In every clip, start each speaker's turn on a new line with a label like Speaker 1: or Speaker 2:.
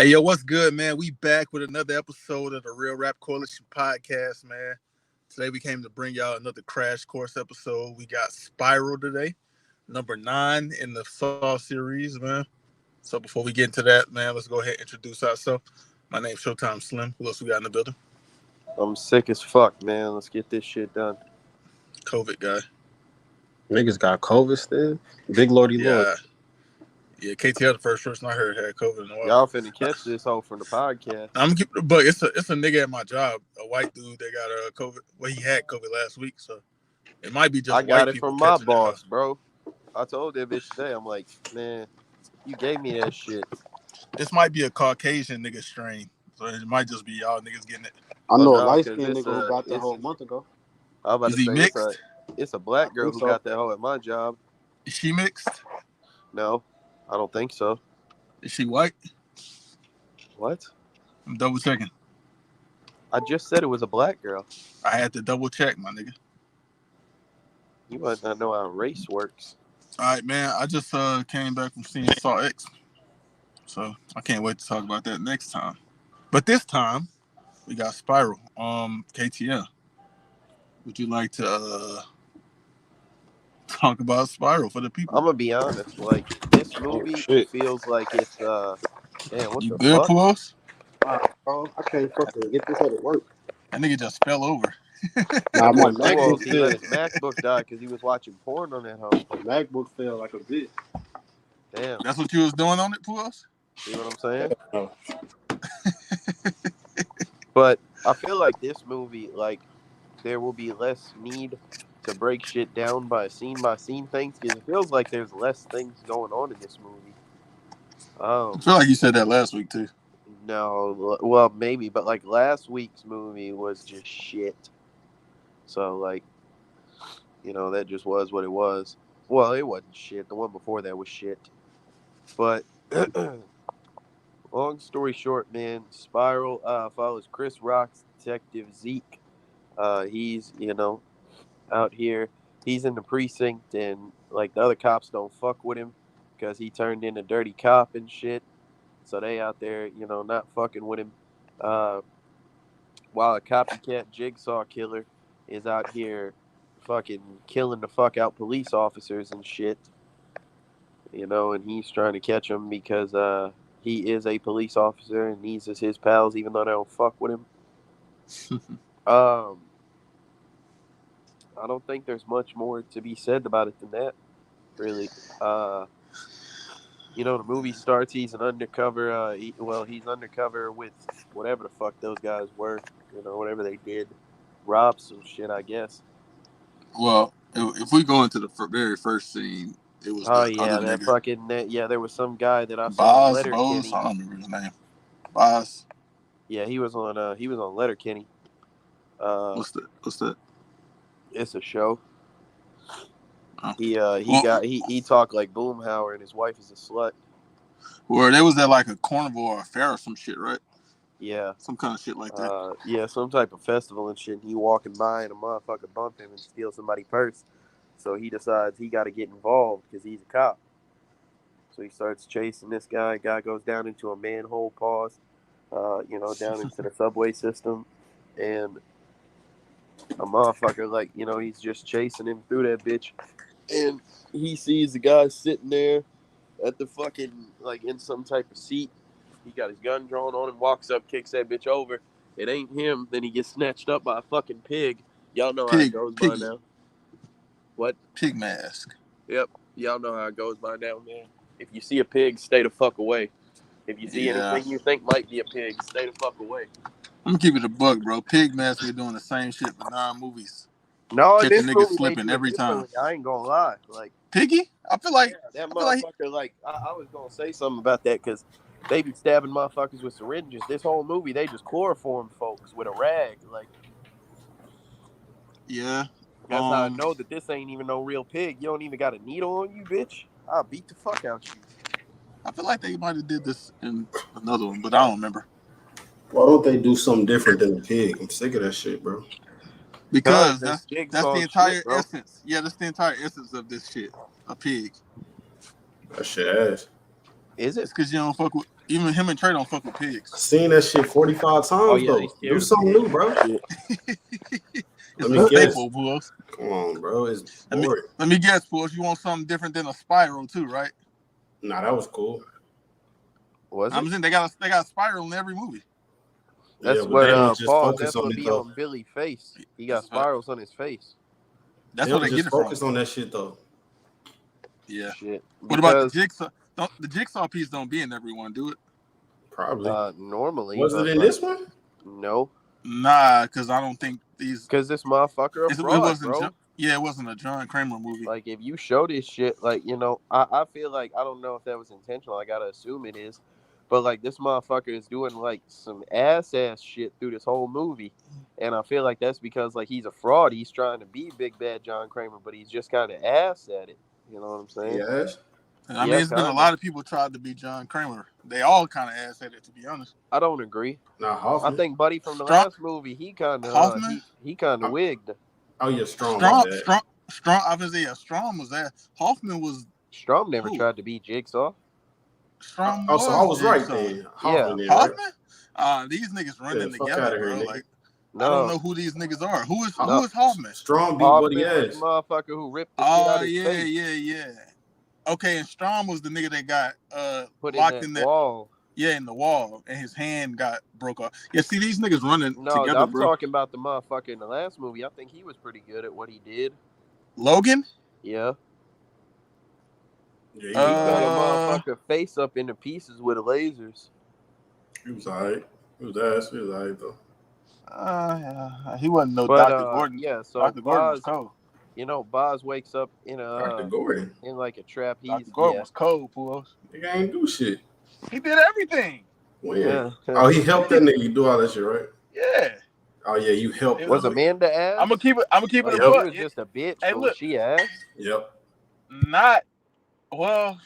Speaker 1: Hey, yo, what's good, man? We back with another episode of the Real Rap Coalition podcast, man. Today we came to bring y'all another crash course episode. We got Spiral today, number 9 in the Saw series, man. So before we get into that, man, let's go ahead and introduce ourselves. My name's Showtime Slim. Who else we got in the building?
Speaker 2: I'm sick as fuck, man. Let's get this shit done.
Speaker 1: COVID guy.
Speaker 3: Niggas got COVID still? Big Lordy Lord.
Speaker 1: Yeah, KTL, the first person I heard had COVID in a while.
Speaker 2: Y'all finna catch this hoe from the podcast.
Speaker 1: I'm gonna keep it a buck. It's a nigga at my job, a white dude that got COVID. Well, he had COVID last week, so it might be just
Speaker 2: I got
Speaker 1: white
Speaker 2: it
Speaker 1: people
Speaker 2: from my
Speaker 1: catching
Speaker 2: boss, bro. I told that bitch today, I'm like, man, you gave me that shit.
Speaker 1: This might be a Caucasian nigga strain, so it might just be y'all niggas getting it.
Speaker 3: I know
Speaker 2: no,
Speaker 3: a light
Speaker 2: 'cause
Speaker 3: skinned
Speaker 2: it's
Speaker 3: nigga who
Speaker 2: a-
Speaker 3: got that
Speaker 2: it's-
Speaker 3: whole month ago.
Speaker 2: I was about
Speaker 1: Is
Speaker 2: to
Speaker 1: he
Speaker 2: say
Speaker 1: mixed?
Speaker 2: it's a black girl
Speaker 3: think
Speaker 2: who
Speaker 3: so.
Speaker 2: got that hoe at my job.
Speaker 1: Is she mixed?
Speaker 2: No, I don't think so.
Speaker 1: Is she white?
Speaker 2: What?
Speaker 1: I'm double checking.
Speaker 2: I just said it was a black girl.
Speaker 1: I had to double check, my nigga.
Speaker 2: You might not know how race works.
Speaker 1: All right, man. I just came back from seeing Saw X, so I can't wait to talk about that next time. But this time we got Spiral. KTL. Would you like to talk about Spiral for the people?
Speaker 2: I'm gonna be honest, like this movie
Speaker 3: shit.
Speaker 2: feels like it's damn, what
Speaker 1: You
Speaker 2: the
Speaker 1: good,
Speaker 2: fuck?
Speaker 1: Puss?
Speaker 3: Bro, I can't fucking get this at work.
Speaker 1: That nigga just fell over.
Speaker 3: Nah, my
Speaker 2: Well,
Speaker 3: MacBook
Speaker 2: he let
Speaker 3: fell.
Speaker 2: his MacBook die because he was watching porn on that hoe.
Speaker 3: My MacBook fell like a bitch.
Speaker 2: Damn,
Speaker 1: That's what you was doing on it, Puss?
Speaker 2: see what I'm saying?
Speaker 3: Oh.
Speaker 2: But I feel like this movie, like, there will be less need to break shit down by scene things because it feels like there's less things going on in this movie.
Speaker 1: I feel like you said that last week too.
Speaker 2: No, well, maybe, but like last week's movie was just shit. So, like, you know, that just was what it was. Well, it wasn't shit. The one before that was shit. But long story short, man, Spiral follows Chris Rock's detective Zeke. He's, you know, out here. He's in the precinct, and like the other cops don't fuck with him because he turned in a dirty cop and shit. So they out there, you know, not fucking with him. While a copycat jigsaw killer is out here fucking killing the fuck out police officers and shit. You know, and he's trying to catch him because he is a police officer and these is his pals, even though they don't fuck with him. I don't think there's much more to be said about it than that, really. You know, the movie starts, he's an undercover, he's undercover with whatever the fuck those guys were, you know, whatever they did. Rob some shit, I guess.
Speaker 1: Well, if we go into the very first scene, it was
Speaker 2: Oh,
Speaker 1: the
Speaker 2: yeah,
Speaker 1: other
Speaker 2: that
Speaker 1: nigga.
Speaker 2: fucking, there was some guy that I saw on
Speaker 1: Boz,
Speaker 2: Letterkenny.
Speaker 1: I don't remember his name. Boz.
Speaker 2: Yeah, he was on Letterkenny.
Speaker 1: What's that?
Speaker 2: It's a show.
Speaker 1: Oh.
Speaker 2: He talked like Boomhauer and his wife is a slut.
Speaker 1: Where they was at like a carnival or a fair or some shit, right?
Speaker 2: Yeah.
Speaker 1: Some kind of shit like that.
Speaker 2: Yeah, some type of festival and shit. And he walking by and a motherfucker bump him and steal somebody's purse. So he decides he got to get involved because he's a cop. So he starts chasing this guy. Guy goes down into a manhole pause, you know, down into the subway system. And a motherfucker, like, you know, he's just chasing him through that bitch. And he sees the guy sitting there at the fucking, like, in some type of seat. He got his gun drawn on him, walks up, kicks that bitch over. It ain't him. Then he gets snatched up by a fucking pig. Y'all know how it goes by now. What?
Speaker 1: Pig mask.
Speaker 2: Yep. Y'all know how it goes by now, man. If you see a pig, stay the fuck away. If you see anything you think might be a pig, stay the fuck away.
Speaker 1: I'm gonna keep it a buck, bro. Pig mask, we're doing the same shit for 9 movies.
Speaker 2: No,
Speaker 1: Catch
Speaker 2: this
Speaker 1: a nigga
Speaker 2: movie
Speaker 1: slipping every time.
Speaker 2: I ain't gonna lie. Like,
Speaker 1: Piggy? I feel like
Speaker 2: that motherfucker, I was gonna say something about that because they be stabbing motherfuckers with syringes. This whole movie, they just chloroform folks with a rag. Like,
Speaker 1: yeah.
Speaker 2: That's how I know that this ain't even no real pig. You don't even got a needle on you, bitch. I'll beat the fuck out you.
Speaker 1: I feel like they might have did this in another one, but I don't remember.
Speaker 3: Why don't they do something different than a pig? I'm sick of that shit, bro.
Speaker 1: Because that's the entire
Speaker 2: shit,
Speaker 1: essence. Yeah, that's the entire essence of this shit. A pig.
Speaker 3: That shit ass.
Speaker 2: Is it?
Speaker 1: It's because you don't fuck with. Even him and Trey don't fuck with
Speaker 3: I
Speaker 1: pigs.
Speaker 3: seen that shit 45 times
Speaker 2: yeah,
Speaker 3: though.
Speaker 2: they scared
Speaker 3: Do
Speaker 2: of
Speaker 3: something
Speaker 2: pigs
Speaker 3: new, bro.
Speaker 2: and shit.
Speaker 1: It's
Speaker 3: Let
Speaker 1: a
Speaker 3: me guess.
Speaker 1: staple, Pools.
Speaker 3: Come on, bro. It's
Speaker 1: Let me
Speaker 3: boring.
Speaker 1: let me guess, Pools. You want something different than a spiral too, right?
Speaker 3: Nah, that was cool.
Speaker 2: Was
Speaker 1: I'm
Speaker 2: it?
Speaker 1: saying they got a spiral in every movie.
Speaker 2: That's
Speaker 3: Yeah, but
Speaker 2: what
Speaker 3: they don't just
Speaker 2: Paul.
Speaker 3: focus
Speaker 2: That's
Speaker 3: on
Speaker 2: what
Speaker 3: it
Speaker 2: be
Speaker 3: though.
Speaker 2: on Billy's face. He got
Speaker 1: That's
Speaker 2: spirals on his face.
Speaker 1: That's
Speaker 3: They
Speaker 1: where
Speaker 3: don't
Speaker 1: they get
Speaker 3: just
Speaker 1: it from.
Speaker 3: focus on that shit though.
Speaker 1: Yeah.
Speaker 2: Shit.
Speaker 1: What about the
Speaker 2: Because
Speaker 1: jigsaw? The jigsaw piece don't be in everyone, do it?
Speaker 3: Probably.
Speaker 2: normally,
Speaker 3: Was it
Speaker 2: but
Speaker 3: in
Speaker 2: like
Speaker 3: this one?
Speaker 2: no,
Speaker 1: Nah, because I don't think these.
Speaker 2: because this motherfucker a
Speaker 1: It
Speaker 2: fraud,
Speaker 1: wasn't.
Speaker 2: bro.
Speaker 1: Yeah, it wasn't a John Kramer movie.
Speaker 2: Like if you show this shit, like I feel like I don't know if that was intentional. I gotta assume it is, but like this motherfucker is doing like some ass shit through this whole movie, and I feel like that's because like he's a fraud. He's trying to be big bad John Kramer, but he's just kind of ass at it. You know what I'm saying?
Speaker 3: Yes.
Speaker 1: I mean, it's been a lot of people tried to be John Kramer. They all kind of ass at it, to be honest.
Speaker 2: I don't agree.
Speaker 3: Nah,
Speaker 2: I
Speaker 3: Hoffman.
Speaker 2: think Buddy from the last movie, he kind of
Speaker 1: Hoffman?
Speaker 2: he kind of wigged.
Speaker 3: Oh yeah, Strong.
Speaker 1: Strong. I was yeah, Strong was that. Hoffman was.
Speaker 2: Strom never
Speaker 1: Who?
Speaker 2: tried to be Jigsaw.
Speaker 1: Strong
Speaker 3: Oh,
Speaker 1: was.
Speaker 3: so I was right
Speaker 1: Jigsaw.
Speaker 3: then. Hoffman,
Speaker 2: Yeah.
Speaker 3: then, right?
Speaker 1: Hoffman? These niggas running
Speaker 3: Yeah, fuck
Speaker 1: together,
Speaker 3: outta here,
Speaker 1: bro.
Speaker 3: nigga.
Speaker 1: Like
Speaker 2: No,
Speaker 1: I don't know who these niggas are. Who is Hoffman?
Speaker 3: Strong beat
Speaker 2: Hoffman
Speaker 3: Buddy
Speaker 2: was
Speaker 3: ass.
Speaker 2: the motherfucker who ripped the shit out
Speaker 1: Oh
Speaker 2: of his
Speaker 1: yeah,
Speaker 2: face.
Speaker 1: yeah. Okay, and Strom was the nigga that got
Speaker 2: Put
Speaker 1: locked
Speaker 2: in
Speaker 1: in
Speaker 2: that
Speaker 1: that
Speaker 2: wall.
Speaker 1: in the wall, and his hand got broke off. Yeah, see these niggas running
Speaker 2: No,
Speaker 1: together,
Speaker 2: I'm
Speaker 1: bro.
Speaker 2: talking about the motherfucker in the last movie. I think he was pretty good at what he did.
Speaker 1: Logan?
Speaker 2: Yeah.
Speaker 3: Yeah,
Speaker 2: He cut a
Speaker 1: Uh,
Speaker 2: motherfucker face up into pieces with the lasers.
Speaker 3: he was alright. He was ass. He was alright though.
Speaker 1: he wasn't no
Speaker 2: But
Speaker 1: Dr. Gordon.
Speaker 2: yeah, so
Speaker 1: Dr. Gordon was
Speaker 2: Boz,
Speaker 1: cold.
Speaker 2: Boz wakes up in
Speaker 3: Dr. Gordon.
Speaker 2: in like a trapeze.
Speaker 1: Dr. Gordon was cold, Pools.
Speaker 3: Nigga ain't do shit.
Speaker 1: He did everything.
Speaker 3: When?
Speaker 2: Yeah.
Speaker 3: Oh, he helped that nigga do all that shit, right?
Speaker 1: Yeah.
Speaker 3: Oh yeah, you helped.
Speaker 2: Was
Speaker 3: that nigga.
Speaker 2: Amanda ass?
Speaker 1: I'm gonna keep it
Speaker 2: Like,
Speaker 1: a
Speaker 2: she
Speaker 1: buck.
Speaker 2: was just a bitch,
Speaker 1: Hey,
Speaker 2: but
Speaker 1: look.
Speaker 2: was she ass?
Speaker 3: Yep.
Speaker 1: Not well.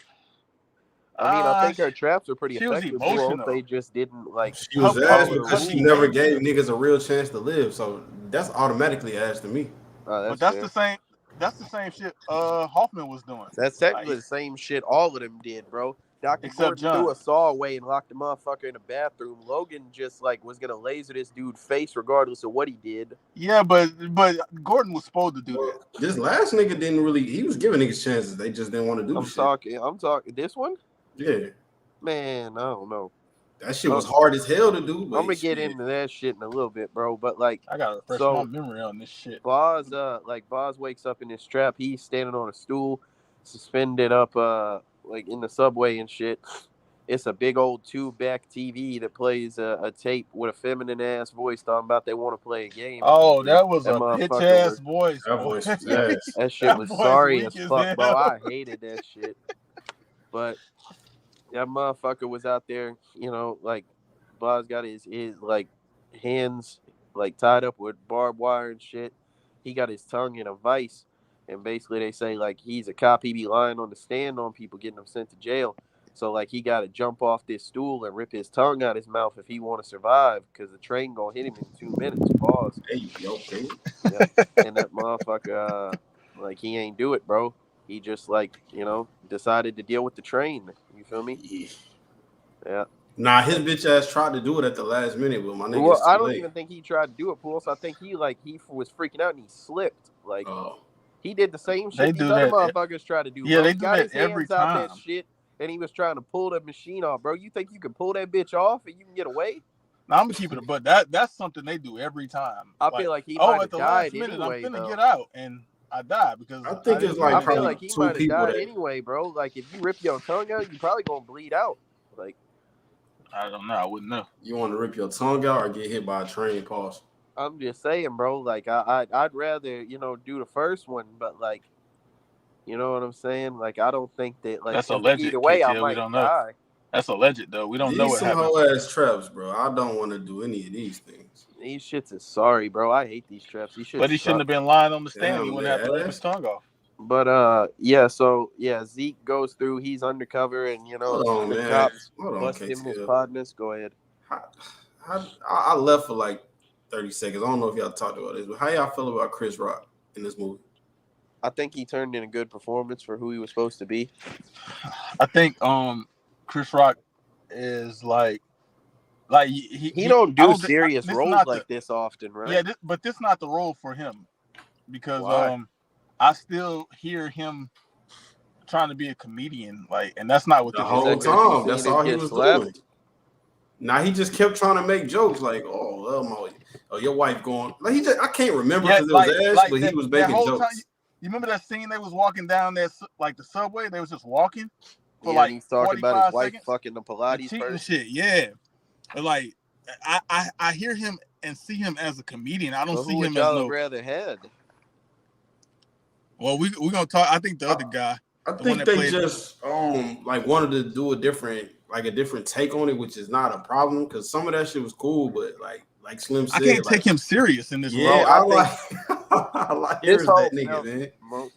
Speaker 2: I mean, I think her traps were pretty
Speaker 1: she was
Speaker 2: effective.
Speaker 1: emotional.
Speaker 2: They just didn't like.
Speaker 3: She was
Speaker 1: Her
Speaker 3: ass
Speaker 1: power
Speaker 3: because
Speaker 1: was
Speaker 3: she never
Speaker 1: crazy.
Speaker 3: gave niggas a real chance to live. So that's automatically ass to me.
Speaker 2: That's
Speaker 1: the same. That's the same shit. Hoffman was doing.
Speaker 2: That's technically the same shit all of them did, bro. Dr.
Speaker 1: Except
Speaker 2: Gordon
Speaker 1: John.
Speaker 2: threw a saw away and locked the motherfucker in the bathroom. Logan just like was gonna laser this dude's face regardless of what he did.
Speaker 1: Yeah, but Gordon was supposed to do that.
Speaker 3: This last nigga didn't really. He was giving niggas chances. They just didn't want to do
Speaker 2: I'm
Speaker 3: shit.
Speaker 2: talking. This one,
Speaker 3: Yeah,
Speaker 2: man, I don't know.
Speaker 3: that shit was hard as hell to do. But
Speaker 2: I'm gonna get into that shit in a little bit, bro. But like,
Speaker 1: I gotta refresh my memory on this shit.
Speaker 2: Boz wakes up in this trap. He's standing on a stool, suspended up, like in the subway and shit. It's a big old tube-back TV that plays a tape with a feminine ass voice talking about they want to play a game.
Speaker 1: Oh, that was a bitch ass voice.
Speaker 3: That voice was ass.
Speaker 2: That shit was sorry as fuck, bro. I hated that shit. But that motherfucker was out there, like Boz got his like hands like tied up with barbed wire and shit. He got his tongue in a vice, and basically they say like he's a cop. He be lying on the stand on people, getting them sent to jail. So like he got to jump off this stool and rip his tongue out his mouth if he want to survive, because the train gonna hit him in 2 minutes. Pause.
Speaker 3: Hey, okay.
Speaker 2: Yeah. And that motherfucker, like he ain't do it, bro. He just like decided to deal with the train. You feel me? Yeah.
Speaker 3: Nah, his bitch ass tried to do it at the last minute, but my nigga.
Speaker 2: Well, I don't even think he tried to do it, Pools. I think he was freaking out and he slipped. Like he did the same shit these other motherfuckers try to do.
Speaker 1: Yeah,
Speaker 2: bro.
Speaker 1: they do
Speaker 2: got
Speaker 1: that
Speaker 2: his hands
Speaker 1: every
Speaker 2: out
Speaker 1: time.
Speaker 2: that shit, and he was trying to pull the machine off, bro. You think you can pull that bitch off and you can get away?
Speaker 1: Now, I'm gonna keep it, but that's something they do every time.
Speaker 2: I feel like he might have died
Speaker 1: minute,
Speaker 2: anyway.
Speaker 1: I'm finna get out, and I died because
Speaker 3: I think it's like
Speaker 2: I feel like he might have died
Speaker 3: that...
Speaker 2: anyway, bro. Like if you rip your tongue out, you probably gonna bleed out. Like
Speaker 1: I don't know. I wouldn't know.
Speaker 3: You want to rip your tongue out or get hit by a train? Pause.
Speaker 2: I'm just saying, bro. Like I'd rather do the first one, but like, you know what I'm saying? Like I don't think that like
Speaker 1: that's alleged.
Speaker 2: Either way, I
Speaker 1: we
Speaker 2: might
Speaker 1: don't
Speaker 2: die.
Speaker 1: know. That's alleged though. We don't know what happened.
Speaker 3: These some whole ass traps, bro. I don't want to do any of these things.
Speaker 2: These shits is sorry, bro. I hate these traps. These shits.
Speaker 1: But he shouldn't have been lying on the stand. He wouldn't have to rip his tongue off.
Speaker 2: But Zeke goes through. He's undercover, and the cops bust him his partners. Go ahead.
Speaker 3: I left for like 30 seconds. I don't know if y'all talked about this, but how y'all feel about Chris Rock in this movie?
Speaker 2: I think he turned in a good performance for who he was supposed to be.
Speaker 1: I think Chris Rock is he
Speaker 2: don't
Speaker 1: I
Speaker 2: do
Speaker 1: think-
Speaker 2: serious
Speaker 1: this
Speaker 2: roles
Speaker 1: not
Speaker 2: like this often, right?
Speaker 1: Yeah, but this not the role for him because
Speaker 2: Why?
Speaker 1: I still hear him trying to be a comedian, and that's not what
Speaker 3: The
Speaker 1: this
Speaker 3: whole
Speaker 1: is.
Speaker 3: time. That's all he
Speaker 2: Get
Speaker 3: was
Speaker 2: slapped?
Speaker 3: doing. Now he just kept trying to make jokes like, your wife going. Like I can't remember because it was ass, but he was making jokes.
Speaker 1: Time, you remember that scene they was walking down there the subway? They was just walking for
Speaker 2: and he's talking about his wife
Speaker 1: seconds,
Speaker 2: fucking the Pilates person.
Speaker 1: Shit, yeah. But I hear him and see him as a comedian. I don't see him as no.
Speaker 2: Rather had.
Speaker 1: Well, we gonna talk. I think the other guy.
Speaker 3: I think they just wanted to do a different take on it, which is not a problem because some of that shit was cool, but like Slim said,
Speaker 1: I can't take him serious in this role.
Speaker 3: I like here's that nigga, man.
Speaker 2: Most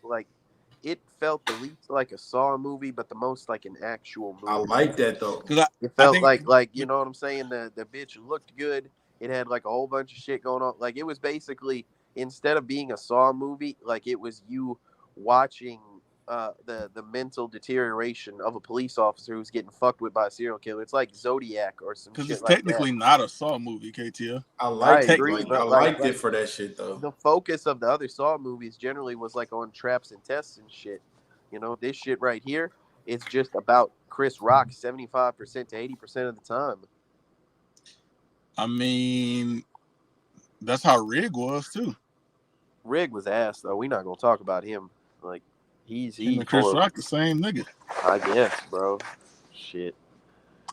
Speaker 2: it felt the least like a Saw movie, but the most like an actual movie.
Speaker 3: I like that though.
Speaker 2: It felt like you know what I'm saying. The bitch looked good. It had like a whole bunch of shit going on. Like it was basically instead of being a Saw movie, like it was you watching the mental deterioration of a police officer who's getting fucked with by a serial killer. It's like Zodiac or some shit. Because it's
Speaker 1: technically not a Saw movie, KTL.
Speaker 3: I liked it for that shit though.
Speaker 2: The focus of the other Saw movies generally was like on traps and tests and shit. You know, this shit right here, it's just about Chris Rock 75% to 80% of the time.
Speaker 1: I mean, that's how Rig was too.
Speaker 2: Rig was ass though. We're not gonna talk about him. Like he's
Speaker 1: Chris Rock the same nigga.
Speaker 2: I guess, bro. Shit.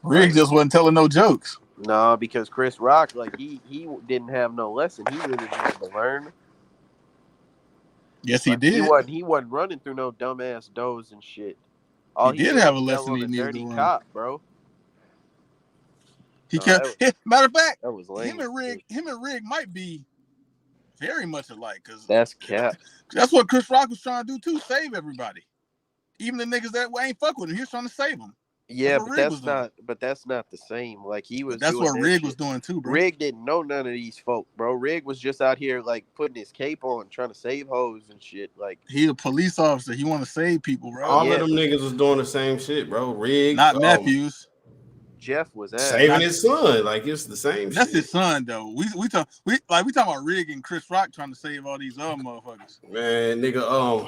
Speaker 1: Rig just wasn't telling no jokes.
Speaker 2: No, because Chris Rock, like he didn't have no lesson. He really had to learn.
Speaker 1: Yes, he did.
Speaker 2: He wasn't running through no dumbass doors and shit.
Speaker 1: He did have a lesson he needed to learn.
Speaker 2: Cop, bro.
Speaker 1: He kept. Matter of fact,
Speaker 2: that was lame.
Speaker 1: Him and Rig might be very much alike. Cause
Speaker 2: that's cap.
Speaker 1: That's what Chris Rock was trying to do too. Save everybody, even the niggas that ain't fuck with him. He was trying to save them.
Speaker 2: Yeah, but that's not the same. Like he was.
Speaker 1: That's what Rig was doing too, bro.
Speaker 2: Rig didn't know none of these folk, bro. Rig was just out here like putting his cape on, trying to save hoes and shit. Like
Speaker 1: he a police officer. He want to save people, bro.
Speaker 3: All of them niggas was doing the same shit, bro. Rig,
Speaker 1: not Matthews.
Speaker 2: Jeff was
Speaker 3: saving his son. Like it's the same.
Speaker 1: That's
Speaker 3: shit.
Speaker 1: His son though. We talking about Rig and Chris Rock trying to save all these other motherfuckers.
Speaker 3: Man, nigga,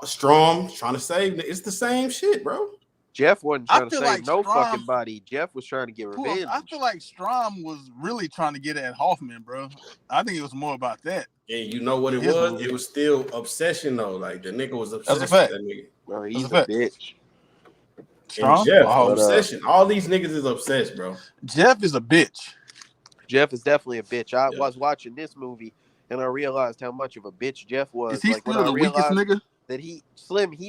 Speaker 3: Strom trying to save. It's the same shit, bro.
Speaker 2: Jeff wasn't trying to save fucking body. Jeff was trying to get revenge.
Speaker 1: I feel like Strom was really trying to get at Hoffman, bro. I think it was more about that.
Speaker 3: And you know what it was? Movie. It was still obsession though. Like the nigga was obsessed with that nigga.
Speaker 2: Bro, he's a bitch.
Speaker 3: And Jeff, obsession. All these niggas is obsessed, bro.
Speaker 1: Jeff is a bitch.
Speaker 2: Jeff is definitely a bitch. I was watching this movie and I realized how much of a bitch Jeff was.
Speaker 1: Is he still the weakest nigga?
Speaker 2: That he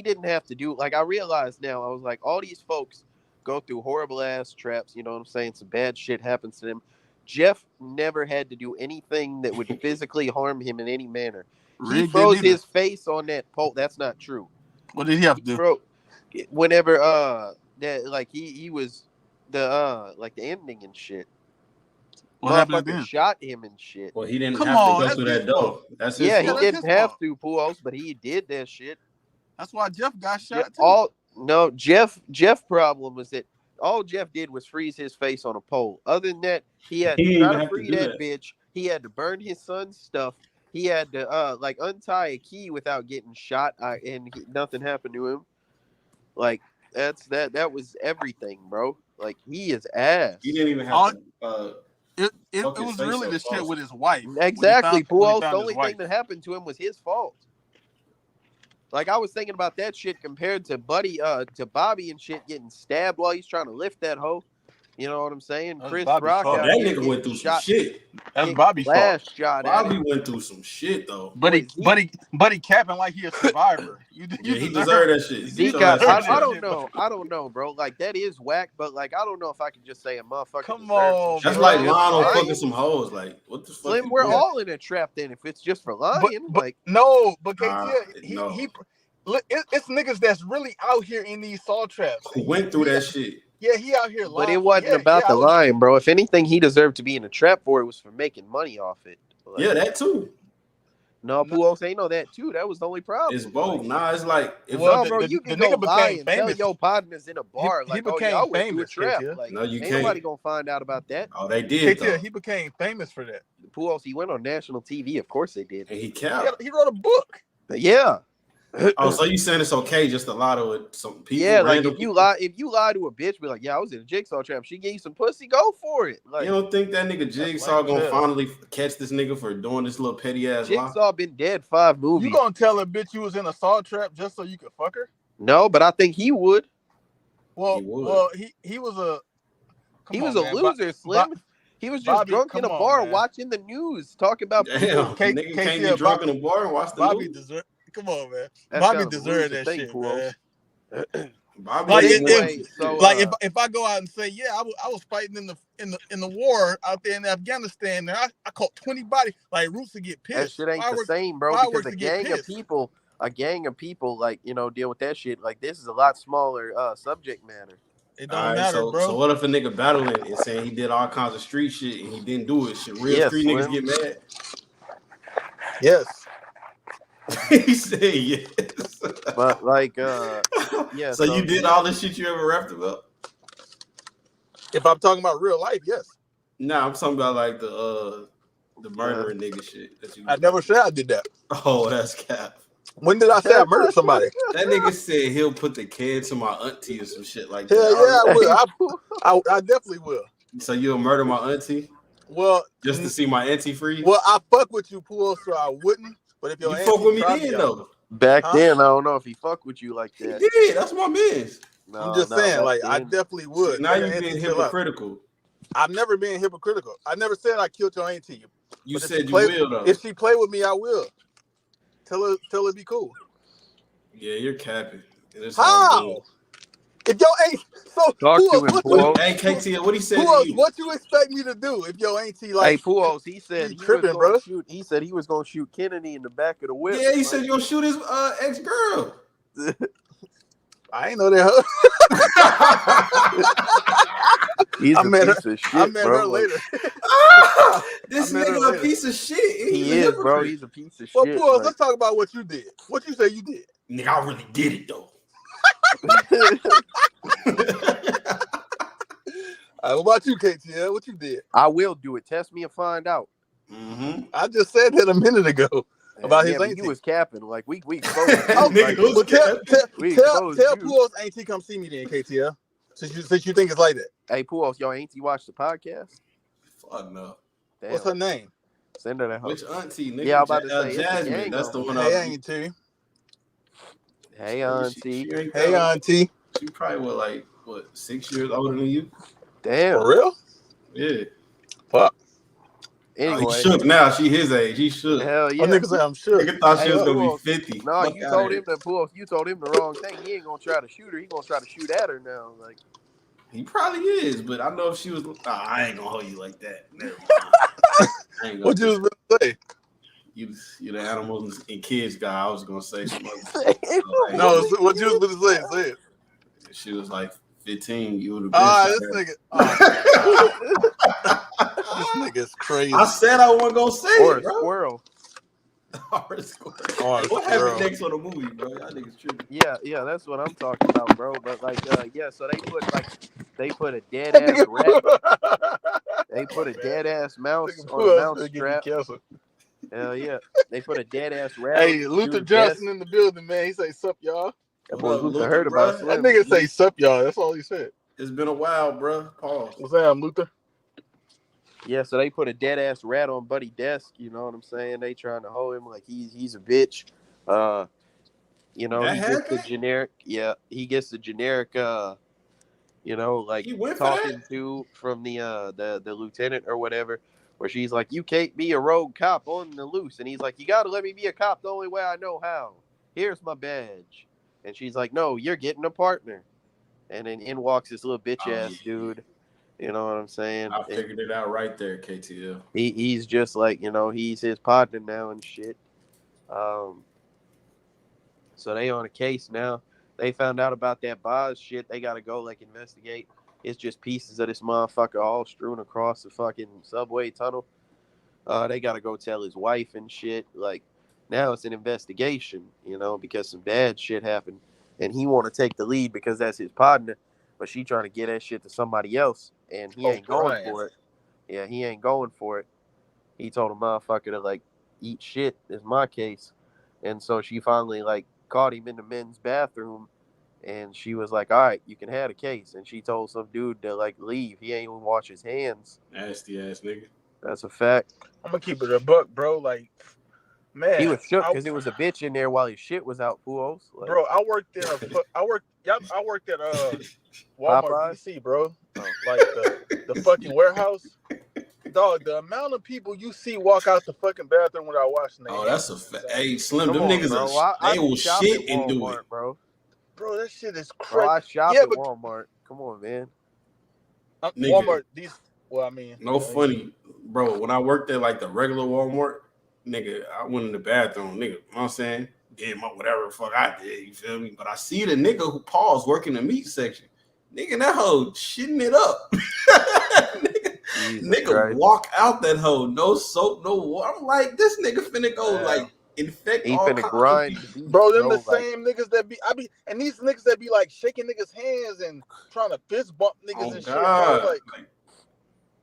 Speaker 2: didn't have to do. Like I realized now, I was like, all these folks go through horrible ass traps. You know what I'm saying? Some bad shit happens to them. Jeff never had to do anything that would physically harm him in any manner. He froze his face on that pole. That's not true.
Speaker 1: What did he have to do?
Speaker 2: Whenever that like he was the like the ending and shit.
Speaker 1: What happened then?
Speaker 2: Shot him and shit.
Speaker 3: Well, he didn't have to go through that door. That's his
Speaker 2: fault. He didn't have to, Pujols, but he did that shit.
Speaker 1: That's why Jeff got shot too.
Speaker 2: Jeff problem was that all Jeff did was freeze his face on a pole. Other than that, he had to try to free that bitch. He had to burn his son's stuff. He had to like untie a key without getting shot, and nothing happened to him. Like that was everything, bro. Like he is ass.
Speaker 3: He didn't even have to.
Speaker 1: It was really the shit with his wife.
Speaker 2: Exactly, Pujols. The only thing that happened to him was his fault. Like I was thinking about that shit compared to Bobby and shit getting stabbed while he's trying to lift that hoe. You know what I'm saying? Chris Rock.
Speaker 3: That nigga went through some shit.
Speaker 1: That's Bobby's fault.
Speaker 3: Bobby went through some shit though.
Speaker 1: But he capping like he a survivor.
Speaker 3: He deserved that shit.
Speaker 2: I don't know, bro. Like that is whack, but like I don't know if I can just say a motherfucker.
Speaker 1: Come on,
Speaker 3: that's like Lionel fucking some hoes. Like what the fuck?
Speaker 2: Slim, we're all in a trap then. If it's just for lying,
Speaker 1: but it's niggas that's really out here in these saw traps.
Speaker 3: Who went through that shit?
Speaker 1: Yeah, he out here lying.
Speaker 2: But it wasn't about the lying, bro. If anything, he deserved to be in a trap for it was for making money off it.
Speaker 3: Like, yeah, that too.
Speaker 2: No, Puos ain't know that too. That was the only problem.
Speaker 3: It's both. Nah, it's like if
Speaker 2: no, bro, you can go
Speaker 1: nigga
Speaker 2: lie
Speaker 1: became
Speaker 2: and tell
Speaker 1: famous.
Speaker 2: your partners in a bar,
Speaker 1: He
Speaker 2: like, oh yeah, I
Speaker 1: became
Speaker 2: went to a
Speaker 1: famous,
Speaker 2: trap.
Speaker 1: KTL.
Speaker 2: Like,
Speaker 3: no, you
Speaker 2: ain't
Speaker 3: can't.
Speaker 2: nobody gonna find out about that.
Speaker 3: Oh, they did though.
Speaker 1: KTL, he became famous for that.
Speaker 2: Puos, he went on national TV. Of course they did.
Speaker 3: And he kept.
Speaker 1: He wrote a book.
Speaker 2: But yeah.
Speaker 3: Oh, so you saying it's okay just to lie to some people?
Speaker 2: Yeah, like
Speaker 3: random
Speaker 2: if you
Speaker 3: people?
Speaker 2: lie to a bitch, be like, yeah, I was in a jigsaw trap. She gave you some pussy, go for it. Like,
Speaker 3: You don't think that nigga Jigsaw
Speaker 1: lame
Speaker 3: gonna
Speaker 1: as hell.
Speaker 3: finally catch this nigga for doing this little petty ass lie?
Speaker 2: Jigsaw been dead 5 movies.
Speaker 1: You gonna tell a bitch you was in a saw trap just so you could fuck her?
Speaker 2: No, but I think he would.
Speaker 1: Well,
Speaker 3: He would.
Speaker 1: well, he was a.
Speaker 2: He was a loser, Slim. He was just
Speaker 1: Bobby,
Speaker 2: drunk in a
Speaker 1: come on,
Speaker 2: bar
Speaker 1: man.
Speaker 2: watching the news, talking about
Speaker 3: Damn,
Speaker 2: people.
Speaker 3: nigga can't be drunk in a bar and watch the
Speaker 1: Bobby
Speaker 3: news.
Speaker 1: deserve. Come on, man.
Speaker 2: That's
Speaker 1: Bobby
Speaker 2: kind of a
Speaker 1: deserved
Speaker 2: loser
Speaker 1: that
Speaker 2: thing,
Speaker 1: shit,
Speaker 2: Puos.
Speaker 1: man.
Speaker 3: Bobby
Speaker 1: Like,
Speaker 3: ain't
Speaker 2: anyway,
Speaker 3: went-
Speaker 2: so
Speaker 1: Like if I go out and say, yeah, I was fighting in the war out there in Afghanistan, and I caught 20 bodies, like Roots would get pissed.
Speaker 2: that shit ain't the same, bro. Because a gang of people, like, you know, deal with that shit. Like, this is a lot smaller subject matter.
Speaker 1: It don't
Speaker 3: Alright,
Speaker 1: matter, bro.
Speaker 3: So what if a nigga battling and saying he did all kinds of street shit and he didn't do it? Should real
Speaker 2: Yes,
Speaker 3: street
Speaker 2: Slim.
Speaker 3: niggas get mad?
Speaker 1: Yes.
Speaker 3: He said yes.
Speaker 2: But like, yeah.
Speaker 3: So you did all the shit you ever rapped about?
Speaker 1: If I'm talking about real life, yes.
Speaker 3: Nah, I'm talking about like the murdering nigga shit that you.
Speaker 1: I never said I did that.
Speaker 3: Oh, that's cap.
Speaker 1: When did I say I murdered somebody?
Speaker 3: That nigga said he'll put the kid to my auntie or some shit like that.
Speaker 1: Hell yeah, I will. I definitely will.
Speaker 3: So you'll murder my auntie
Speaker 1: Well,
Speaker 3: just to see my auntie free?
Speaker 1: Well, I fuck with you, Pool, so I wouldn't. But if your
Speaker 3: you
Speaker 1: auntie
Speaker 3: fuck with me
Speaker 1: tried
Speaker 3: then though.
Speaker 2: Back then, I don't know if he fucked with you like that.
Speaker 3: He did. That's my man's.
Speaker 2: No,
Speaker 1: I'm just saying, like, I
Speaker 2: then.
Speaker 1: definitely would.
Speaker 3: Now
Speaker 1: Your
Speaker 3: you
Speaker 1: auntie
Speaker 3: being
Speaker 1: still up.
Speaker 3: hypocritical.
Speaker 1: I've never been hypocritical. I never said I killed your auntie.
Speaker 3: You
Speaker 1: But if
Speaker 3: said
Speaker 1: she
Speaker 3: you
Speaker 1: play-
Speaker 3: will though.
Speaker 1: If she play with me, I will. Tell her be cool.
Speaker 3: Yeah, you're capping. And it's all
Speaker 1: How?
Speaker 3: good.
Speaker 1: If your ain't so
Speaker 2: Talk to him, Puos.
Speaker 3: Hey, KTL, what he said to
Speaker 1: Puos,
Speaker 3: you?
Speaker 1: what you expect me to do if your auntie like?
Speaker 2: Hey, Puos, he said
Speaker 1: you
Speaker 2: he
Speaker 1: tripping,
Speaker 2: was gonna
Speaker 1: bro.
Speaker 2: shoot. He said he was gonna shoot Kennedy in the back of the whip.
Speaker 3: Yeah, he said you're gonna shoot his ex-girl.
Speaker 1: I ain't know that.
Speaker 2: He's
Speaker 1: I
Speaker 2: a
Speaker 1: met
Speaker 2: piece of shit,
Speaker 1: I met
Speaker 2: bro.
Speaker 1: her later.
Speaker 3: This
Speaker 1: I met her
Speaker 3: nigga a
Speaker 1: later.
Speaker 3: piece of shit.
Speaker 2: He is, bro. He's a piece of
Speaker 1: Well,
Speaker 2: shit.
Speaker 1: Puos,
Speaker 2: like-
Speaker 1: let's talk about what you did. What you say you did?
Speaker 3: Nigga, I really did it though.
Speaker 1: What about you, KTL? What you did?
Speaker 2: I will do it. Test me and find out.
Speaker 3: Mm-hmm.
Speaker 1: I just said that a minute ago about his
Speaker 2: but
Speaker 1: auntie.
Speaker 2: you was capping. Like we exposed
Speaker 1: Oh,
Speaker 2: you. Like,
Speaker 3: nigga was
Speaker 1: well,
Speaker 2: we
Speaker 1: tell
Speaker 2: exposed you.
Speaker 1: Puos auntie come see me then, KTL. Since you think it's like that.
Speaker 2: Hey, Puos, your auntie watch the podcast?
Speaker 3: Fuck no.
Speaker 2: Damn.
Speaker 1: What's her name?
Speaker 2: Send her that hoe.
Speaker 3: Which auntie, nigga?
Speaker 2: Yeah, I'm about to say, it's a
Speaker 3: Jasmine.
Speaker 2: gang
Speaker 3: That's the
Speaker 2: on
Speaker 3: one.
Speaker 1: Hey,
Speaker 3: I
Speaker 1: auntie.
Speaker 2: Hey, auntie.
Speaker 3: She ain't
Speaker 1: Hey,
Speaker 3: that-
Speaker 1: auntie.
Speaker 3: She probably 6 years older than you?
Speaker 2: Damn.
Speaker 1: For real?
Speaker 3: Yeah.
Speaker 1: Fuck.
Speaker 2: Anyway,
Speaker 3: He shook now. She his age. He shook.
Speaker 2: hell
Speaker 1: Yeah.
Speaker 2: yeah.
Speaker 1: Nigga say I'm sure.
Speaker 3: Nigga thought she
Speaker 2: Hey,
Speaker 3: was gonna
Speaker 2: Puos.
Speaker 3: be 50.
Speaker 2: No,
Speaker 3: Fuck
Speaker 2: you
Speaker 3: outta
Speaker 2: told
Speaker 3: here.
Speaker 2: him that Puos. You told him the wrong thing. He ain't gonna try to shoot her. He gonna try to shoot at her now. Like,
Speaker 3: He probably is, but I know if she was. I ain't gonna hold you like that. Never mind. I ain't gonna
Speaker 1: What you was gonna say?
Speaker 3: you the animals and kids guy. I was gonna say some other
Speaker 1: No, what you was gonna say? Say it.
Speaker 3: If she was like 15, you would have been.
Speaker 1: Ah, this nigga. Oh, this nigga's crazy.
Speaker 3: I said I wasn't gonna say
Speaker 2: or a
Speaker 3: it, bro.
Speaker 2: squirrel.
Speaker 3: Or a squirrel.
Speaker 1: Or a
Speaker 3: What
Speaker 1: squirrel.
Speaker 3: happened next on the movie, bro? Y'all niggas tripping.
Speaker 2: Yeah, that's what I'm talking about, bro. But like, yeah. So they put a dead ass rat. They put a dead ass mouse on a mouse trap. Hell yeah. They put a dead ass rat.
Speaker 1: Hey,
Speaker 2: on
Speaker 1: Luther
Speaker 2: dude's
Speaker 1: Johnson
Speaker 2: desk.
Speaker 1: in the building, man. He say sup, y'all.
Speaker 2: That
Speaker 3: What
Speaker 2: boy
Speaker 3: up,
Speaker 2: Luther
Speaker 3: Luther,
Speaker 2: heard
Speaker 3: bro?
Speaker 2: about
Speaker 1: That
Speaker 2: Slim.
Speaker 1: nigga say sup, y'all. That's all he said.
Speaker 3: It's been a while, bro. Pause.
Speaker 1: What's that, Luther?
Speaker 2: Yeah, so they put a dead ass rat on Buddy's desk. You know what I'm saying? They trying to hold him like he's a bitch. You know,
Speaker 3: That
Speaker 2: he gets the
Speaker 3: happened?
Speaker 2: generic. Yeah, he gets the generic. You know, like
Speaker 3: He went for
Speaker 2: talking
Speaker 3: that?
Speaker 2: to from the lieutenant or whatever, where she's like, "You can't be a rogue cop on the loose," and he's like, "You got to let me be a cop the only way I know how. Here's my badge." And she's like, "No, you're getting a partner." And then in walks this little bitch ass dude. You know what I'm saying?
Speaker 3: I figured it out right there, KTL.
Speaker 2: He's just like, you know, he's his partner now and shit. So they on a case now. They found out about that Boz shit. They got to go like investigate. It's just pieces of this motherfucker all strewn across the fucking subway tunnel. They got to go tell his wife and shit. Like Now it's an investigation, because some bad shit happened, and he want to take the lead because that's his partner, but she trying to get that shit to somebody else, and he ain't going for it. Yeah, he ain't going for it. He told a motherfucker to like eat shit. Is my case, and so she finally like caught him in the men's bathroom, and she was like, "All right, you can have the case." And she told some dude to like leave. He ain't even wash his hands.
Speaker 3: Nasty ass nigga.
Speaker 2: That's a fact.
Speaker 1: I'm gonna keep it a buck, bro. Like, man,
Speaker 2: He was shook because there was a bitch in there while his shit was out. Fools. Like,
Speaker 1: bro, I worked at Walmart
Speaker 2: Popeyes?
Speaker 1: DC, bro. Like the fucking warehouse. Dog, the amount of people you see walk out the fucking bathroom without washing their hands.
Speaker 3: That's a fact. Hey, Slim,
Speaker 2: Come
Speaker 3: them
Speaker 2: on,
Speaker 3: niggas
Speaker 2: bro.
Speaker 3: they will shit and do it.
Speaker 2: Bro,
Speaker 1: that shit is crazy.
Speaker 2: Bro, I shop at Walmart. Come on, man.
Speaker 1: Walmart,
Speaker 3: no funny, bro. When I worked at like the regular Walmart, nigga, I went in the bathroom, nigga. You know what I'm saying? Did my whatever the fuck I did, you feel me? But I see the nigga who paused working the meat section. Nigga, that hoe shitting it up. nigga walk out that hoe, no soap, no water. I'm like, this nigga finna go like infect
Speaker 2: he
Speaker 3: all
Speaker 2: finna grind.
Speaker 1: Bro, them the same niggas that be and these niggas that be like shaking niggas' hands and trying to fist bump niggas and shit. Bro. Like,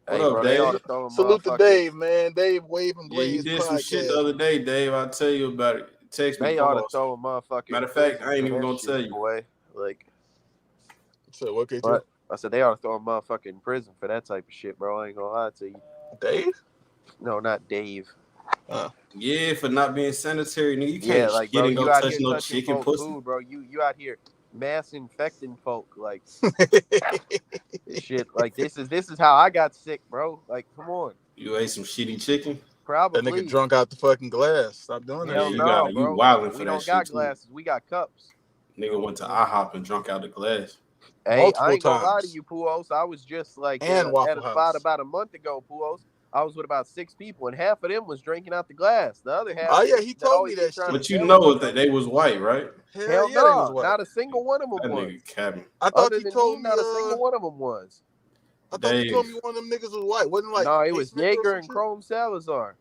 Speaker 3: what up, Dave?
Speaker 1: Salute to Dave, man. Dave Wave and Blaze.
Speaker 3: Yeah, you did some shit the other day, Dave. I'll tell you about it. Text me.
Speaker 2: They ought to throw a motherfucking.
Speaker 3: Matter of fact, I ain't even gonna tell you.
Speaker 2: Boy. Like,
Speaker 1: so what?
Speaker 2: But I said they ought to throw a motherfucker in prison for that type of shit, bro. I ain't gonna lie to you.
Speaker 1: Dave?
Speaker 2: No, not Dave.
Speaker 3: Yeah, for not being sanitary, nigga. You can't
Speaker 2: like, bro,
Speaker 3: you out here no chicken pussy,
Speaker 2: food, bro. You out here mass infecting folk, like shit. Like this is how I got sick, bro. Like, come on.
Speaker 3: You ate some shitty chicken.
Speaker 2: Probably.
Speaker 1: That nigga drunk out the fucking glass. Stop doing that.
Speaker 2: Hell
Speaker 3: you
Speaker 2: no,
Speaker 3: bro.
Speaker 2: You
Speaker 3: wilding for
Speaker 2: we
Speaker 3: that
Speaker 2: don't
Speaker 3: shit
Speaker 2: got
Speaker 3: too.
Speaker 2: glasses. We got cups.
Speaker 3: Nigga went to IHOP and drunk out the glass.
Speaker 2: Hey, I ain't gonna lie to you, Puos. I was just like at a spot about a month ago, Puos. I was with about 6 people, and half of them was drinking out the glass. The other half,
Speaker 1: he told me that shit.
Speaker 3: But you know that they was white, right?
Speaker 2: Hell no, was white. Not a single one of them
Speaker 3: that
Speaker 2: was.
Speaker 3: Nigga cabin.
Speaker 1: I thought he told me
Speaker 2: not a single one of them was.
Speaker 1: I thought he told me one of them niggas was white. Wasn't like
Speaker 2: no, it was Jaeger and Chrome Salazar.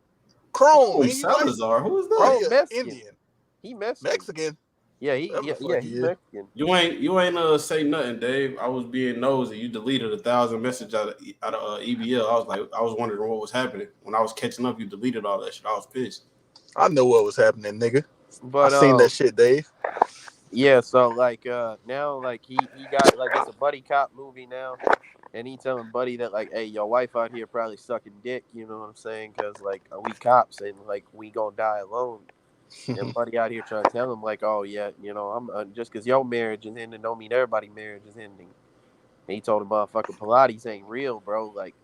Speaker 1: Chrome
Speaker 3: Salazar, who is that?
Speaker 2: Chrome Mexican.
Speaker 1: Indian.
Speaker 2: He Mexican.
Speaker 1: Yeah,
Speaker 2: he's Mexican.
Speaker 3: You ain't say nothing, Dave. I was being nosy. You deleted 1,000 messages out of EBL. I was wondering what was happening. When I was catching up, you deleted all that shit. I was pissed.
Speaker 1: I know what was happening, nigga.
Speaker 2: But
Speaker 1: I seen that shit, Dave.
Speaker 2: Yeah, so like now like he got like it's a buddy cop movie now, and he telling Buddy that like, hey, your wife out here probably sucking dick, you know what I'm saying? Because like we cops and like we gonna die alone. And Buddy out here trying to tell him like, oh yeah, I'm just because your marriage is ending don't mean everybody's marriage is ending. And he told him, motherfucking Pilates ain't real, bro. Like,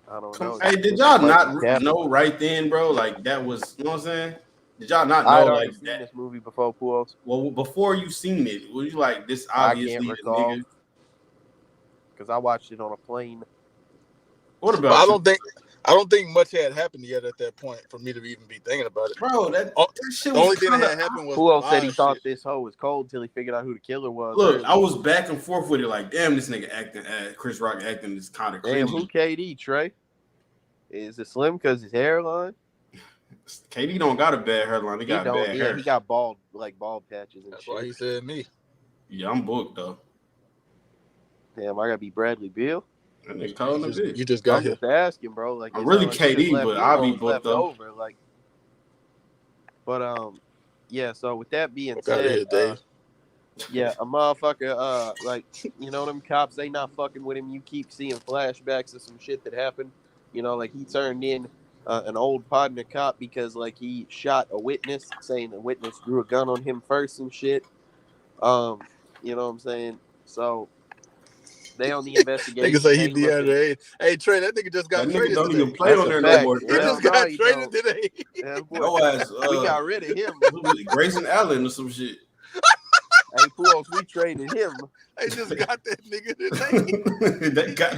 Speaker 2: I don't know.
Speaker 3: Hey, did y'all not know right then, bro? Like that was, you know what I'm saying? Did y'all not know like
Speaker 2: seen this movie before, Pools?
Speaker 3: Well, before you seen it, were you like this? Obviously,
Speaker 2: I can't recall because I watched it on a plane.
Speaker 3: What about?
Speaker 1: I don't think much had happened yet at that point for me to even be thinking about it.
Speaker 3: Bro, that shit
Speaker 1: the only thing that had happened was
Speaker 2: Pools said he thought this hoe was cold till he figured out who the killer was.
Speaker 3: Look, I was back and forth with it. Like, damn, this nigga acting, Chris Rock acting is kind of crazy.
Speaker 2: Damn, who KD, Trey? Is it Slim because his hairline?
Speaker 3: KD don't got a bad hairline. He got bad hair.
Speaker 2: He got bald patches and
Speaker 1: That's
Speaker 2: shit.
Speaker 1: why he said me.
Speaker 3: Yeah, I'm booked though.
Speaker 2: Damn, I gotta be Bradley Beal.
Speaker 1: You just got here.
Speaker 2: Just asking, bro. Like,
Speaker 3: I'm really KD, but I'll be booked though.
Speaker 2: Over, like, but yeah. So with that being said, yeah, a motherfucker, like, them cops, they not fucking with him. You keep seeing flashbacks of some shit that happened. Like he turned in an old partner cop because like he shot a witness, saying the witness drew a gun on him first and shit. You know what I'm saying? So they on the investigation.
Speaker 1: Nigga say he DeAndre. Hey Trey, that nigga just got traded.
Speaker 3: Don't even play on there no more.
Speaker 1: He just got traded today.
Speaker 2: We got rid of him.
Speaker 3: Grayson Allen or some shit.
Speaker 2: Hey, Pools, we traded him.
Speaker 1: They just got that nigga today.
Speaker 3: They got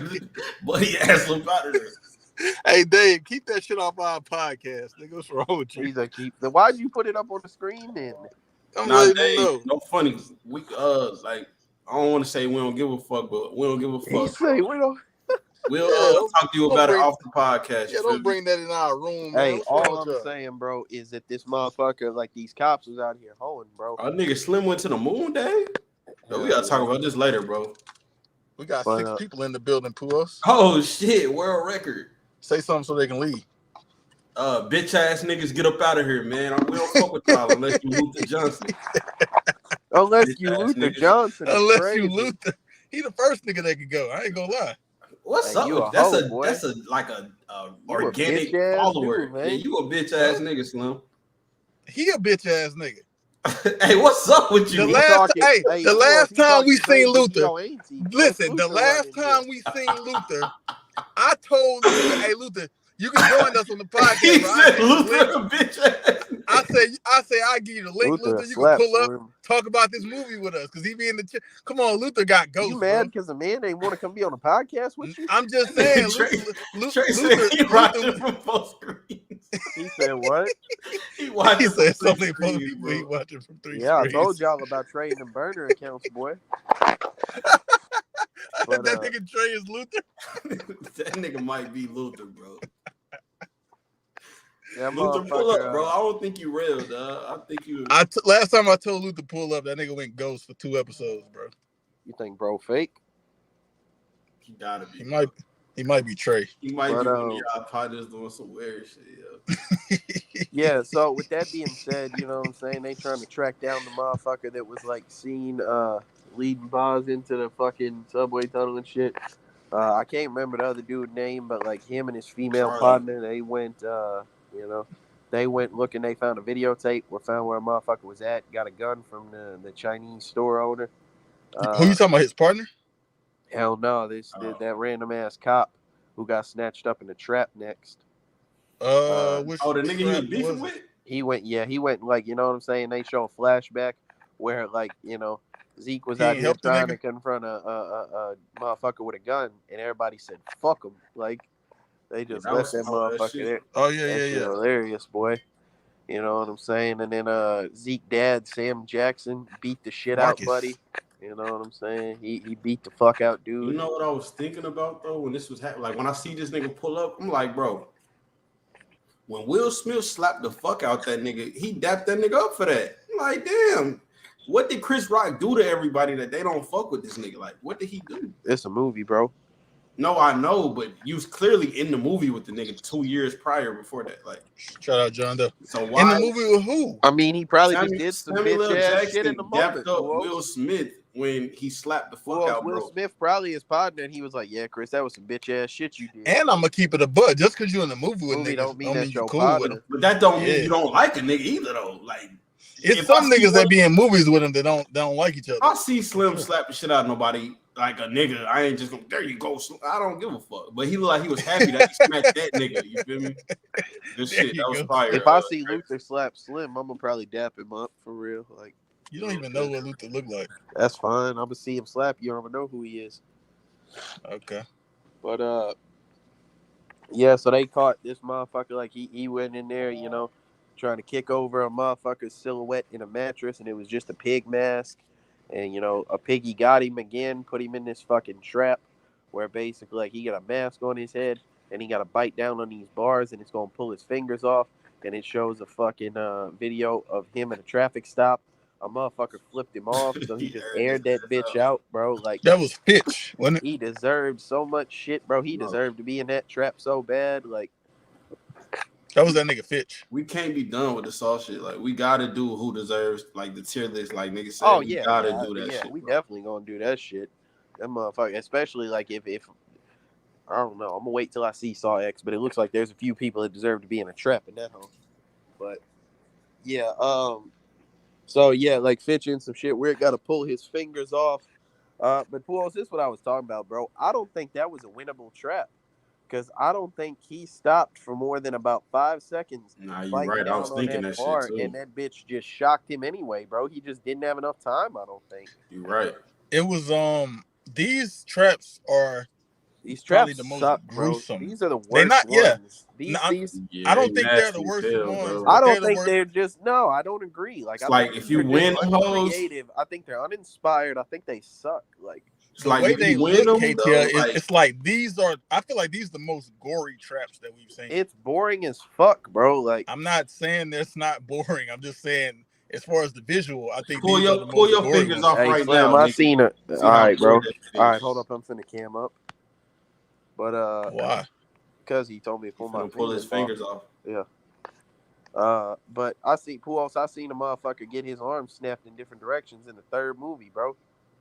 Speaker 3: buddy ass up out of there.
Speaker 1: Hey Dave, keep that shit off our podcast. Nigga, what's wrong with you?
Speaker 2: He's a keep. Why'd you put it up on the screen then?
Speaker 3: No funny. We like I don't want to say we don't give a fuck, but we don't give a fuck.
Speaker 2: He say we don't.
Speaker 3: We'll
Speaker 1: Yeah,
Speaker 3: talk to you
Speaker 1: don't
Speaker 3: about it
Speaker 1: bring-
Speaker 3: off the podcast.
Speaker 1: Yeah, don't bring that in our room, man.
Speaker 2: Hey,
Speaker 1: What's wrong
Speaker 2: all
Speaker 1: with
Speaker 2: I'm
Speaker 1: y'all?
Speaker 2: saying, bro, is that this motherfucker, like these cops, was out here hoeing, bro.
Speaker 3: Our nigga Slim went to the moon, Dave. But we gotta talk about this later, bro.
Speaker 1: We got 6 people in the building, Puos.
Speaker 3: Oh shit, world record.
Speaker 1: Say something so they can leave.
Speaker 3: Bitch ass niggas, get up out of here, man. We don't fuck with y'all unless you Luther Johnson.
Speaker 2: Unless you Luther Johnson.
Speaker 1: Unless you Luther. He the first nigga that could go. I ain't gonna lie.
Speaker 3: What's up? That's a organic follower. Dude, man. Yeah, you a bitch ass nigga, Slim.
Speaker 1: He a bitch ass nigga.
Speaker 3: Hey, what's up with you?
Speaker 1: The last time we seen Luther. Listen, the last time we seen Luther, I told Luther, hey Luther, you can join us on the podcast.
Speaker 3: He said Luther a bitch ass.
Speaker 1: I say I give you the link, Luther. You can pull up, talk about this movie with us, because he be in the come on, Luther got ghosts.
Speaker 2: You mad because the man ain't want to come be on the podcast with you?
Speaker 1: I'm just saying, Luther
Speaker 3: from both screens.
Speaker 2: He said what?
Speaker 1: He said something from he watching from 3 screens.
Speaker 2: I told y'all about trading them burner accounts, boy.
Speaker 1: But, that nigga Trey is Luther.
Speaker 3: That nigga might be Luther, bro.
Speaker 2: Yeah,
Speaker 3: Luther, pull up, bro. I don't think you real, dog. I think you.
Speaker 1: Last time I told Luther pull up, that nigga went ghost for 2 episodes, bro.
Speaker 2: You think bro fake?
Speaker 3: He gotta be.
Speaker 1: He might be Trey.
Speaker 3: He might be one of y'all partners doing some weird shit.
Speaker 2: Yeah. So with that being said, you know what I'm saying? They trying to track down the motherfucker that was like seen leading bars into the fucking subway tunnel and shit. I can't remember the other dude's name, but like him and his female partner, they went. They went looking. They found a videotape. Found where a motherfucker was at. Got a gun from the Chinese store owner.
Speaker 1: Who you talking about? His partner?
Speaker 2: Hell no. That random ass cop who got snatched up in the trap next.
Speaker 3: The nigga he was beefing with?
Speaker 2: He went like, you know what I'm saying? They show a flashback where like, you know, Zeke was out here trying to confront a motherfucker with a gun, and everybody said fuck him. Like they just left that motherfucker there.
Speaker 1: Oh yeah.
Speaker 2: Hilarious, boy. You know what I'm saying? And then Zeke dad, Sam Jackson, beat the shit out buddy. You know what I'm saying? He beat the fuck out dude.
Speaker 3: You know what I was thinking about though when this was happening? Like when I see this nigga pull up, I'm like, bro, when Will Smith slapped the fuck out that nigga, he dapped that nigga up for that. I'm like, damn. What did Chris Rock do to everybody that they don't fuck with this nigga? Like, what did he do?
Speaker 2: It's a movie, bro.
Speaker 3: No, I know, but you was clearly in the movie with the nigga 2 years prior before that. Like,
Speaker 1: shout out John Doe.
Speaker 3: So why
Speaker 1: in the movie with who?
Speaker 2: I mean, he probably just did some bitch ass shit in the moment.
Speaker 3: Up Will Smith when he slapped the fuck out, bro.
Speaker 2: Will Smith probably his partner, and he was like, "Yeah, Chris, that was some bitch ass shit you did."
Speaker 1: And I'm gonna keep it a butt. Just because you're in the movie with niggas,
Speaker 2: don't mean
Speaker 1: you're
Speaker 2: cool
Speaker 1: partner. With him.
Speaker 3: But that don't mean you don't like a nigga either, though. Like.
Speaker 1: It's some niggas that be in movies with him that don't like each other.
Speaker 3: I see Slim slap the shit out of nobody like a nigga. I ain't just gonna, there you go. I don't give a fuck. But he looked like he was happy that he smacked that nigga. You feel me? This shit, that was fire.
Speaker 2: If I see Luther slap Slim, I'm gonna probably dap him up for real. Like
Speaker 1: you don't even know what Luther look like.
Speaker 2: That's fine. I'm gonna see him slap you. I'm gonna know who he is.
Speaker 1: Okay.
Speaker 2: But yeah. So they caught this motherfucker. Like he went in there, you know, trying to kick over a motherfucker's silhouette in a mattress, and it was just a pig mask. And, you know, a piggy got him again, put him in this fucking trap where basically like he got a mask on his head and he got to bite down on these bars and it's going to pull his fingers off. And it shows a fucking video of him at a traffic stop. A motherfucker flipped him off, so he just aired that bitch out, bro. Like
Speaker 1: that was Pitch, wasn't it?
Speaker 2: He deserved so much shit, bro. He deserved to be in that trap so bad. Like
Speaker 1: that was that nigga Fitch.
Speaker 3: We can't be done with this all shit. Like we gotta do who deserves like the tier list. Like niggas said, we gotta do that shit.
Speaker 2: We
Speaker 3: bro.
Speaker 2: Definitely gonna do that shit. That motherfucker, especially like if I don't know, I'm gonna wait till I see Saw X, but it looks like there's a few people that deserve to be in a trap in that home. But yeah, so yeah, like Fitch and some shit where it gotta pull his fingers off. But Pools, this is what I was talking about, bro. I don't think that was a winnable trap. Because I don't think he stopped for more than about 5 seconds.
Speaker 3: Nah, you're right. I was thinking that shit too.
Speaker 2: And that bitch just shocked him anyway, bro. He just didn't have enough time, I don't think.
Speaker 3: You're right.
Speaker 1: It was these traps are
Speaker 2: probably
Speaker 1: the most
Speaker 2: suck,
Speaker 1: gruesome.
Speaker 2: Bro. These are the worst
Speaker 1: they're not,
Speaker 2: ones.
Speaker 1: I don't think they're the worst ones.
Speaker 2: I don't think they're just I don't agree. Like,
Speaker 3: if you win hoes,
Speaker 2: creative, I think they're uninspired. I think they suck. Like
Speaker 3: It's
Speaker 1: the
Speaker 3: like
Speaker 1: way
Speaker 3: if
Speaker 1: they
Speaker 3: you
Speaker 1: look,
Speaker 3: win them,
Speaker 1: KTL,
Speaker 3: though, like,
Speaker 1: it's like these are. I feel like these are the most gory traps that we've seen.
Speaker 2: It's boring as fuck, bro. Like,
Speaker 1: I'm not saying it's not boring. I'm just saying as far as the visual, I think
Speaker 3: pull
Speaker 1: these are the
Speaker 3: your
Speaker 1: most gory
Speaker 3: fingers
Speaker 1: ones.
Speaker 3: off
Speaker 2: hey,
Speaker 3: right
Speaker 2: Slim,
Speaker 3: now,
Speaker 2: I
Speaker 3: nigga.
Speaker 2: seen it.
Speaker 3: See
Speaker 2: All
Speaker 3: how
Speaker 2: right, bro.
Speaker 3: gory that shit
Speaker 2: All right,
Speaker 3: is.
Speaker 2: hold up. I'm finna cam up. But
Speaker 1: Why?
Speaker 2: because he told me to
Speaker 3: He's
Speaker 2: pull my
Speaker 3: gonna pull his fingers off.
Speaker 2: Yeah. But I seen a motherfucker get his arm snapped in different directions in the third movie, bro.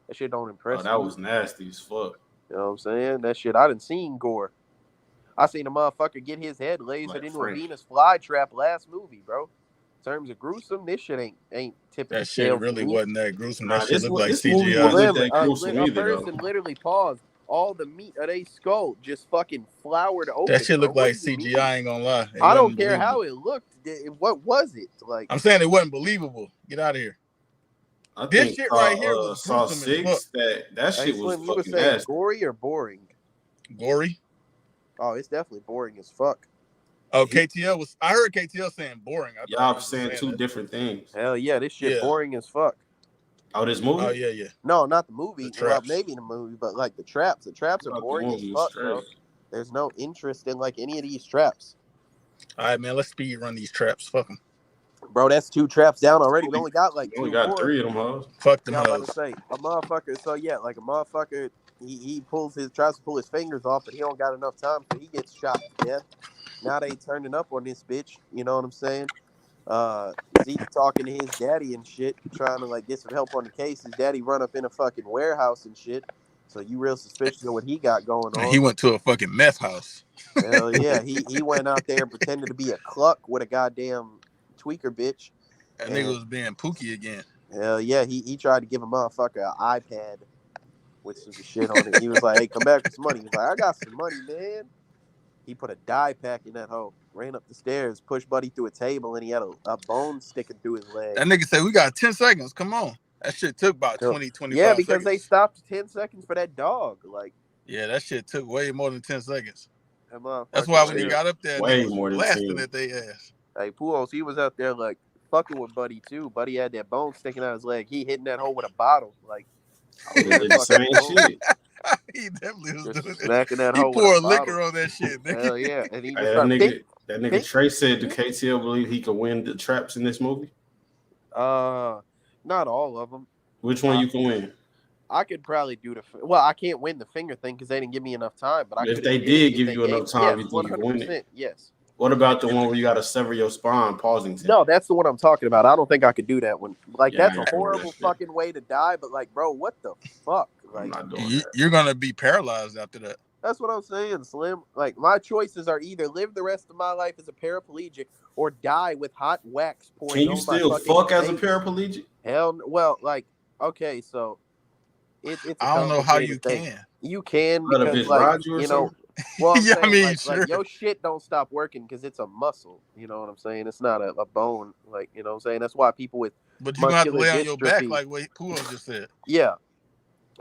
Speaker 2: That shit don't impress
Speaker 3: Oh,
Speaker 2: me.
Speaker 3: that was nasty as fuck.
Speaker 2: You know what I'm saying? That shit, I done seen gore. I seen a motherfucker get his head lasered
Speaker 3: Like
Speaker 2: into
Speaker 3: Frank.
Speaker 2: a Venus flytrap last movie, bro. In terms of gruesome, this shit ain't tipping
Speaker 1: That
Speaker 2: the
Speaker 1: shit
Speaker 2: scale
Speaker 1: really
Speaker 2: for me.
Speaker 1: wasn't that gruesome.
Speaker 3: Nah,
Speaker 1: That shit looked like
Speaker 3: this movie
Speaker 1: CGI.
Speaker 3: wasn't
Speaker 2: Slim,
Speaker 3: that gruesome
Speaker 2: a
Speaker 3: either, though.
Speaker 2: person literally paused. All the meat of their skull just fucking flowered open.
Speaker 1: That shit
Speaker 2: bro.
Speaker 1: looked
Speaker 2: What
Speaker 1: like
Speaker 2: do you mean?
Speaker 1: CGI. I ain't gonna lie. It
Speaker 2: I don't
Speaker 1: wasn't
Speaker 2: care how
Speaker 1: believable.
Speaker 2: it looked. What was it? Like,
Speaker 1: I'm saying it wasn't believable. Get out of here.
Speaker 3: I
Speaker 1: This
Speaker 3: think
Speaker 1: shit right here was
Speaker 3: Saw
Speaker 1: gruesome as fuck.
Speaker 3: 6. That
Speaker 2: hey,
Speaker 3: shit was
Speaker 2: Slim, you was
Speaker 3: fucking
Speaker 2: saying
Speaker 3: nasty.
Speaker 2: gory or boring?
Speaker 1: Gory.
Speaker 2: Oh, it's definitely boring as fuck.
Speaker 1: Oh, KTL was. I heard KTL saying boring. I thought
Speaker 3: Y'all
Speaker 1: he was just
Speaker 3: saying
Speaker 1: saying
Speaker 3: two
Speaker 1: that.
Speaker 3: different things.
Speaker 2: Hell yeah, this shit
Speaker 1: Yeah.
Speaker 2: boring as fuck.
Speaker 3: Oh, this movie?
Speaker 1: Oh yeah.
Speaker 2: No, not the movie.
Speaker 1: The
Speaker 2: Well,
Speaker 1: traps.
Speaker 2: maybe the movie, but like the traps. The traps
Speaker 3: I
Speaker 2: are
Speaker 3: thought the
Speaker 2: boring as
Speaker 3: movie was
Speaker 2: fuck, bro.
Speaker 3: straight.
Speaker 2: There's no interest in like any of these traps.
Speaker 1: All right, man. Let's speed run these traps. Fuck them.
Speaker 2: Bro, that's 2 traps down already. We only got like
Speaker 3: You only
Speaker 2: 2
Speaker 3: got
Speaker 2: more.
Speaker 3: 3 of them hoes.
Speaker 1: Fuck them
Speaker 2: Yeah, I'm about to
Speaker 1: hoes.
Speaker 2: say a motherfucker. So yeah, like a motherfucker, he tries to pull his fingers off, but he don't got enough time, so he gets shot to death. Now they turning up on this bitch. You know what I'm saying? Zeke talking to his daddy and shit, trying to like get some help on the case. His daddy run up in a fucking warehouse and shit. So you real suspicious of what he got going on.
Speaker 1: He went to a fucking meth house.
Speaker 2: Hell yeah, he went out there and pretended to be a cluck with a goddamn tweaker bitch.
Speaker 1: That nigga was being pookie again.
Speaker 2: Hell yeah, he tried to give a motherfucker an iPad with some shit on it. He was like, "Hey, come back with some money." He was like, "I got some money, man." He put a dye pack in that hoe, ran up the stairs, pushed Buddy through a table, and he had a bone sticking through his leg.
Speaker 1: That nigga said, "We got 10 seconds. Come on." That shit took about 20, 25
Speaker 2: Yeah, because
Speaker 1: seconds.
Speaker 2: they stopped 10 seconds for that dog. Like,
Speaker 1: yeah, that shit took way more than 10 seconds.
Speaker 2: that
Speaker 1: That's why when he got up there,
Speaker 3: way
Speaker 1: nigga was
Speaker 3: more than
Speaker 1: blasting
Speaker 3: 10.
Speaker 1: at they ass.
Speaker 2: Hey, Pujols, he was out there like fucking with Buddy too. Buddy had that bone sticking out his leg. He hitting that hole with a bottle. Like,
Speaker 3: He did the same shit.
Speaker 1: He definitely was
Speaker 2: just
Speaker 1: doing it.
Speaker 2: smacking that
Speaker 1: He
Speaker 2: hole with a
Speaker 1: poured
Speaker 2: bottle.
Speaker 1: liquor on that shit, nigga.
Speaker 2: Hell yeah, and he
Speaker 3: Hey,
Speaker 2: just
Speaker 3: that
Speaker 2: started.
Speaker 3: nigga Trey said the KTL believe he could win the traps in this movie.
Speaker 2: Not all of them.
Speaker 3: Which one you can win?
Speaker 2: I could probably do I can't win the finger thing because they didn't give me enough time. But
Speaker 3: If they did give you enough time, you think you can win it?
Speaker 2: Yes.
Speaker 3: What about the one where you got to sever your spine pausing?
Speaker 2: No, that's the one I'm talking about. I don't think I could do that one. Like,
Speaker 3: Yeah,
Speaker 2: that's
Speaker 3: I
Speaker 2: a
Speaker 3: ain't doing
Speaker 2: horrible
Speaker 3: that shit.
Speaker 2: fucking way to die. But like, bro, what the fuck?
Speaker 3: I'm
Speaker 2: Like,
Speaker 3: not doing that.
Speaker 1: You're gonna be paralyzed after that.
Speaker 2: that's what I'm saying, Slim. Like, my choices are either live the rest of my life as a paraplegic or die with hot wax pouring
Speaker 3: Can you
Speaker 2: on
Speaker 3: still
Speaker 2: my fucking
Speaker 3: fuck as a
Speaker 2: face.
Speaker 3: paraplegic?
Speaker 2: Hell, well, like, okay, so it's a
Speaker 1: I don't know how you
Speaker 2: complicated thing.
Speaker 1: can.
Speaker 2: You can
Speaker 3: Let a
Speaker 2: because,
Speaker 3: bitch
Speaker 2: like,
Speaker 3: ride you or something?
Speaker 2: Well, I'm
Speaker 1: Yeah,
Speaker 2: saying,
Speaker 1: I mean,
Speaker 2: like,
Speaker 1: sure.
Speaker 2: your shit don't stop working because it's a muscle. You know what I'm saying? It's not a bone. Like, you know what I'm saying? That's why people with
Speaker 1: But you're gonna have to lay on your back
Speaker 2: dystrophy-
Speaker 1: like what Pujols just said.
Speaker 2: yeah.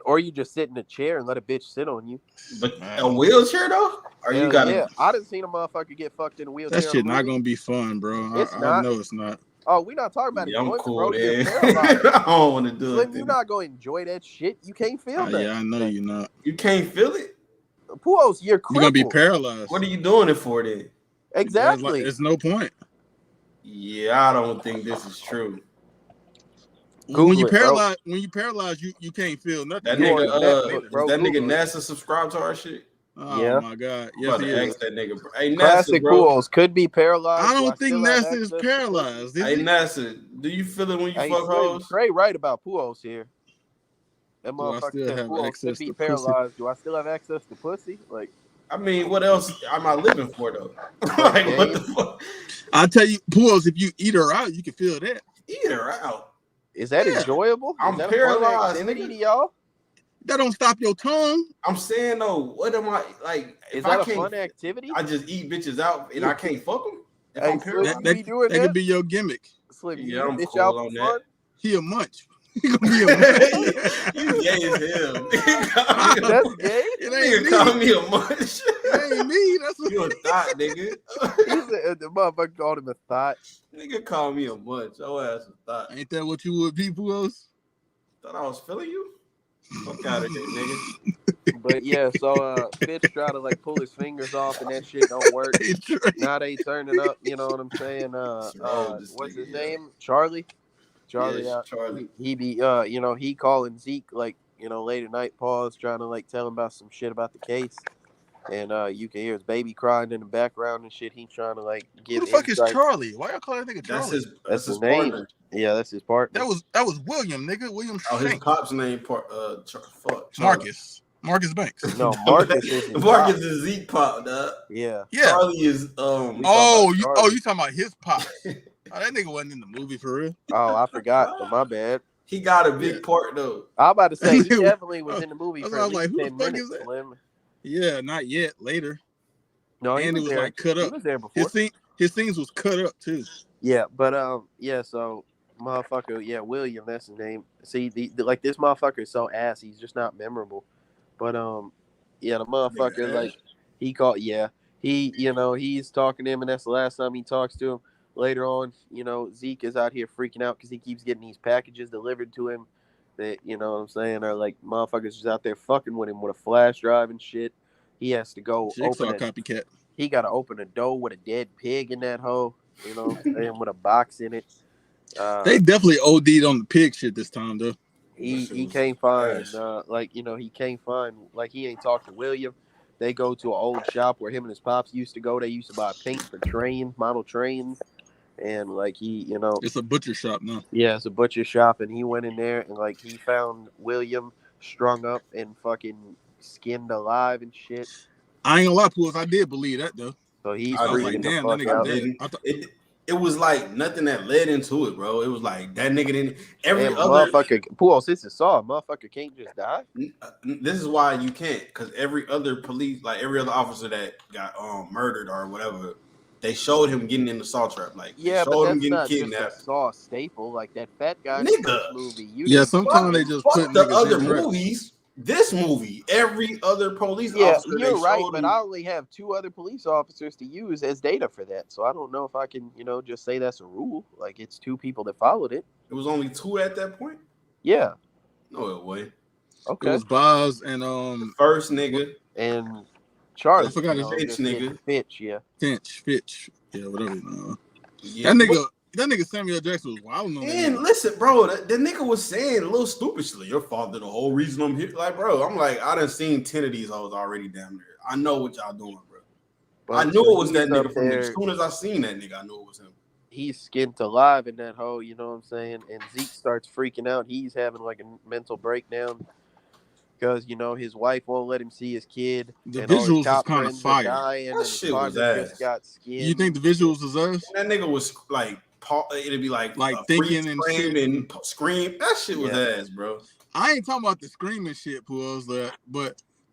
Speaker 2: Or you just sit in a chair and let a bitch sit on you.
Speaker 3: But
Speaker 1: Man.
Speaker 3: a wheelchair though? Or you got
Speaker 2: Yeah, I done seen a motherfucker get fucked in a wheelchair.
Speaker 1: That shit not gonna be fun, bro.
Speaker 2: It's
Speaker 1: I
Speaker 2: not.
Speaker 1: know it's not.
Speaker 2: Oh, we're not talking about
Speaker 3: Yeah, I'm
Speaker 2: enjoyment,
Speaker 3: cool,
Speaker 2: bro. You're
Speaker 3: then.
Speaker 2: paralyzed.
Speaker 3: I don't want to do
Speaker 2: Slim,
Speaker 3: it.
Speaker 2: you're
Speaker 3: Then.
Speaker 2: not going to enjoy that shit. You can't feel that.
Speaker 1: Yeah, I know you're not.
Speaker 3: You can't feel it?
Speaker 2: Pujols, you're crippled.
Speaker 1: You're gonna be paralyzed.
Speaker 3: What are you doing it for then?
Speaker 2: Exactly.
Speaker 1: It's no point.
Speaker 3: Yeah, I don't think this is true.
Speaker 2: Google
Speaker 1: When
Speaker 2: it, bro.
Speaker 1: you paralyzed, you can't feel nothing.
Speaker 3: That
Speaker 2: You
Speaker 3: nigga,
Speaker 2: on Netflix, bro.
Speaker 3: that nigga
Speaker 2: Google it.
Speaker 3: NASA subscribed to our shit.
Speaker 1: Oh
Speaker 2: Yeah.
Speaker 1: my god.
Speaker 3: I'm
Speaker 1: Yes,
Speaker 3: about
Speaker 1: he
Speaker 3: to
Speaker 1: is.
Speaker 3: ask that nigga. Hey, NASA,
Speaker 2: Classic
Speaker 3: bro.
Speaker 2: Pujols could be paralyzed.
Speaker 1: I don't think
Speaker 2: still have
Speaker 1: NASA is
Speaker 2: access to
Speaker 1: paralyzed. Is
Speaker 3: Hey,
Speaker 1: he?
Speaker 3: NASA, do you feel it when you
Speaker 2: Hey,
Speaker 3: fuck
Speaker 2: Slim,
Speaker 3: hoes?
Speaker 2: Trey right about Pujols here. That
Speaker 1: Do I
Speaker 2: motherfucker
Speaker 1: still
Speaker 2: said
Speaker 1: have
Speaker 2: Pujols
Speaker 1: access
Speaker 2: could be
Speaker 1: to pussy?
Speaker 2: paralyzed. Do I still have access to pussy? Like,
Speaker 3: I mean, what else am I living for though? Like, what the fuck?
Speaker 1: I tell you, Pujols, if you eat her out, you can feel that.
Speaker 3: Eat her out.
Speaker 2: is that enjoyable?
Speaker 3: I'm
Speaker 2: is that
Speaker 3: paralyzed,
Speaker 2: a fun activity
Speaker 3: nigga.
Speaker 2: to y'all?
Speaker 1: That don't stop your tongue.
Speaker 3: I'm saying though, what am I like?
Speaker 2: Is
Speaker 3: If
Speaker 2: that
Speaker 3: I
Speaker 2: a
Speaker 3: can't,
Speaker 2: fun activity?
Speaker 3: I just eat bitches out and I can't fuck them. If
Speaker 2: Hey,
Speaker 3: I'm
Speaker 2: Slim,
Speaker 3: paralyzed,
Speaker 2: you be doing
Speaker 1: That
Speaker 2: that?
Speaker 1: could be your gimmick.
Speaker 2: Slim, you
Speaker 3: yeah, I'm
Speaker 2: bitch
Speaker 3: cool
Speaker 2: out
Speaker 3: on
Speaker 2: for
Speaker 3: that.
Speaker 2: fun?
Speaker 1: He a munch. He gonna be a munch.
Speaker 3: You gay as hell.
Speaker 2: That's gay?
Speaker 1: It
Speaker 3: Nigga
Speaker 1: ain't
Speaker 3: call
Speaker 1: me.
Speaker 3: me a munch.
Speaker 1: It ain't me. That's what
Speaker 3: You a thought, nigga.
Speaker 2: He said the motherfucker called him a thought.
Speaker 3: Nigga call me a munch. Your ass a thought.
Speaker 1: Ain't that what you would be, Pujols?
Speaker 3: Thought I was feeling you? Fuck out of here, nigga.
Speaker 2: But yeah, so Fitz tried to like pull his fingers off, and that shit don't work.
Speaker 1: Hey, Trey.
Speaker 2: Now they turning up. You know what I'm saying?
Speaker 3: What's wrong with this
Speaker 2: What's
Speaker 3: nigga,
Speaker 2: his
Speaker 3: yeah.
Speaker 2: name? Charlie. Charlie.
Speaker 3: Yeah, Charlie.
Speaker 2: He be he calling Zeke like late at night. Pause, trying to like tell him about some shit about the case. And you can hear his baby crying in the background and shit. He's trying to like
Speaker 1: Who
Speaker 2: give
Speaker 1: the fuck is
Speaker 2: insight.
Speaker 1: Charlie? Why y'all call that nigga
Speaker 3: That's
Speaker 1: Charlie?
Speaker 2: That's
Speaker 3: his
Speaker 2: his name.
Speaker 3: partner.
Speaker 2: Yeah, that's his partner.
Speaker 1: That was William, nigga. William
Speaker 3: Oh, his
Speaker 1: Shank.
Speaker 3: pop's name fuck Charlie.
Speaker 1: Marcus Banks.
Speaker 2: No, Marcus is his
Speaker 3: Marcus
Speaker 2: pop.
Speaker 3: is Zeke pop, dog.
Speaker 2: Yeah.
Speaker 3: Charlie is
Speaker 2: We talking
Speaker 1: Oh,
Speaker 2: about
Speaker 1: you talking about his pop? Oh, that nigga wasn't in the movie for real.
Speaker 2: Oh, I forgot. But my bad.
Speaker 3: He got a big part though.
Speaker 2: I'm about to say he definitely was in the movie
Speaker 1: That's
Speaker 2: for
Speaker 1: why I
Speaker 2: at
Speaker 1: was
Speaker 2: least
Speaker 1: like, who the
Speaker 2: 10
Speaker 1: fuck
Speaker 2: minutes.
Speaker 1: is that?
Speaker 2: Slim.
Speaker 1: Yeah, not yet. Later.
Speaker 2: No,
Speaker 1: And it was like cut up.
Speaker 2: He was there before.
Speaker 1: His scenes was cut up too.
Speaker 2: Yeah, but so motherfucker, yeah, William, that's his name. See, like this motherfucker is so ass, he's just not memorable. But yeah, the motherfucker like he's talking to him, and that's the last time he talks to him. Later on, Zeke is out here freaking out because he keeps getting these packages delivered to him that what I'm saying are like motherfuckers just out there fucking with him with a flash drive and shit. He has to go
Speaker 1: Jigsaw copycat.
Speaker 2: He got to open a door with a dead pig in that hole, and with a box in it.
Speaker 1: They definitely OD'd on the pig shit this time, though.
Speaker 2: He can't find he can't find like he ain't talked to William. They go to an old shop where him and his pops used to go. They used to buy paint for model trains, and like
Speaker 1: it's a butcher shop now.
Speaker 2: Yeah, it's a butcher shop, and he went in there and like he found William strung up and fucking skinned alive and shit.
Speaker 1: I ain't gonna lie, Pools. I did believe that though.
Speaker 2: So he's
Speaker 1: like, damn, that nigga dead.
Speaker 3: It was like nothing that led into it, bro. It was like that nigga didn't. Every other
Speaker 2: motherfucker, Pools, this is Saw. Motherfucker can't just die.
Speaker 3: This is why you can't, because every other police, like every other officer that got murdered or whatever, they showed him getting in the saw trap. Like
Speaker 2: yeah,
Speaker 3: showed
Speaker 2: but
Speaker 3: him
Speaker 2: that's
Speaker 3: getting
Speaker 2: not
Speaker 3: kidnapped.
Speaker 2: just a Saw staple. Like that fat guy
Speaker 3: Nigga.
Speaker 2: in the movie.
Speaker 1: Yeah, sometimes they just put
Speaker 3: the
Speaker 1: niggas
Speaker 3: other
Speaker 1: in traps.
Speaker 3: movies. This movie, every other police
Speaker 2: yeah,
Speaker 3: officer.
Speaker 2: You're right, but I only have 2 other police officers to use as data for that. So I don't know if I can, just say that's a rule. Like it's 2 people that followed it.
Speaker 3: It was only 2 at that point.
Speaker 2: Yeah.
Speaker 3: No, it wasn't.
Speaker 1: Okay. It was Boz and
Speaker 3: the first nigga
Speaker 2: and Charlie.
Speaker 1: I forgot his
Speaker 3: Finch nigga.
Speaker 2: Fitch, yeah.
Speaker 1: Fitch, yeah, whatever. Yeah, that nigga Samuel Jackson was wild.
Speaker 3: And listen, bro, the nigga was saying a little stupidly, your father, the whole reason I'm here. Like, bro, I'm like, I done seen 10 of these hoes already down there. I know what y'all doing, bro. But I knew it was that nigga from as soon as I seen that nigga, I knew it was him.
Speaker 2: He's skinned alive in that hole, you know what I'm saying? And Zeke starts freaking out. He's having like a mental breakdown because, his wife won't let him see his kid.
Speaker 1: The visuals was kind of fire.
Speaker 3: That shit was ass.
Speaker 2: Just got skinned.
Speaker 1: You think the visuals was us?
Speaker 3: That nigga was like, it'd be like
Speaker 1: thinking and shit
Speaker 3: and scream. That shit was ass, bro.
Speaker 1: I ain't talking about the screaming shit, Pools,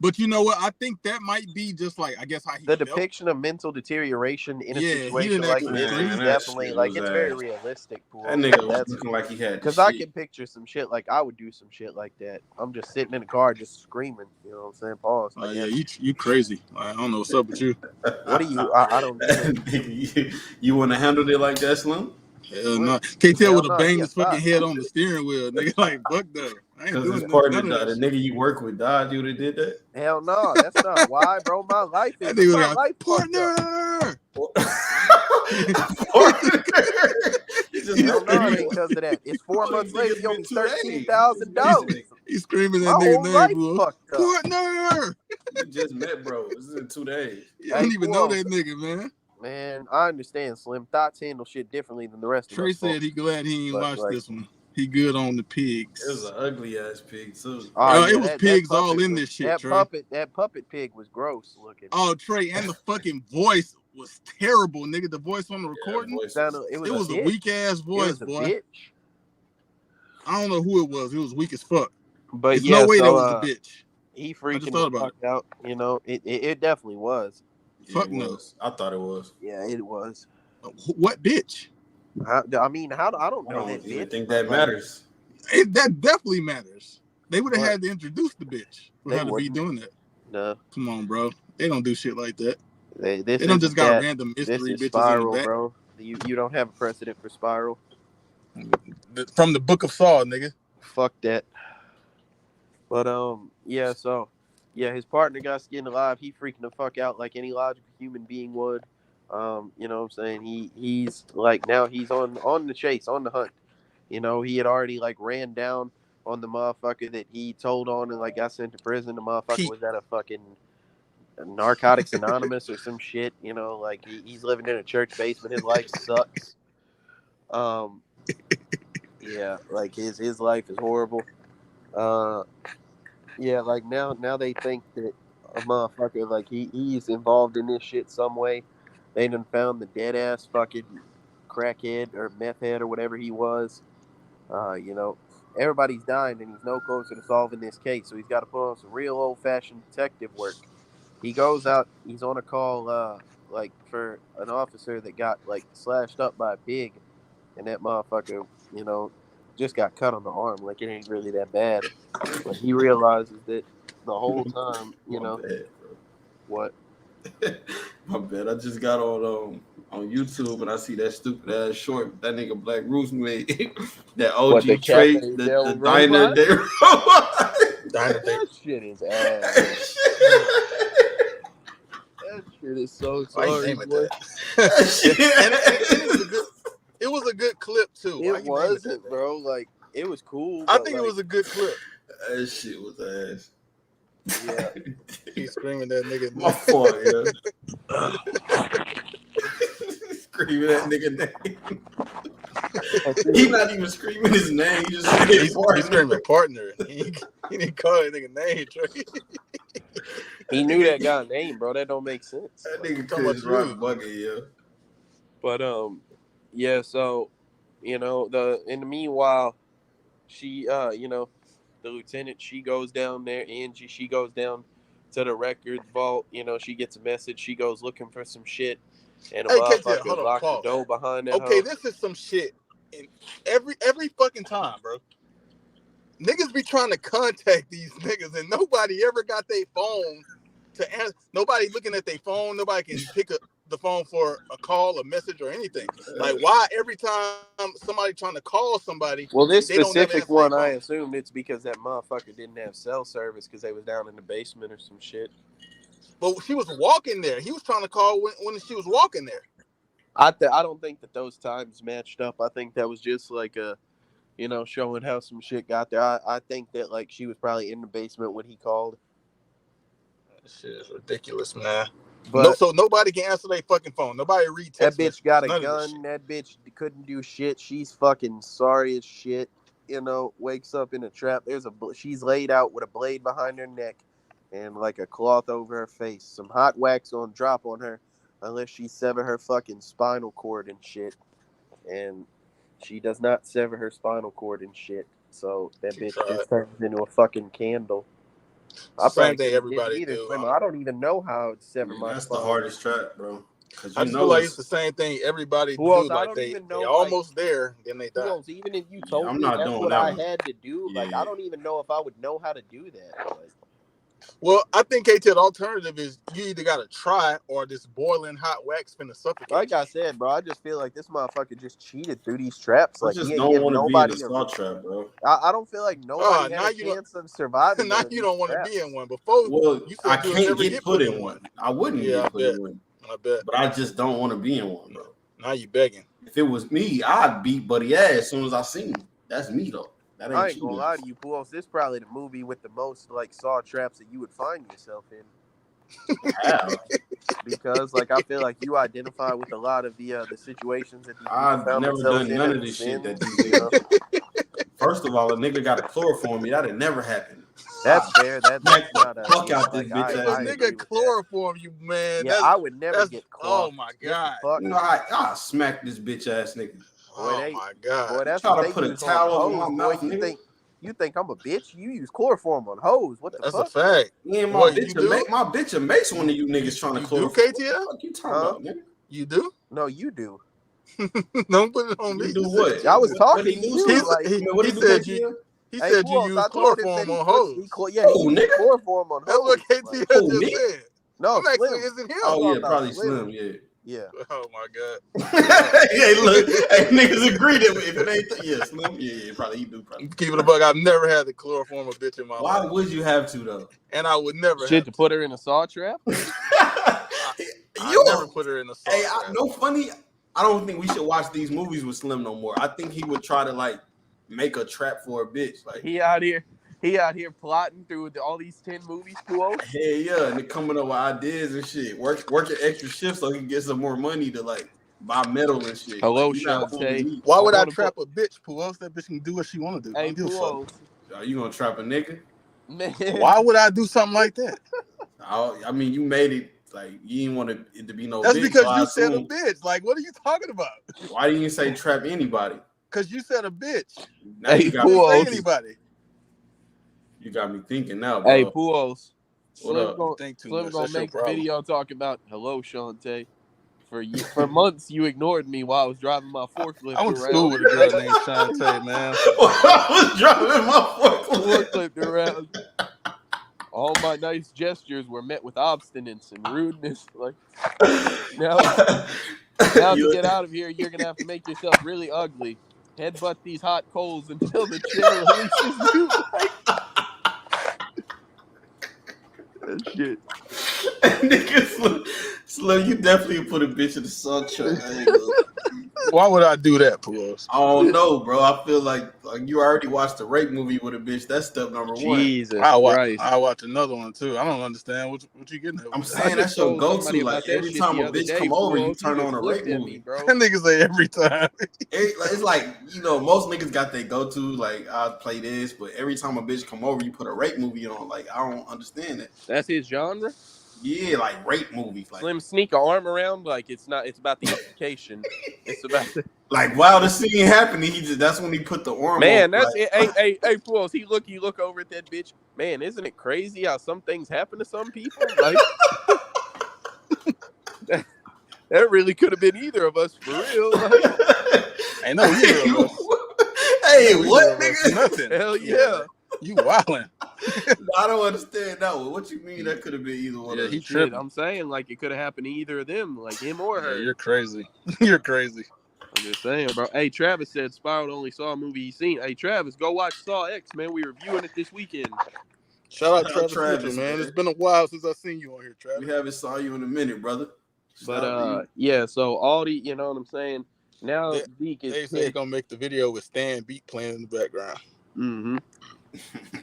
Speaker 1: but you know what? I think that might be just like, I guess how he
Speaker 2: the
Speaker 1: felt.
Speaker 2: depiction of mental deterioration in a
Speaker 1: he
Speaker 2: situation
Speaker 1: didn't
Speaker 2: like
Speaker 1: actually
Speaker 2: this
Speaker 1: scream.
Speaker 2: is definitely like it's very realistic. Pools.
Speaker 3: That nigga was looking like he had
Speaker 2: because I can picture some shit like I would do some shit like that. I'm just sitting in the car just screaming. You know what I'm saying? Pause.
Speaker 1: Oh yeah, you crazy. I don't know what's up with you.
Speaker 2: What do you? I don't.
Speaker 3: You want to handle it like that, Slim?
Speaker 1: Hell no. Can't tell with a bang his fucking head on the steering wheel, nigga. Like fuck that.
Speaker 3: Because his partner died. The nigga you work with died. You would have did that?
Speaker 2: Hell no, that's not why, bro. My life is my life
Speaker 1: partner.
Speaker 2: Hell no, it ain't because of that. It's 4 months later. He owed me $13,000.
Speaker 1: He's screaming that nigga name, bro.
Speaker 2: Partner.
Speaker 3: You just met, bro. This is in 2 days.
Speaker 1: I don't even know that nigga, man.
Speaker 2: Man, I understand. Slim thoughts handle shit differently than the rest of us.
Speaker 1: Trey said he glad he ain't watched this one. He good on the pigs.
Speaker 3: It was an ugly ass pig too.
Speaker 1: It was pigs all in this shit.
Speaker 2: That puppet pig was gross looking.
Speaker 1: Oh, Trey, and the fucking voice was terrible, nigga. The voice on the recording,
Speaker 2: it
Speaker 1: was a weak ass voice, boy.
Speaker 2: Bitch.
Speaker 1: I don't know who it was. It was weak as fuck.
Speaker 2: But
Speaker 1: there's no way that was a bitch.
Speaker 2: He freaking the fuck out. It definitely was.
Speaker 1: Fuck no.
Speaker 3: I thought it was.
Speaker 2: Yeah, it was.
Speaker 1: What bitch?
Speaker 2: I don't know that bitch.
Speaker 3: I think that matters.
Speaker 1: That definitely matters. They would have had to introduce the bitch for her to be doing that.
Speaker 2: No.
Speaker 1: Come on, bro. They don't do shit like that.
Speaker 2: They
Speaker 1: don't just got random mystery bitches
Speaker 2: Spiral,
Speaker 1: in the back.
Speaker 2: bro. You don't have a precedent for Spiral.
Speaker 1: From the Book of Saw, nigga.
Speaker 2: Fuck that. But his partner got skinned alive. He freaking the fuck out like any logical human being would. You know what I'm saying? He's like now he's on the chase, on the hunt. You know, he had already like ran down on the motherfucker that he told on and like got sent to prison. The motherfucker was at a fucking Narcotics Anonymous or some shit. You know, like he's living in a church basement. His life sucks. Yeah, like his life is horrible. Yeah, like now they think that a motherfucker like he's involved in this shit some way. They done found the dead ass fucking crackhead or meth head or whatever he was. You know, everybody's dying and he's no closer to solving this case. So he's got to put on some real old fashioned detective work. He goes out. He's on a call like for an officer that got like slashed up by a pig, and that motherfucker, you know, just got cut on the arm. Like it ain't really that bad. But he realizes that the whole time, you know, what?
Speaker 3: My bad. I just got on YouTube and I see that stupid ass short that nigga Black Roots made. That OG trait, the diner there.
Speaker 2: That shit is ass. That shit is so sorry.
Speaker 1: It was a good clip too.
Speaker 2: It wasn't, bro. Like it was cool.
Speaker 1: I think it was a good clip.
Speaker 3: That shit was ass.
Speaker 1: Yeah, he's screaming that nigga.
Speaker 3: My fault, yeah. Screaming that nigga name. He's not even screaming his name. He just
Speaker 1: he's screaming partner. He didn't call that nigga name. Trey.
Speaker 2: He knew that guy's name, bro. That don't make sense.
Speaker 3: That nigga Chris Rock bucket, yeah.
Speaker 2: But yeah. So, you know, in the meanwhile, she, you know, the lieutenant, she goes down there. Angie, she goes down to the record vault. You know, she gets a message. She goes looking for some shit, and a motherfucker locked the door behind that.
Speaker 1: Okay, this is some shit. Every fucking time, bro. Niggas be trying to contact these niggas, and nobody ever got their phone to answer. Nobody looking at their phone. Nobody can pick up the phone for a call, a message, or anything. Like, why every time somebody trying to call somebody?
Speaker 2: Well, this specific one, I assumed it's because that motherfucker didn't have cell service because they was down in the basement or some shit.
Speaker 1: But she was walking there. He was trying to call when she was walking there.
Speaker 2: I don't think that those times matched up. I think that was just like a, you know, showing how some shit got there. I think that like she was probably in the basement when he called.
Speaker 1: That shit is ridiculous, man.
Speaker 2: But
Speaker 1: so nobody can answer their fucking phone. Nobody read text.
Speaker 2: That bitch got a gun. That bitch couldn't do shit. She's fucking sorry as shit. You know, wakes up in a trap. She's laid out with a blade behind her neck and like a cloth over her face. Some hot wax on drop on her unless she sever her fucking spinal cord and shit. And she does not sever her spinal cord and shit. So that bitch just turns into a fucking candle.
Speaker 1: Same thing everybody do.
Speaker 2: I don't even know how to sever my
Speaker 3: That's
Speaker 2: spinal.
Speaker 3: the hardest trap, bro.
Speaker 1: I just feel like it's the same thing everybody do. Like they almost there, then they die.
Speaker 2: Even if you told me that's what I had to do, like I don't even know if I would know how to do that. Like,
Speaker 1: well, I think KT, the alternative is you either got to try or this boiling hot wax finna suffocate.
Speaker 2: Like I said, bro, I just feel like this motherfucker just cheated through these traps. Like,
Speaker 3: I just don't want to be in a salt trap, bro.
Speaker 2: I don't feel like nobody has a chance of surviving.
Speaker 1: Now you don't want to be in one. Before,
Speaker 3: well, I can't get put in one. I wouldn't get put in one.
Speaker 1: I bet.
Speaker 3: But I just don't want to be in one, bro.
Speaker 1: Now you begging.
Speaker 3: If it was me, I'd beat Buddy ass as soon as I seen him. That's me, though. That
Speaker 2: I ain't gonna lie to you, Pools. This is probably the movie with the most like saw traps that you would find yourself in.
Speaker 3: Yeah.
Speaker 2: Because like I feel like you identify with a lot of the situations that
Speaker 3: I've never done none of this shit that you know. First of all, a nigga got a chloroform me. That'd never happen.
Speaker 2: That's fair. That's not a
Speaker 3: fuck out this bitch ass
Speaker 1: nigga chloroform you, man.
Speaker 2: Yeah, I would never get chloroform.
Speaker 1: Oh my god.
Speaker 3: You know, I smack this bitch ass nigga.
Speaker 1: Oh my god!
Speaker 2: Boy, that's
Speaker 3: try to put a towel over my mouth.
Speaker 2: You think I'm a bitch? You use chloroform on hoes? What the fuck?
Speaker 1: That's a fact.
Speaker 3: Me and my bitch makes one of you niggas trying to chloroform.
Speaker 1: You do, KTL?
Speaker 3: What you talking about, nigga?
Speaker 1: You do?
Speaker 2: No, you do.
Speaker 1: Don't put it on me.
Speaker 3: You do what?
Speaker 2: I was talking to
Speaker 1: you. He said you use chloroform on hoes.
Speaker 2: Yeah, he used chloroform on hoes.
Speaker 1: That's what KTL just said.
Speaker 2: No,
Speaker 1: I'm actually, is it him?
Speaker 3: Oh yeah, probably Slim. Yeah.
Speaker 2: Yeah.
Speaker 1: Oh my god.
Speaker 3: Hey, look, hey, niggas agree that if it ain't Slim, yeah, probably he do probably.
Speaker 1: Keep it a bug. I've never had to chloroform a bitch in my
Speaker 3: Why
Speaker 1: life.
Speaker 3: would you have to though?
Speaker 1: And I would never
Speaker 4: Shit,
Speaker 1: have
Speaker 4: to put her in a saw trap?
Speaker 1: I never put her in a saw trap.
Speaker 3: No funny. I don't think we should watch these movies with Slim no more. I think he would try to like make a trap for a bitch. Like
Speaker 4: He out here plotting through all these 10 movies, Puo.
Speaker 3: Hey, yeah, and they coming up with ideas and shit. Working extra shifts so he can get some more money to like buy metal and shit.
Speaker 4: Hello,
Speaker 3: like, you not fooling
Speaker 4: Shantae.
Speaker 3: me.
Speaker 1: Why would I
Speaker 4: wanna
Speaker 1: trap a bitch, Puos? That bitch can do what she want to do.
Speaker 4: Hey,
Speaker 1: I don't give a
Speaker 4: Puo.
Speaker 1: fuck.
Speaker 3: Are you gonna trap a nigga?
Speaker 4: Man.
Speaker 1: Why would I do something like that?
Speaker 3: I mean, you made it like you didn't want it to be no.
Speaker 1: That's
Speaker 3: bitch,
Speaker 1: because
Speaker 3: so
Speaker 1: you
Speaker 3: I
Speaker 1: said a
Speaker 3: assume-
Speaker 1: bitch. Like, what are you talking about?
Speaker 3: Why didn't you say trap anybody?
Speaker 1: Because you said a bitch.
Speaker 3: Now
Speaker 4: Hey,
Speaker 3: you got
Speaker 1: You
Speaker 3: me
Speaker 4: Puos.
Speaker 1: say
Speaker 3: thinking.
Speaker 1: anybody.
Speaker 3: You got me thinking now, bro.
Speaker 4: Hey, Puos.
Speaker 3: What
Speaker 4: Slim
Speaker 3: up?
Speaker 4: gonna,
Speaker 1: Think too
Speaker 4: Slim
Speaker 1: much.
Speaker 4: gonna
Speaker 1: That's your
Speaker 4: make a
Speaker 1: problem.
Speaker 4: video talking about hello, Shantae. For months, you ignored me while I was driving my forklift
Speaker 1: I went to
Speaker 4: around.
Speaker 1: school with a girl named Shantae, man.
Speaker 3: I was driving my
Speaker 4: Forklift around. All my nice gestures were met with obstinance and rudeness. Like now to get out of here, you're gonna have to make yourself really ugly. Headbutt these hot coals until the chair releases you. Like that shit.
Speaker 3: Nigga, Slim, you definitely put a bitch in the salt truck. I ain't gonna-
Speaker 1: Why would I do that, Puos?
Speaker 3: I don't know, bro. I feel like you already watched the rape movie with a bitch. That's step number one.
Speaker 4: Jesus
Speaker 1: I'll
Speaker 4: Christ.
Speaker 1: watch another one too. I don't understand what you getting at.
Speaker 3: I'm
Speaker 1: with that.
Speaker 3: saying that's your
Speaker 4: told
Speaker 3: go-to.
Speaker 4: somebody about
Speaker 3: Like
Speaker 4: that
Speaker 3: every
Speaker 4: shit
Speaker 3: time
Speaker 4: the
Speaker 3: a
Speaker 4: other
Speaker 3: bitch
Speaker 4: day,
Speaker 3: come over, you
Speaker 4: Puos.
Speaker 3: turn
Speaker 4: He
Speaker 3: on a
Speaker 4: just
Speaker 3: rape
Speaker 4: looked at
Speaker 3: movie.
Speaker 4: me, bro.
Speaker 1: That nigga say every time.
Speaker 3: It's like most niggas got their go-to. Like I play this, but every time a bitch come over, you put a rape movie on. Like I don't understand that.
Speaker 4: That's his genre.
Speaker 3: Yeah, like rape movies. Like
Speaker 4: Slim sneak an arm around like it's about the implication. It's about the
Speaker 3: like while the scene happening, that's when he put the arm.
Speaker 4: man.
Speaker 3: on,
Speaker 4: That's
Speaker 3: like,
Speaker 4: it. Hey, Puos. He look over at that bitch. Man, isn't it crazy how some things happen to some people? Like that really could have been either of us for real. Like,
Speaker 1: Ain't no either of us.
Speaker 3: Hey,
Speaker 1: No either
Speaker 3: what
Speaker 1: of us.
Speaker 3: nigga?
Speaker 1: Nothing.
Speaker 4: hell yeah.
Speaker 1: You wildin'.
Speaker 3: I don't understand that one. What you mean that could have been either one
Speaker 1: Yeah,
Speaker 3: of
Speaker 1: he
Speaker 3: us?
Speaker 4: Shit,
Speaker 1: tripping.
Speaker 4: I'm saying like it could have happened to either of them, like him or her.
Speaker 1: Yeah, you're crazy. You're crazy.
Speaker 4: I'm just saying, bro. Hey, Travis said Spiral only saw a movie he's seen. Hey, Travis, go watch Saw X, man. We reviewing it this weekend.
Speaker 1: Shout out
Speaker 3: Shout out
Speaker 1: Travis
Speaker 3: Travis,
Speaker 1: Mitchell, man.
Speaker 3: man.
Speaker 1: It's been a while since I've seen you on here, Travis.
Speaker 3: We haven't saw you in a minute, brother.
Speaker 4: But yeah, so all the, you know what I'm saying? Now Zeke is
Speaker 1: They say he's gonna make the video with Stan Beat playing in the background.
Speaker 4: Mm-hmm.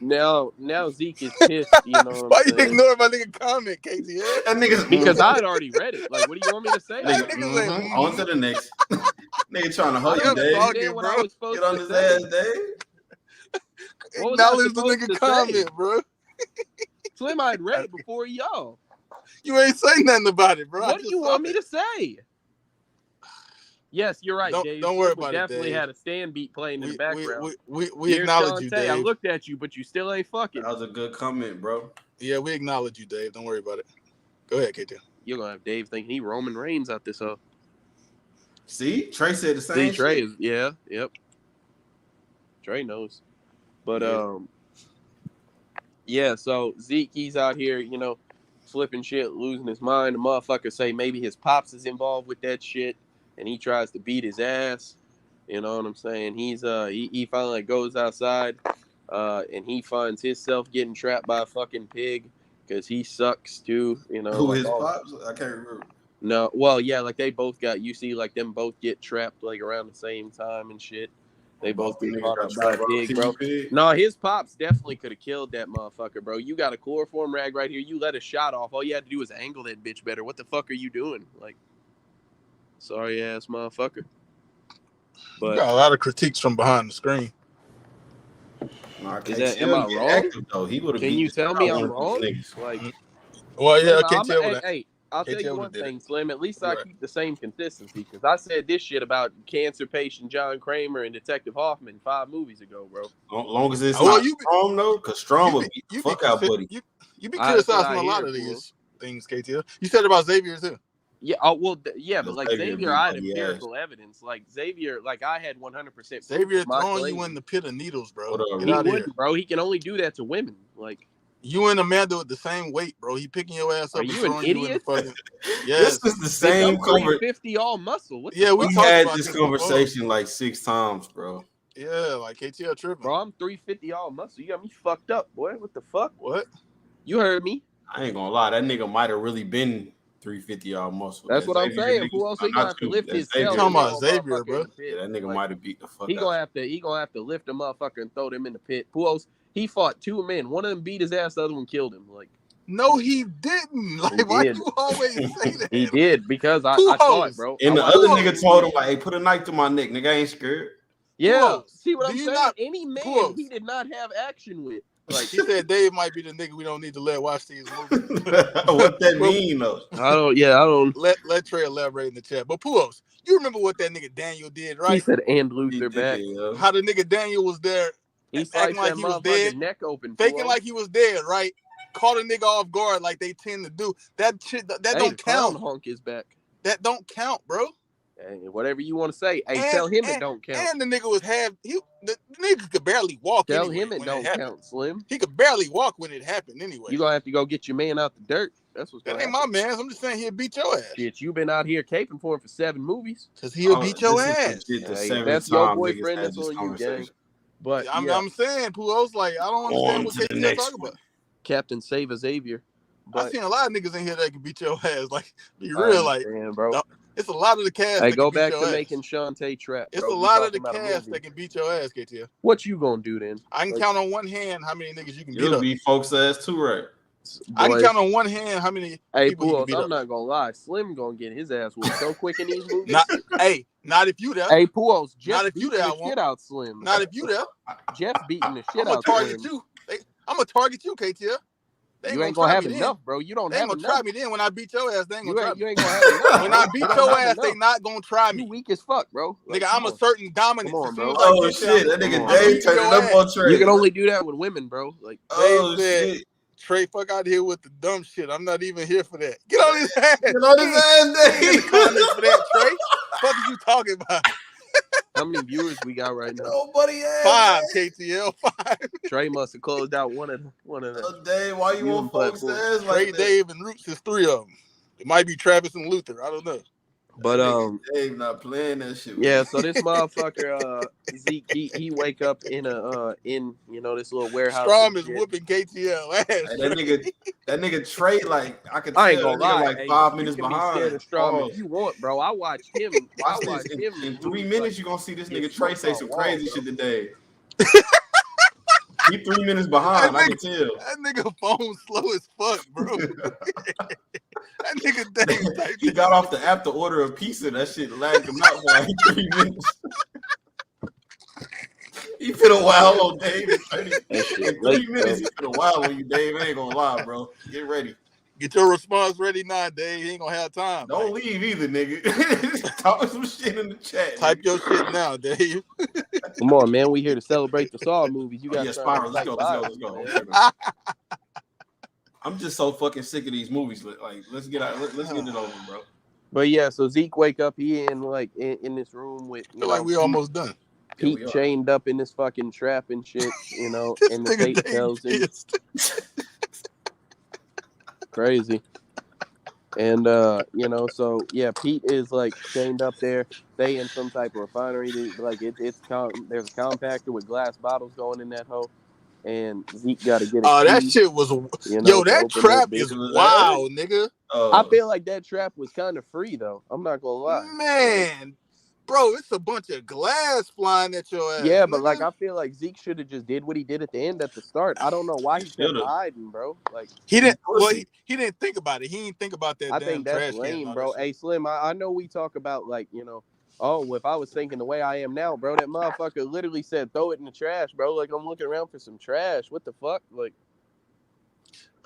Speaker 4: Now Zeke is pissed, you know what
Speaker 1: Why
Speaker 4: I'm
Speaker 1: you
Speaker 4: saying?
Speaker 1: ignore my nigga comment, KTL?
Speaker 3: That nigga's
Speaker 4: Because I had already read it. Like, what do you want me to say?
Speaker 1: That nigga say,
Speaker 3: on to the next. Nigga trying to
Speaker 4: I
Speaker 3: hold you,
Speaker 4: don't
Speaker 3: Dave.
Speaker 4: understand what I
Speaker 1: bro.
Speaker 4: was supposed
Speaker 3: Get on
Speaker 4: to
Speaker 3: his
Speaker 4: say.
Speaker 3: ass, Dave.
Speaker 4: What was I
Speaker 1: Acknowledge the
Speaker 4: supposed
Speaker 1: nigga
Speaker 4: to say?
Speaker 1: comment, bro.
Speaker 4: Slim, I had read it before y'all.
Speaker 1: You ain't say nothing about it, bro.
Speaker 4: What do you want me to say? Yes, you're right, Dave.
Speaker 1: Don't worry
Speaker 4: Slim
Speaker 1: about it,
Speaker 4: definitely
Speaker 1: Dave.
Speaker 4: had a Stan Beat playing in the background.
Speaker 1: We
Speaker 4: Dear
Speaker 1: acknowledge you,
Speaker 4: Shantae, I
Speaker 1: Dave.
Speaker 4: looked at you, but you still ain't fucking.
Speaker 3: That was a good comment, bro.
Speaker 1: Yeah, we acknowledge you, Dave. Don't worry about it. Go ahead, KTL.
Speaker 4: You're gonna have Dave thinking he Roman Reigns out this hoe.
Speaker 3: See, Trey said the same
Speaker 4: Trey
Speaker 3: shit.
Speaker 4: is yep. Trey knows. But yeah, so Zeke, he's out here, you know, flipping shit, losing his mind. The motherfucker say maybe his pops is involved with that shit, and he tries to beat his ass. You know what I'm saying? He's he finally goes outside, and he finds himself getting trapped by a fucking pig because he sucks too. You know,
Speaker 3: Who
Speaker 4: like
Speaker 3: his pops? I can't remember.
Speaker 4: No, well, yeah, like they both got. You see, like them both get trapped like around the same time and shit. They both get caught up by a pig, bro. No, his pops definitely could have killed that motherfucker, bro. You got a chloroform rag right here. You let a shot off. All you had to do was angle that bitch better. What the fuck are you doing? Like, sorry ass motherfucker. But
Speaker 1: You got a lot of critiques from behind the screen.
Speaker 4: am I wrong?
Speaker 3: Active, though. He would have.
Speaker 4: Can you tell me I'm wrong? Like,
Speaker 1: Well, yeah,
Speaker 4: Slim,
Speaker 1: KTL.
Speaker 4: hey, I'll tell you
Speaker 1: KTL
Speaker 4: one
Speaker 1: did
Speaker 4: thing,
Speaker 1: it.
Speaker 4: Slim. At least I
Speaker 1: Right.
Speaker 4: keep the same consistency because I said this shit about cancer patient John Kramer and Detective Hoffman 5 movies ago, bro.
Speaker 3: Long as it's
Speaker 1: Well,
Speaker 3: not Strom, though, because Strom would beat the fuck out Buddy.
Speaker 1: You be
Speaker 4: That's what
Speaker 1: criticizing
Speaker 4: I
Speaker 1: a lot
Speaker 4: hear,
Speaker 1: of
Speaker 4: fool.
Speaker 1: these things, KTL. You said about Xavier too.
Speaker 4: Yeah, oh well, yeah, but like
Speaker 3: Xavier
Speaker 4: Xavier,
Speaker 3: beat
Speaker 4: I had
Speaker 3: Buddy
Speaker 4: empirical evidence. Like Xavier, like I had 100%.
Speaker 1: Xavier throwing you in the pit of needles, bro.
Speaker 3: What up,
Speaker 1: Get
Speaker 4: He
Speaker 1: out of here.
Speaker 4: wouldn't, bro. He can only do that to women. Like,
Speaker 1: You and Amanda with the same weight, bro. He picking your ass up.
Speaker 4: Are
Speaker 1: and
Speaker 4: you
Speaker 1: throwing
Speaker 4: an
Speaker 1: you in the
Speaker 4: idiot?
Speaker 1: fucking. Yes.
Speaker 3: This is the same conversation.
Speaker 4: 350 all muscle. What
Speaker 1: Yeah, we
Speaker 3: We
Speaker 1: talked
Speaker 3: had
Speaker 1: about
Speaker 3: this
Speaker 1: this
Speaker 3: conversation like 6 times, bro.
Speaker 1: Yeah, like KTL tripping.
Speaker 4: Bro, I'm 350 all muscle. You got me fucked up, boy. What the fuck?
Speaker 1: What?
Speaker 4: You heard me.
Speaker 3: I ain't gonna lie, that nigga might have really been 350 all muscle.
Speaker 4: That's what I'm saying. Who else he gonna have to lift his cell?
Speaker 1: Talking about Xavier, bro.
Speaker 3: Yeah, that nigga might have beat the fuck
Speaker 4: He
Speaker 3: out.
Speaker 4: gonna have to lift a motherfucker and throw them in the pit. Who else? He fought 2 men. One of them beat his ass. The other one killed him. Like,
Speaker 1: no, he didn't. Like, why you always say that?
Speaker 4: He did because I saw it, bro.
Speaker 3: And the other nigga told him like, "Hey, put a knife to my neck, nigga. I ain't scared."
Speaker 4: Yeah, see what I'm saying?
Speaker 1: Not,
Speaker 4: Any man he did not have action with.
Speaker 1: Like he said, Dave might be the nigga we don't need to let watch these movies.
Speaker 3: What that mean though?
Speaker 4: I don't.
Speaker 1: Let Trey elaborate in the chat. But Puos, you remember what that nigga Daniel did, right?
Speaker 4: He said, "And Luther back."
Speaker 1: How the nigga Daniel was there, acting like he was dead,
Speaker 4: neck open,
Speaker 1: faking like he was dead, right? Caught a nigga off guard like they tend to do. That shit, that don't count.
Speaker 4: Honk is back.
Speaker 1: That don't count, bro.
Speaker 4: Hey, whatever you want to say. Hey, tell him it don't count.
Speaker 1: And the nigga was the nigga could barely walk.
Speaker 4: Tell him it don't count, Slim.
Speaker 1: He could barely walk when it happened anyway.
Speaker 4: You gonna have to go get your man out the dirt. That's what's
Speaker 1: that ain't my man. I'm just saying he'll beat your ass.
Speaker 4: Shit, you been out here caping for him for 7 movies.
Speaker 1: Cause he'll beat your ass.
Speaker 4: That's your boyfriend. That's on you, gang. But
Speaker 1: I'm saying, Puos, like I don't understand what KTL talking about.
Speaker 4: Captain Save Xavier.
Speaker 1: I seen a lot of niggas in here that can beat your ass. Like, be real, like,
Speaker 4: bro.
Speaker 1: It's a lot of the cast.
Speaker 4: Hey, go back to making Shantae trap.
Speaker 1: It's a lot of the cast that can beat your ass, KTL.
Speaker 4: What you gonna do then?
Speaker 1: I can count on one hand how many niggas you can beat up.
Speaker 3: You'll beat folks' ass too, right?
Speaker 1: I can count on one hand how many people you can beat up.
Speaker 4: I'm not gonna lie. Slim gonna get his ass whooped so quick in these movies.
Speaker 1: Not if you there.
Speaker 4: Hey, Puos, Jeff
Speaker 1: not if you there.
Speaker 4: Shit out Slim.
Speaker 1: Not if you there.
Speaker 4: Jeff beating the shit
Speaker 1: out Slim. I'm gonna target you, KTL.
Speaker 4: You ain't gonna have enough, bro. You don't have enough.
Speaker 1: They ain't gonna try me then. When I beat your ass, they ain't gonna try me.
Speaker 4: You ain't gonna have enough.
Speaker 1: When I beat your ass, they not gonna try me.
Speaker 4: You weak as fuck, bro.
Speaker 1: Nigga, I'm a certain dominance.
Speaker 4: Come on, bro.
Speaker 3: Oh shit, that nigga Dave turned up on Trey.
Speaker 4: You can only do that with women, bro. Like,
Speaker 1: shit. Trey, fuck out of here with the dumb shit. I'm not even here for that. Get on his ass.
Speaker 3: Get on his ass, Dave.
Speaker 1: For that, Trey. Fuck is you talking about?
Speaker 4: How many viewers we got right now?
Speaker 3: Nobody asked.
Speaker 1: 5, KTL. 5.
Speaker 4: Trey must have closed out one of them.
Speaker 3: Dave, why you on folks' ass like
Speaker 1: that? Dave and Roots is 3 of them. It might be Travis and Luther. I don't know.
Speaker 4: But
Speaker 3: Dave not playing that shit.
Speaker 4: Yeah, so this motherfucker Zeke, he wake up in a this little warehouse.
Speaker 1: Strom is whooping KTL ass.
Speaker 3: Hey, that nigga Trey, like I could.
Speaker 4: I ain't gonna lie,
Speaker 3: like 5 minutes behind.
Speaker 4: Be Strom if you want, bro. I watched him.
Speaker 3: In 3 minutes, you gonna see this nigga Trey say some crazy shit today. He 3 minutes behind. I can tell.
Speaker 1: That nigga phone slow as fuck, bro. That nigga Dave.
Speaker 3: He got off the app to order a pizza. That shit lagged him out for like 3 minutes. He fit a while on Dave. In 3 minutes, he fit a while on you, Dave. I ain't gonna lie, bro. Get ready.
Speaker 1: Get your response ready now, Dave. He ain't gonna have time.
Speaker 3: Don't leave either, nigga. Talk some shit in the chat.
Speaker 1: Type your shit now, Dave.
Speaker 4: Come on, man. We here to celebrate the Saw movies. You got
Speaker 3: Spiral. Let's go. I'm just so fucking sick of these movies. Like, let's get out. Let's get it over, bro.
Speaker 4: But yeah, so Zeke wake up. He in this room with.
Speaker 1: Feel like we almost done.
Speaker 4: Pete chained up in this fucking trap and shit, and the tape tells him. Crazy. And so yeah, Pete is like chained up there. They in some type of refinery. There's a compactor with glass bottles going in that hole. And Zeke got to get it.
Speaker 1: Oh, that shit was that trap is wild, nigga.
Speaker 4: I feel like that trap was kind of free though. I'm not gonna lie,
Speaker 1: man. Bro, it's a bunch of glass flying at your ass.
Speaker 4: Yeah, but like I feel like Zeke should have just did what he did at the end at the start. I don't know why he kept hiding, bro. Like
Speaker 1: he didn't. Well, he didn't think about it. He didn't think about that.
Speaker 4: I think that's lame, bro. Hey, Slim, I know we talk about like if I was thinking the way I am now, bro, that motherfucker literally said throw it in the trash, bro. Like I'm looking around for some trash. What the fuck? Like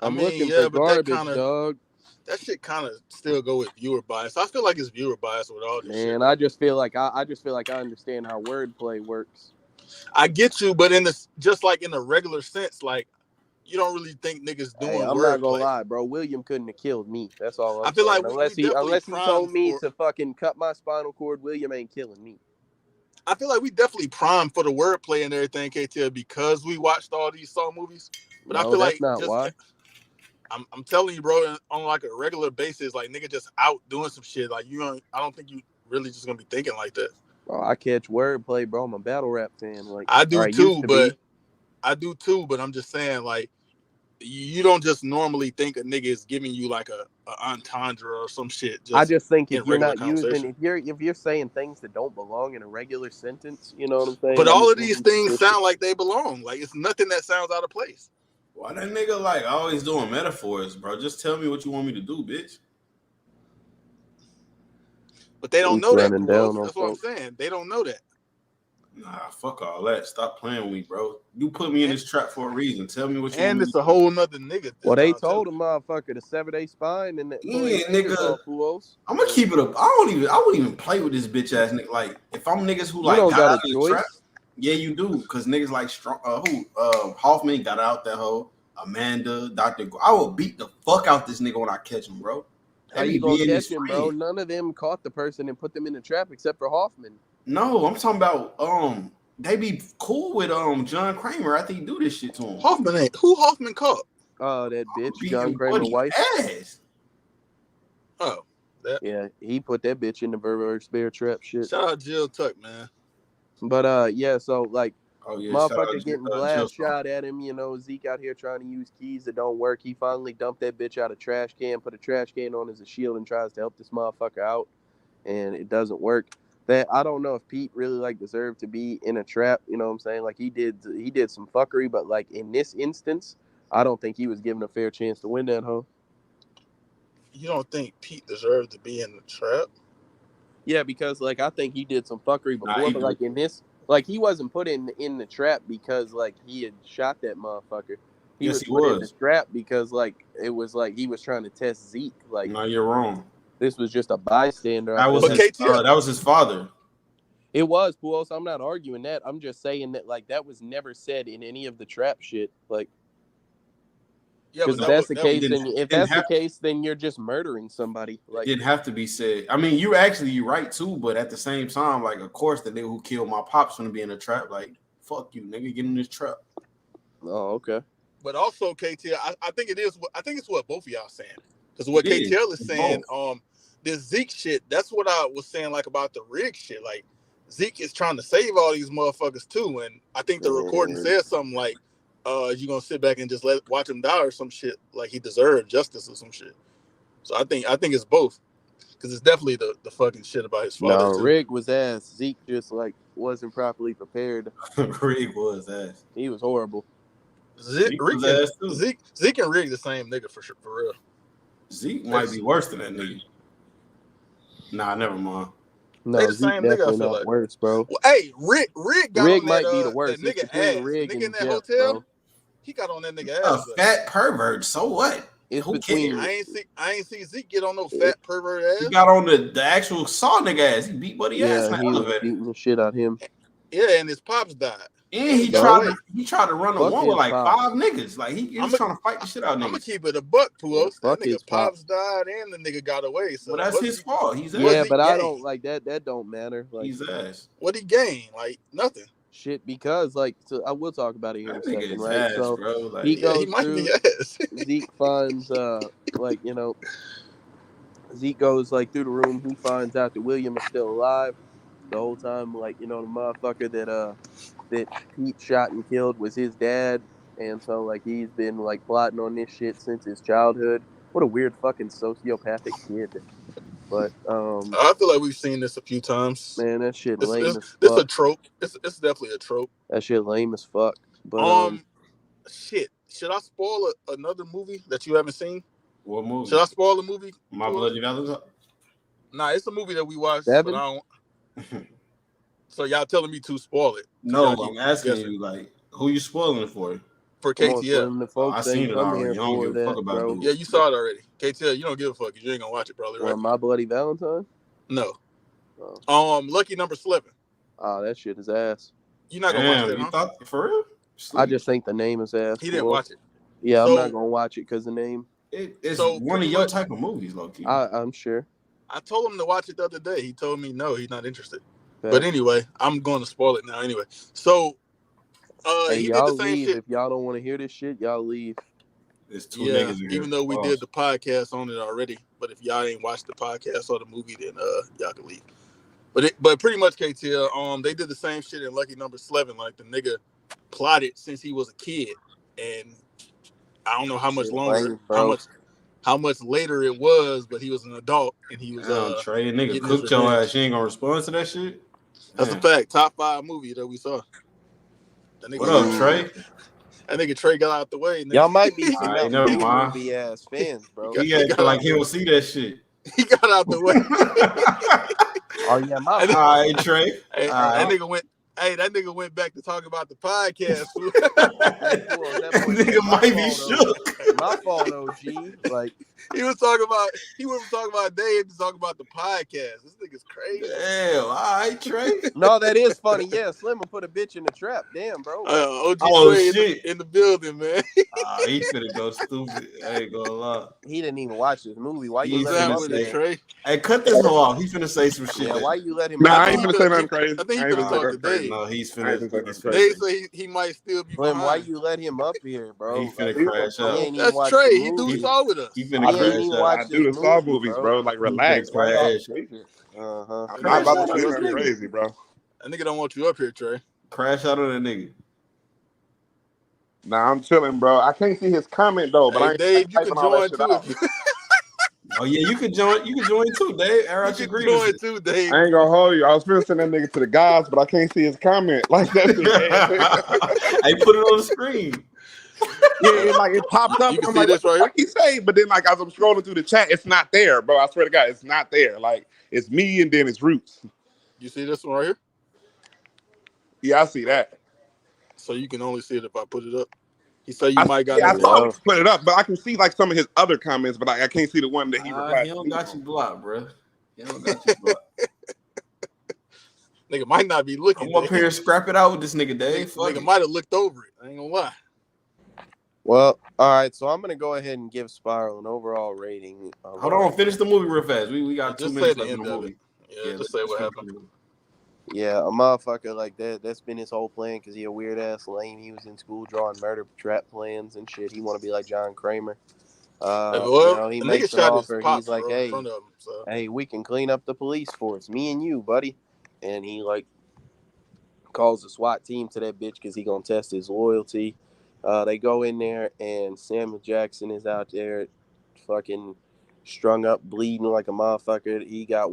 Speaker 4: I'm looking for garbage, dog.
Speaker 1: That shit kind of still go with viewer bias. I feel like it's viewer bias with all this shit.
Speaker 4: Man, I just feel like I understand how wordplay works.
Speaker 1: I get you, but just like in the regular sense, like you don't really think niggas doing
Speaker 4: I'm not gonna lie, bro. William couldn't have killed me. That's all
Speaker 1: I feel
Speaker 4: saying.
Speaker 1: Like
Speaker 4: unless he told me to fucking cut my spinal cord, William ain't killing me.
Speaker 1: I feel like we definitely primed for the wordplay and everything, KTL, because we watched all these Saw movies. But I feel like just I'm telling you, bro, on like a regular basis, like nigga just out doing some shit. Like I don't think you really just gonna be thinking like that.
Speaker 4: Bro, I catch wordplay, bro. I'm a battle rap fan. Like
Speaker 1: I do too, but I'm just saying, like, you don't just normally think a nigga is giving you like a entendre or some shit.
Speaker 4: I just think if you're not using, if you're saying things that don't belong in a regular sentence, you know what I'm saying?
Speaker 1: But all of these things sound like they belong. Like it's nothing that sounds out of place.
Speaker 3: Why that nigga like always doing metaphors, bro? Just tell me what you want me to do, bitch.
Speaker 1: But they don't know that. That's what I'm saying. They don't know that.
Speaker 3: Nah, fuck all that. Stop playing with me, bro. You put me in this trap for a reason. Tell me what you want.
Speaker 1: And it's a whole nother nigga.
Speaker 4: Well, they told a motherfucker to sever their spine and that.
Speaker 3: Yeah, nigga. I'm gonna keep it up. I wouldn't even play with this bitch ass nigga. Like, if I'm niggas who like got out of the trap, yeah, you do. Cause niggas like Hoffman got out that hoe. Amanda, Dr. I will beat the fuck out this nigga when I catch him, bro.
Speaker 4: How you gonna catch him, bro? None of them caught the person and put them in the trap except for Hoffman.
Speaker 3: No, I'm talking about they be cool with John Kramer. I think he do this shit to him.
Speaker 1: Hoffman ain't who Hoffman caught?
Speaker 4: Oh, that bitch, John Kramer's wife.
Speaker 3: Ass.
Speaker 1: Oh,
Speaker 4: yeah, he put that bitch in the reverse bear trap shit.
Speaker 1: Shout out Jill Tuck, man.
Speaker 4: But yeah, so like motherfucker getting glass shot at him, you know, Zeke out here trying to use keys that don't work. He finally dumped that bitch out of trash can, put a trash can on as a shield and tries to help this motherfucker out, and it doesn't work. That I don't know if Pete really like deserved to be in a trap, you know what I'm saying? Like he did some fuckery, but like in this instance, I don't think he was given a fair chance to win that hoe.
Speaker 1: You don't think Pete deserved to be in the trap?
Speaker 4: Yeah, because like I think he did some fuckery before, but like in this, like he wasn't put in the trap because like he had shot that motherfucker. He was put in the trap because like it was like he was trying to test Zeke. Like,
Speaker 3: no, you're wrong.
Speaker 4: This was just a bystander.
Speaker 3: That was his father.
Speaker 4: It was, Puos. I'm not arguing that. I'm just saying that like that was never said in any of the trap shit. Like, because if that's the case, then you're just murdering somebody. Like,
Speaker 3: it didn't have to be said. I mean, you're right too, but at the same time, like, of course, the nigga who killed my pops gonna be in a trap. Like, fuck you, nigga, get in this trap.
Speaker 4: Oh, okay.
Speaker 1: But also, KTL, I think it is. I think it's what both of y'all saying. Because what KTL is saying, this Zeke shit. That's what I was saying, like about the rig shit. Like, Zeke is trying to save all these motherfuckers too, and I think the recording says something like, "You gonna sit back and just watch him die or some shit? Like he deserved justice or some shit." So I think it's both, because it's definitely the fucking shit about his father.
Speaker 4: No, Rig was ass. Zeke just like wasn't properly prepared.
Speaker 3: Rig was ass.
Speaker 4: He was horrible.
Speaker 1: Zeke and Rig the same nigga for real.
Speaker 3: Zeke might be worse than that nigga. Nah, never mind.
Speaker 4: No,
Speaker 1: they the same nigga. I feel like
Speaker 4: worse, bro.
Speaker 1: Well, hey, Rig
Speaker 4: might be the worst.
Speaker 1: That nigga ass. Rig nigga in that hotel, bro. He got on that nigga ass.
Speaker 3: A fat pervert. So what?
Speaker 4: It's between.
Speaker 1: I ain't see Zeke get on no fat pervert ass.
Speaker 3: He got on the actual saw nigga ass. He beat buddy ass.
Speaker 4: Yeah, he was beating the shit out of him.
Speaker 1: Yeah, and his pops died.
Speaker 3: And he tried to run a one with like five niggas. Like he was trying to fight the shit out of niggas.
Speaker 1: I'm gonna keep it a buck, Puos. That nigga pops died and the nigga got away. So
Speaker 3: well, that's his fault. He's ass.
Speaker 4: Yeah, but I don't like that. That don't matter. Like,
Speaker 3: he's ass.
Speaker 1: What he gained? Like nothing.
Speaker 4: Shit, because like I will talk about it here in a second, right?
Speaker 3: Ass,
Speaker 4: so
Speaker 3: bro. Like,
Speaker 4: he goes
Speaker 1: he might
Speaker 4: through.
Speaker 1: Be ass.
Speaker 4: Zeke finds Zeke goes like through the room. He finds out that William is still alive. The whole time, like, the motherfucker that Pete shot and killed was his dad, and so like he's been like plotting on this shit since his childhood. What a weird fucking sociopathic kid. But
Speaker 1: I feel like we've seen this a few times.
Speaker 4: Man, that shit lame as fuck.
Speaker 1: It's a trope. It's definitely a trope.
Speaker 4: That shit lame as fuck. But
Speaker 1: shit. Should I spoil another movie that you haven't seen?
Speaker 3: What movie?
Speaker 1: Should I spoil a movie?
Speaker 3: My Bloody Valentine.
Speaker 1: Nah, it's a movie that we watched.
Speaker 4: Seven?
Speaker 1: But I don't. So y'all telling me to spoil it?
Speaker 3: No, I'm asking you, like, who you spoiling it for?
Speaker 1: For KTL.
Speaker 3: I seen it already. You don't give a fuck about it.
Speaker 1: Yeah, you saw it already. KTL, you don't give a fuck because you ain't gonna watch it, probably, right?
Speaker 4: My Bloody Valentine?
Speaker 1: No. Oh. Lucky Number 11.
Speaker 4: Oh, that shit is ass.
Speaker 1: You're not gonna watch it,
Speaker 3: You thought for real?
Speaker 4: I just think the name is ass.
Speaker 1: He didn't watch it.
Speaker 4: Yeah, I'm not gonna watch it because the name.
Speaker 3: It's one of your type of movies, low-key.
Speaker 4: I'm sure.
Speaker 1: I told him to watch it the other day. He told me no, he's not interested. But anyway, I'm going to spoil it now anyway. So
Speaker 4: Hey,
Speaker 1: He did the
Speaker 4: y'all
Speaker 1: same
Speaker 4: leave
Speaker 1: shit.
Speaker 4: if y'all don't want to hear this shit. Y'all leave.
Speaker 3: There's two niggas in here.
Speaker 1: Even though we did the podcast on it already, but if y'all ain't watched the podcast or the movie, then y'all can leave. But pretty much, KTL, they did the same shit in Lucky Number 11. Like the nigga plotted since he was a kid, and I don't know how much longer, how much later it was, but he was an adult and he was
Speaker 3: Trey, nigga cooked your ass. You ain't gonna respond to that shit.
Speaker 1: That's a fact. Top 5 movie that we saw.
Speaker 3: What up, Trey?
Speaker 1: That nigga Trey got out the way. Nigga.
Speaker 4: Y'all might be some
Speaker 3: never mind.
Speaker 4: movie ass fans, bro.
Speaker 3: He got like he don't see that shit.
Speaker 1: He got out the way.
Speaker 4: Oh yeah, my.
Speaker 3: All right, Trey.
Speaker 1: That nigga went back to talk about the podcast.
Speaker 3: That nigga might be shook.
Speaker 4: My fault, OG. Like
Speaker 1: he was talking about Dave to talk about the podcast. This nigga's crazy.
Speaker 3: Damn, all right, Trey.
Speaker 4: No, that is funny. Yeah, Slim will put a bitch in the trap. Damn, bro.
Speaker 1: OG Trey in the building, man.
Speaker 3: He finna go stupid. I ain't gonna lie.
Speaker 4: He didn't even watch this movie. Why you let him up there?
Speaker 1: Trey?
Speaker 3: Hey, cut this hoe off. He finna say some shit.
Speaker 4: Yeah, why you let him?
Speaker 5: I ain't finna say nothing crazy.
Speaker 1: I think he finna talk to Dave.
Speaker 3: No, he's finna.
Speaker 1: Dave say he might still be
Speaker 4: Slim,
Speaker 1: behind.
Speaker 4: why you let him up here, bro?
Speaker 3: He finna crash out.
Speaker 1: That's Trey. He do Saw with us.
Speaker 3: He finna crash out.
Speaker 5: I do the Saw movies, bro. Like, relax, bro. I'm not about to say nothing crazy, bro.
Speaker 1: That nigga don't want you up here, Trey.
Speaker 3: Crash out on that nigga.
Speaker 5: Nah, I'm chilling, bro. I can't see his comment though, but
Speaker 1: Dave, you can join too.
Speaker 3: Oh yeah, you can join. You can join too, Dave.
Speaker 1: You can join too, Dave.
Speaker 5: I ain't gonna hold you. I was finna send that nigga to the guys, but I can't see his comment. Like that.
Speaker 3: I put it on the screen.
Speaker 5: Yeah, it popped up.
Speaker 1: You can
Speaker 5: I'm
Speaker 1: see
Speaker 5: like,
Speaker 1: this right here.
Speaker 5: what he say? But then, like, as I'm scrolling through the chat, it's not there, bro. I swear to God, it's not there. Like, it's me and then it's Roots.
Speaker 1: You see this one right here?
Speaker 5: Yeah, I see that.
Speaker 1: So you can only see it if I put it up. He said might got.
Speaker 5: Yeah, I saw him put it up, but I can see like some of his other comments, but I can't see the one that he replied.
Speaker 3: He don't got you blocked, bro. He don't got you blocked.
Speaker 1: Nigga might not be looking.
Speaker 3: I'm up here and scrap it out with this nigga, Dave.
Speaker 1: Nigga might have looked over it. I ain't gonna lie.
Speaker 4: Well, all right, so I'm gonna go ahead and give Spiral an overall rating.
Speaker 3: Hold on, finish the movie real fast. We got 2 minutes left in the movie.
Speaker 1: Yeah, just say what happened.
Speaker 4: Yeah, a motherfucker like that. That's been his whole plan because he a weird ass lame. He was in school drawing murder trap plans and shit. He want to be like John Kramer. He makes an offer. He's like, hey, we can clean up the police force, me and you, buddy. And he like calls the SWAT team to that bitch because he gonna test his loyalty. They go in there and Samuel Jackson is out there, fucking strung up, bleeding like a motherfucker. He got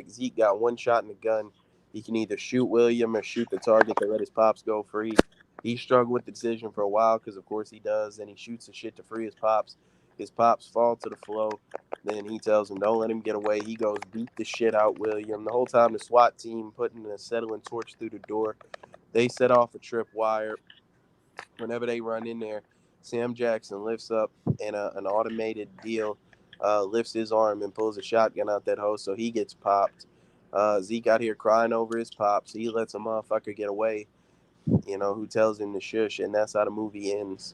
Speaker 4: Zeke got one shot in the gun. He can either shoot William or shoot the target to let his pops go free. He struggled with the decision for a while because, of course, he does. Then he shoots the shit to free his pops. His pops fall to the floor. Then he tells him, don't let him get away. He goes beat the shit out William. The whole time the SWAT team putting a acetylene torch through the door. They set off a tripwire. Whenever they run in there, Sam Jackson lifts up in an automated deal, lifts his arm and pulls a shotgun out that hole, so he gets popped. Zeke out here crying over his pops. He lets a motherfucker get away, who tells him to shush, and that's how the movie ends.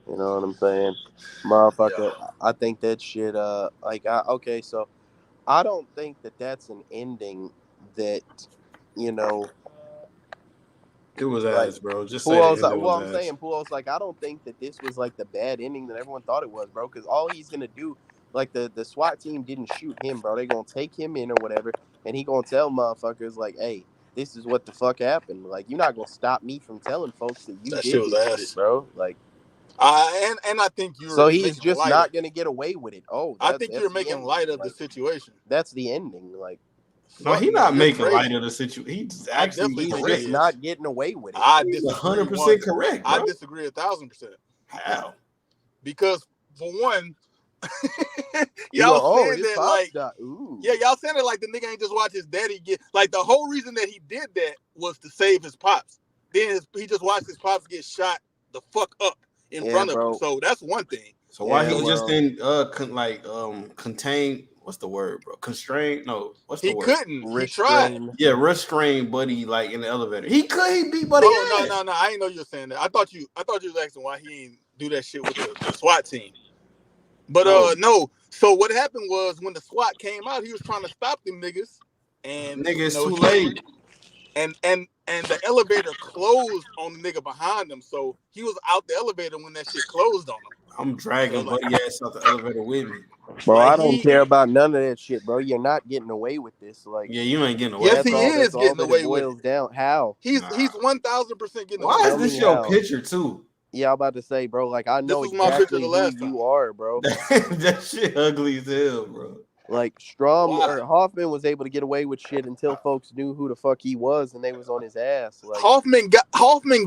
Speaker 4: You know what I'm saying? Motherfucker, yeah. I think that shit, so I don't think that that's an ending that,
Speaker 3: it was ass, bro. Just
Speaker 4: Pujols, saying, Pujols, I don't think that this was like the bad ending that everyone thought it was, bro. Because all he's gonna do, like the SWAT team didn't shoot him, bro. They gonna take him in or whatever, and he gonna tell motherfuckers like, "Hey, this is what the fuck happened. Like, you're not gonna stop me from telling folks that you did this shit, bro." Like,
Speaker 1: and I think you're.
Speaker 4: So he's just not gonna get away with it. Oh,
Speaker 1: I think you're making light of the situation.
Speaker 4: That's the ending, like.
Speaker 3: No, he's not making light of the situation. He's actually
Speaker 4: just not getting away with it.
Speaker 1: I disagree.
Speaker 3: 100% correct. Bro.
Speaker 1: I disagree 1,000%.
Speaker 3: How?
Speaker 1: Because for one, y'all saying that y'all saying it like the nigga ain't just watch his daddy get. Like the whole reason that he did that was to save his pops. Then he just watched his pops get shot the fuck up in front of him. So that's one thing.
Speaker 3: So why he just didn't contain? What's the word, bro? Constrained? No. What's the word?
Speaker 1: He couldn't. He tried.
Speaker 3: Yeah, restrained Buddy like in the elevator. He could. He beat Buddy.
Speaker 1: Oh, no. I didn't know you were saying that. I thought you was asking why he didn't do that shit with the SWAT team. But no. So what happened was when the SWAT came out, he was trying to stop them niggas, and
Speaker 3: niggas too late.
Speaker 1: And and the elevator closed on the nigga behind him. So he was out the elevator when that shit closed on him.
Speaker 3: I'm dragging
Speaker 1: So, like-
Speaker 3: buddy ass out the elevator with me.
Speaker 2: Bro,
Speaker 1: Like,
Speaker 2: I don't care about none of that shit, bro. You're not getting away with this. Like,
Speaker 3: Yeah, you ain't getting away.
Speaker 1: Yes,
Speaker 3: with
Speaker 1: he
Speaker 3: it.
Speaker 1: is
Speaker 2: that's all
Speaker 1: getting
Speaker 2: that
Speaker 1: away
Speaker 2: it
Speaker 1: with
Speaker 2: boils down. How?
Speaker 1: He's
Speaker 3: Nah.
Speaker 1: 1000% getting
Speaker 3: Why
Speaker 1: away
Speaker 3: is
Speaker 1: with
Speaker 3: this
Speaker 1: it.
Speaker 3: your
Speaker 2: how.
Speaker 3: picture too?
Speaker 2: Yeah, I'm about to say, bro. Like, I know
Speaker 1: was my picture
Speaker 2: exactly
Speaker 1: the
Speaker 2: who
Speaker 1: last
Speaker 2: you
Speaker 1: time.
Speaker 2: are, bro.
Speaker 3: That shit ugly as hell, bro.
Speaker 2: Like, Strom
Speaker 1: Why?
Speaker 2: or Hoffman was able to get away with shit until folks knew who the fuck he was, and they was on his ass. Like,
Speaker 1: Hoffman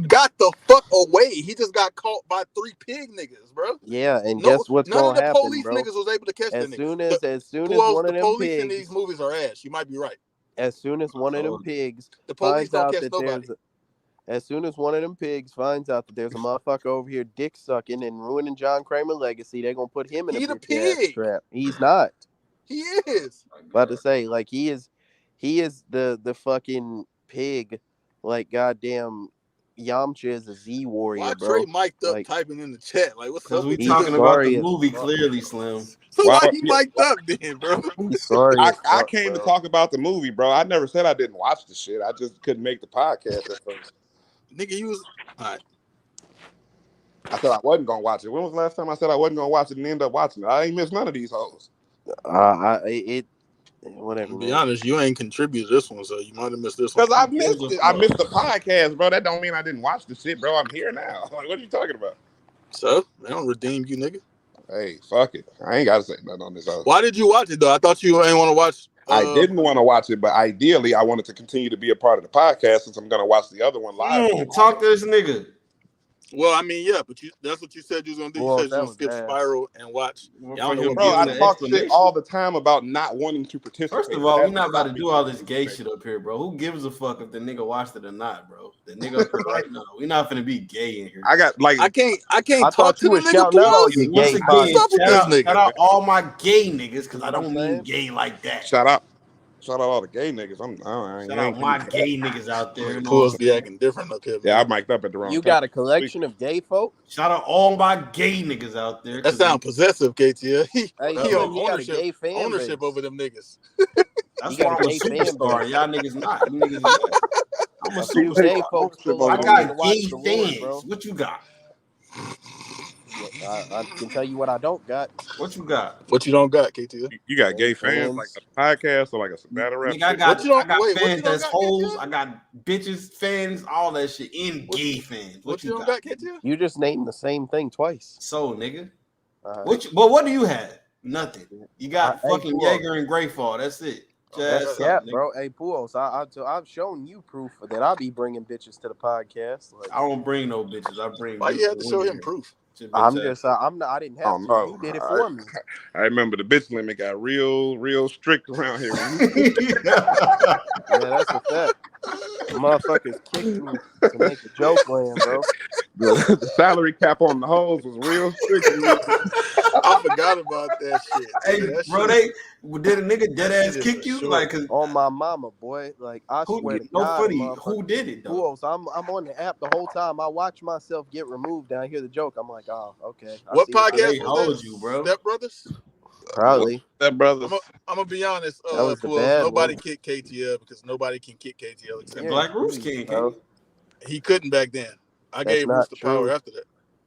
Speaker 1: got the fuck away. He just got caught by 3 pig niggas, bro.
Speaker 2: yeah, and
Speaker 1: No,
Speaker 2: guess what's
Speaker 1: none of
Speaker 2: gonna
Speaker 1: the
Speaker 2: happen,
Speaker 1: police
Speaker 2: bro?
Speaker 1: niggas was able to catch
Speaker 2: As
Speaker 1: the
Speaker 2: soon
Speaker 1: niggas.
Speaker 2: as
Speaker 1: The
Speaker 2: one of them
Speaker 1: police in
Speaker 2: pigs,
Speaker 1: these movies are ass. You might be right.
Speaker 2: as soon as one of them pigs
Speaker 1: The police
Speaker 2: finds
Speaker 1: don't
Speaker 2: out
Speaker 1: catch
Speaker 2: that
Speaker 1: nobody.
Speaker 2: as soon as one of them pigs finds out that there's a motherfucker over here dick sucking and ruining John Kramer's legacy, they're gonna put him in
Speaker 1: He
Speaker 2: a
Speaker 1: the
Speaker 2: bitch ass
Speaker 1: pig.
Speaker 2: trap. He's not.
Speaker 1: He is.
Speaker 2: About to say, like, he is the fucking pig, like goddamn Yamcha is a Z warrior,
Speaker 1: Why
Speaker 2: bro.
Speaker 1: Trey mic'd up
Speaker 2: Like,
Speaker 1: typing in the chat? Like, what's
Speaker 3: Because
Speaker 1: up
Speaker 3: we
Speaker 1: with
Speaker 2: he's
Speaker 3: talking
Speaker 1: you?
Speaker 3: about
Speaker 2: sorry
Speaker 3: the
Speaker 2: as
Speaker 3: movie
Speaker 2: fuck,
Speaker 3: clearly,
Speaker 2: bro.
Speaker 3: Slim.
Speaker 1: So
Speaker 5: Well,
Speaker 1: why he mic'd up then, bro?
Speaker 2: He's sorry as
Speaker 5: I
Speaker 2: fuck,
Speaker 5: came to
Speaker 2: bro.
Speaker 5: talk about the movie, bro. I never said I didn't watch the shit. I just couldn't make the podcast at first.
Speaker 1: Nigga, he was all right.
Speaker 5: I said I wasn't gonna watch it. When was the last time I said I wasn't gonna watch it and end up watching it? I ain't missed none of these hoes.
Speaker 2: Whatever,
Speaker 1: To be
Speaker 2: man.
Speaker 1: honest, you ain't contributed this one, so you might have missed this one.
Speaker 5: Because I missed it. I missed the podcast, bro. That don't mean I didn't watch the shit, bro. I'm here now. Like, what are you talking about?
Speaker 1: So they don't redeem you, nigga.
Speaker 5: Hey, fuck it. I ain't gotta say nothing on this house.
Speaker 1: Why did you watch it though? I thought you ain't want to watch.
Speaker 5: I didn't want to watch it, but ideally, I wanted to continue to be a part of the podcast since I'm gonna watch the other one live.
Speaker 3: Talk to this nigga.
Speaker 1: Well, I mean, yeah, but that's what you said you was gonna do.
Speaker 2: Well,
Speaker 1: you said you was gonna skip Spiral and watch.
Speaker 3: Well,
Speaker 1: I don't know
Speaker 3: for him
Speaker 1: what
Speaker 5: Bro, I
Speaker 3: giving the
Speaker 5: talk shit
Speaker 3: explanation.
Speaker 5: all the time about not wanting to participate.
Speaker 3: First of all, we're not about to do all this gay shit up here, bro. Who gives a fuck if the nigga watched it or not, bro? The nigga up here right now. We're not finna be gay in here.
Speaker 5: I got like
Speaker 1: I can't
Speaker 2: I
Speaker 1: talk
Speaker 2: thought
Speaker 1: to
Speaker 2: you
Speaker 1: the
Speaker 2: was
Speaker 1: nigga.
Speaker 2: shouting out all
Speaker 1: Pause.
Speaker 2: your
Speaker 3: Once
Speaker 2: gay
Speaker 3: again,
Speaker 1: What's up with
Speaker 3: shout
Speaker 1: this nigga?
Speaker 3: out all my gay niggas because I
Speaker 2: You know
Speaker 3: don't
Speaker 2: what I'm
Speaker 3: mean gay like that.
Speaker 5: shout out all the gay niggas.
Speaker 3: Shout out my gay niggas out there. You know
Speaker 1: Pause
Speaker 3: what
Speaker 1: be acting different up here. Man.
Speaker 5: Yeah, I mic'd up at the wrong
Speaker 2: You
Speaker 5: time.
Speaker 2: got a collection of gay folk?
Speaker 3: Shout out all my gay niggas out there.
Speaker 1: That sound possessive, KTL. He
Speaker 2: Hey,
Speaker 1: on
Speaker 2: he got a gay fan
Speaker 1: ownership
Speaker 2: base.
Speaker 1: over them niggas.
Speaker 3: That's
Speaker 2: He
Speaker 3: why
Speaker 2: got
Speaker 3: I'm
Speaker 2: a
Speaker 3: a
Speaker 2: gay fan
Speaker 3: superstar.
Speaker 2: base.
Speaker 3: Y'all niggas not. You niggas not. I'm a
Speaker 2: A few
Speaker 3: superstar.
Speaker 2: gay folks feel
Speaker 3: I
Speaker 2: like they need to
Speaker 3: got
Speaker 2: watch
Speaker 3: gay
Speaker 2: the Lord,
Speaker 3: fans.
Speaker 2: bro.
Speaker 3: What you got?
Speaker 2: I can tell you what I don't got.
Speaker 3: What you got?
Speaker 1: What you don't got, KTL?
Speaker 5: You got gay fans like a podcast or like a battle rap?
Speaker 3: Nigga, I
Speaker 5: shit?
Speaker 3: got,
Speaker 1: What you don't-
Speaker 3: I got
Speaker 1: wait, what
Speaker 3: fans
Speaker 1: you don't
Speaker 3: that's
Speaker 1: got,
Speaker 3: hoes.
Speaker 1: KTL?
Speaker 3: I got bitches, fans, all that shit, and gay fans.
Speaker 1: What you don't got, KTL?
Speaker 2: You just named the same thing twice.
Speaker 3: So, nigga.
Speaker 2: Right.
Speaker 3: But what do you have? Nothing. You got
Speaker 2: Hey,
Speaker 3: fucking
Speaker 2: Puol.
Speaker 3: Jaeger and Greyfall. That's it.
Speaker 2: That's
Speaker 3: Just
Speaker 2: cap, bro. Hey, Puos, I've shown you proof that I be bringing bitches to the podcast. Like,
Speaker 3: I don't bring no bitches. I bring.
Speaker 1: Why you had to show him
Speaker 3: here.
Speaker 1: proof?
Speaker 2: I'm just, I'm not. I didn't have
Speaker 5: Oh,
Speaker 2: to.
Speaker 5: no.
Speaker 2: You did it for me.
Speaker 5: I remember the bitch limit got real strict around here.
Speaker 2: Yeah, that's a fact. The motherfuckers kicked me to make the joke land, bro.
Speaker 5: The salary cap on the hoes was real strict.
Speaker 1: I forgot about that shit.
Speaker 3: Hey,
Speaker 1: That
Speaker 3: bro,
Speaker 1: shit-
Speaker 3: did a nigga dead ass
Speaker 1: shit is
Speaker 3: kick
Speaker 1: for
Speaker 3: you?
Speaker 1: sure.
Speaker 3: Like, cause
Speaker 2: On my mama, boy. Like, I
Speaker 3: who
Speaker 2: swear
Speaker 3: did?
Speaker 2: to
Speaker 3: No
Speaker 2: God,
Speaker 3: funny.
Speaker 2: motherfucker.
Speaker 3: Who did it though?
Speaker 2: Who else? I'm on the app the whole time. I watch myself get removed. And I hear the joke. I'm like, oh, okay. I
Speaker 1: What
Speaker 2: see
Speaker 1: podcast
Speaker 3: They
Speaker 1: was
Speaker 3: hold
Speaker 1: that?
Speaker 3: you, bro.
Speaker 1: Step Brothers?
Speaker 2: Probably.
Speaker 5: That brother.
Speaker 1: I'm gonna be honest.
Speaker 2: That was the
Speaker 1: Pools,
Speaker 2: bad
Speaker 1: nobody
Speaker 2: one.
Speaker 1: kicked KTL because nobody can kick KTL except
Speaker 2: Yeah,
Speaker 3: Black Roots
Speaker 2: please,
Speaker 3: King,
Speaker 2: bro.
Speaker 1: he couldn't back then. I
Speaker 2: That's
Speaker 1: gave
Speaker 2: not
Speaker 1: Bruce the
Speaker 2: true.
Speaker 1: power after that.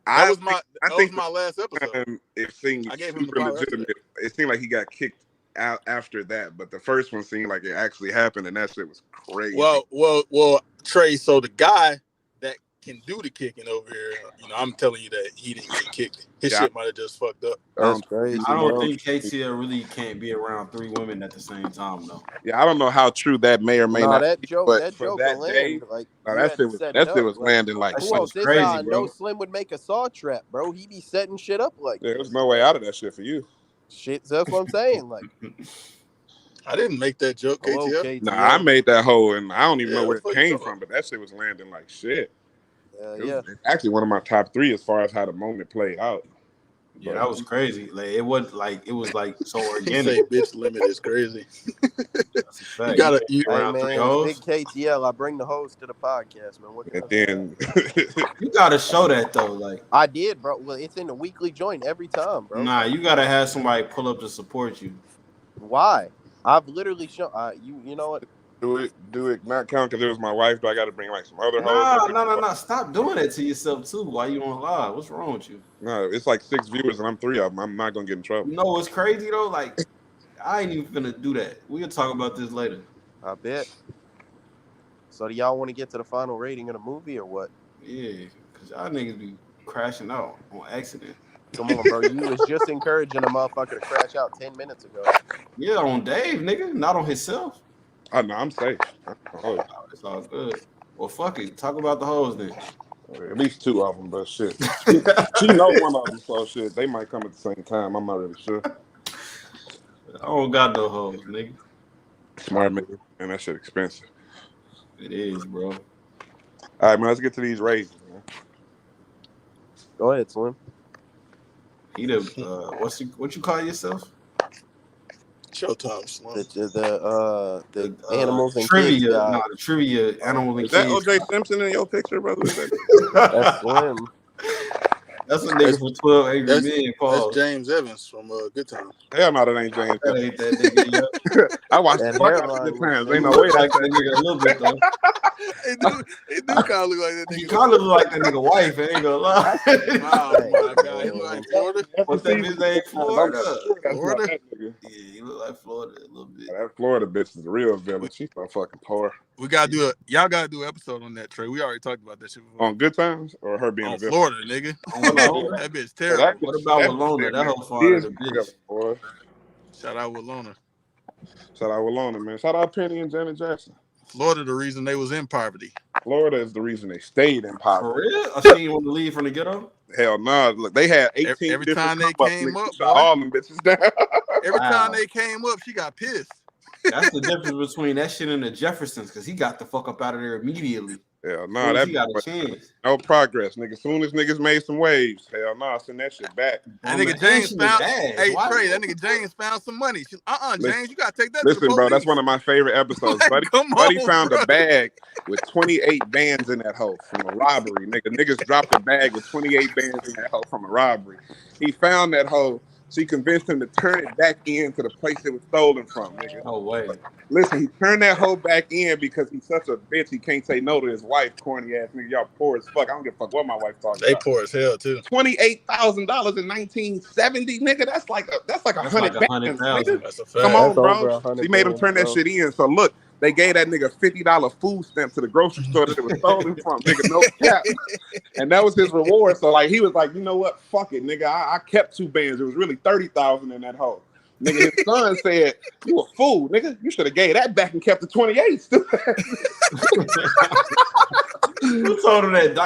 Speaker 5: I
Speaker 1: That
Speaker 5: think
Speaker 1: was my last episode.
Speaker 5: it seemed
Speaker 1: I gave him the
Speaker 5: super
Speaker 1: power after
Speaker 5: legitimate. It seemed like he got kicked out after that, but the first one seemed like it actually happened, and that shit was crazy.
Speaker 1: Well, Trey. So the guy that can do the kicking over here, I'm telling you that he didn't get kicked. His shit might have just fucked up.
Speaker 2: That's crazy.
Speaker 3: I don't
Speaker 2: bro.
Speaker 3: think KTL really can't be around 3 women at the same time though.
Speaker 5: Yeah, I don't know how true that may or may
Speaker 2: No,
Speaker 5: not
Speaker 2: that
Speaker 5: be,
Speaker 2: joke,
Speaker 5: but
Speaker 2: that
Speaker 5: for
Speaker 2: joke
Speaker 5: that
Speaker 2: will
Speaker 5: day,
Speaker 2: land. Like,
Speaker 5: no,
Speaker 2: you
Speaker 5: that
Speaker 2: had
Speaker 5: shit
Speaker 2: to
Speaker 5: was
Speaker 2: set
Speaker 5: that
Speaker 2: it
Speaker 5: shit
Speaker 2: up.
Speaker 5: was landing like
Speaker 3: That
Speaker 2: Who
Speaker 3: shit
Speaker 2: else?
Speaker 3: was
Speaker 2: This
Speaker 3: crazy,
Speaker 2: how I
Speaker 3: bro.
Speaker 2: know Slim would make a saw trap, bro. He be setting shit up like
Speaker 5: yeah, there's no way out of that shit for you.
Speaker 2: shit. So that's what I'm saying. Like,
Speaker 1: I didn't make that joke,
Speaker 2: hello,
Speaker 1: KTL.
Speaker 2: KTL.
Speaker 5: Nah, I made that hole, and I don't even
Speaker 1: Yeah,
Speaker 5: know where
Speaker 1: what the
Speaker 5: it
Speaker 1: fuck you
Speaker 5: came
Speaker 1: talking
Speaker 5: from, but that shit was landing like shit. It
Speaker 2: Yeah.
Speaker 5: was actually one of my top 3 as far as how the moment played out.
Speaker 3: Yeah, that was crazy. Like it was so
Speaker 1: He
Speaker 3: organic.
Speaker 1: say bitch limit is crazy.
Speaker 3: That's a fact.
Speaker 1: You gotta-
Speaker 3: can't be
Speaker 2: Hey
Speaker 3: around 3
Speaker 2: man,
Speaker 3: hoes.
Speaker 2: big KTL. I bring the host to the podcast, man. What can
Speaker 5: And
Speaker 2: I say?
Speaker 5: then
Speaker 3: You gotta show that though. Like,
Speaker 2: I did, bro. Well, it's in the weekly joint every time, bro.
Speaker 3: nah, you gotta have somebody pull up to support you.
Speaker 2: Why? I've literally shown. You know what?
Speaker 5: Do it not count because it was my wife? Do I got to bring like some other
Speaker 3: Nah,
Speaker 5: hoes?
Speaker 3: nah. Stop doing that to yourself too. Why you on live? What's wrong with you?
Speaker 5: No, it's like 6 viewers and I'm 3 of them. I'm not gonna get in trouble.
Speaker 3: You know what's crazy though? Like, I ain't even finna do that. We'll talk about this later.
Speaker 4: I bet. So do y'all want to get to the final rating of the movie or what?
Speaker 3: Yeah, because y'all niggas be crashing out on accident.
Speaker 4: Come on, bro. You was just encouraging a motherfucker to crash out 10 minutes ago.
Speaker 3: Yeah, on Dave, nigga, not on himself.
Speaker 5: Oh no, I'm safe.
Speaker 3: Oh, it's all good. Well, fuck it. Talk about the hoes then.
Speaker 5: At least 2 of them, but shit. She knows one of them, so shit. They might come at the same time. I'm not really sure.
Speaker 3: I don't got no hoes, nigga.
Speaker 5: Smart man, and that shit expensive.
Speaker 3: It is, bro.
Speaker 5: All right, man. Let's get to these ratings, man.
Speaker 4: Go ahead, Slim.
Speaker 3: He the what you call yourself?
Speaker 1: Showtime, Slim.
Speaker 4: The animals and
Speaker 3: trivia.
Speaker 4: kids guy.
Speaker 3: No, the trivia animals and
Speaker 5: Is that
Speaker 3: kids.
Speaker 5: OJ Simpson in your picture, brother?
Speaker 4: That's Slim.
Speaker 3: That's a nigga from 12 Angry Men, Paul.
Speaker 1: That's James Evans from Good Times.
Speaker 5: Hell no, that ain't James.
Speaker 3: That ain't that nigga. Yeah.
Speaker 5: I watched
Speaker 4: That
Speaker 5: the fuck out
Speaker 4: hairline
Speaker 5: of Good Times.
Speaker 4: looks
Speaker 5: Ain't no way
Speaker 3: Like
Speaker 5: that
Speaker 3: that nigga a little bit though.
Speaker 1: It do kind of look like that
Speaker 3: He
Speaker 1: nigga.
Speaker 3: kind of look like that nigga wife. I ain't gonna lie.
Speaker 1: Oh my god, he look like Florida.
Speaker 3: What's that bitch name? Florida.
Speaker 1: Florida?
Speaker 5: That nigga.
Speaker 3: Yeah, he look like Florida a little bit.
Speaker 5: That Florida bitch is the real villain. She's so fucking poor.
Speaker 1: We gotta do y'all gotta do an episode on that, Trey. We already talked about that shit before.
Speaker 5: On Good Times or her being
Speaker 1: On
Speaker 5: a villain?
Speaker 1: Florida, nigga.
Speaker 3: That
Speaker 1: That bitch terrible.
Speaker 3: What about Walona? That whole father the bitch.
Speaker 5: Boy.
Speaker 1: Shout out Willona.
Speaker 5: Shout out Walona, man. Shout out Penny and Janet Jackson.
Speaker 1: Florida, the reason they was in poverty.
Speaker 5: Florida is the reason they stayed in
Speaker 3: For
Speaker 5: poverty.
Speaker 3: real? I seen you want to leave from the ghetto.
Speaker 5: Hell no. Look, they had 18
Speaker 1: Every
Speaker 5: different
Speaker 1: time they
Speaker 5: come-ups,
Speaker 1: came
Speaker 5: nigga.
Speaker 1: up,
Speaker 5: Shot
Speaker 1: boy.
Speaker 5: all them bitches down.
Speaker 1: Every
Speaker 3: Wow.
Speaker 1: time they came up, she got pissed.
Speaker 3: That's the difference between that shit and the Jeffersons, because he got the fuck up out of there immediately.
Speaker 5: Hell no, that
Speaker 3: he got a chance.
Speaker 5: no progress, nigga. Soon as niggas made some waves, hell no, send that shit back.
Speaker 1: That nigga James found. Hey Trey, that nigga James found some money. James, you gotta take that.
Speaker 5: Listen,
Speaker 1: to the
Speaker 5: bro, that's
Speaker 1: police.
Speaker 5: one of my favorite episodes.
Speaker 1: Like,
Speaker 5: Buddy,
Speaker 1: come
Speaker 5: Buddy
Speaker 1: on,
Speaker 5: found
Speaker 1: bro.
Speaker 5: a bag with 28 bands in that hoe from a robbery. Niggas dropped a bag with 28 bands in that hoe from a robbery. He found that hoe. She convinced him to turn it back into the place it was stolen from, nigga.
Speaker 3: No way.
Speaker 5: Listen, he turned that hoe back in because he's such a bitch. He can't say no to his wife, corny ass nigga. Y'all poor as fuck. I don't give a fuck what my wife talking
Speaker 1: They
Speaker 5: about.
Speaker 1: poor as hell too.
Speaker 5: $28,000 in 1970, nigga. That's like a hundred bands, nigga.
Speaker 1: That's a fact.
Speaker 5: Come on,
Speaker 4: That's over
Speaker 5: bro.
Speaker 4: 100
Speaker 5: He made him
Speaker 4: bands,
Speaker 5: turn that
Speaker 4: bro.
Speaker 5: shit in. So look, they gave that nigga $50 food stamp to the grocery store that it was stolen from, nigga. No cap. And that was his reward. So like he was like, you know what? Fuck it, nigga. I kept 2 bands. It was really 30,000 in that hole. Nigga, his son said, "You a fool, nigga. You should have gave that back and kept the 28."
Speaker 3: Who told him that?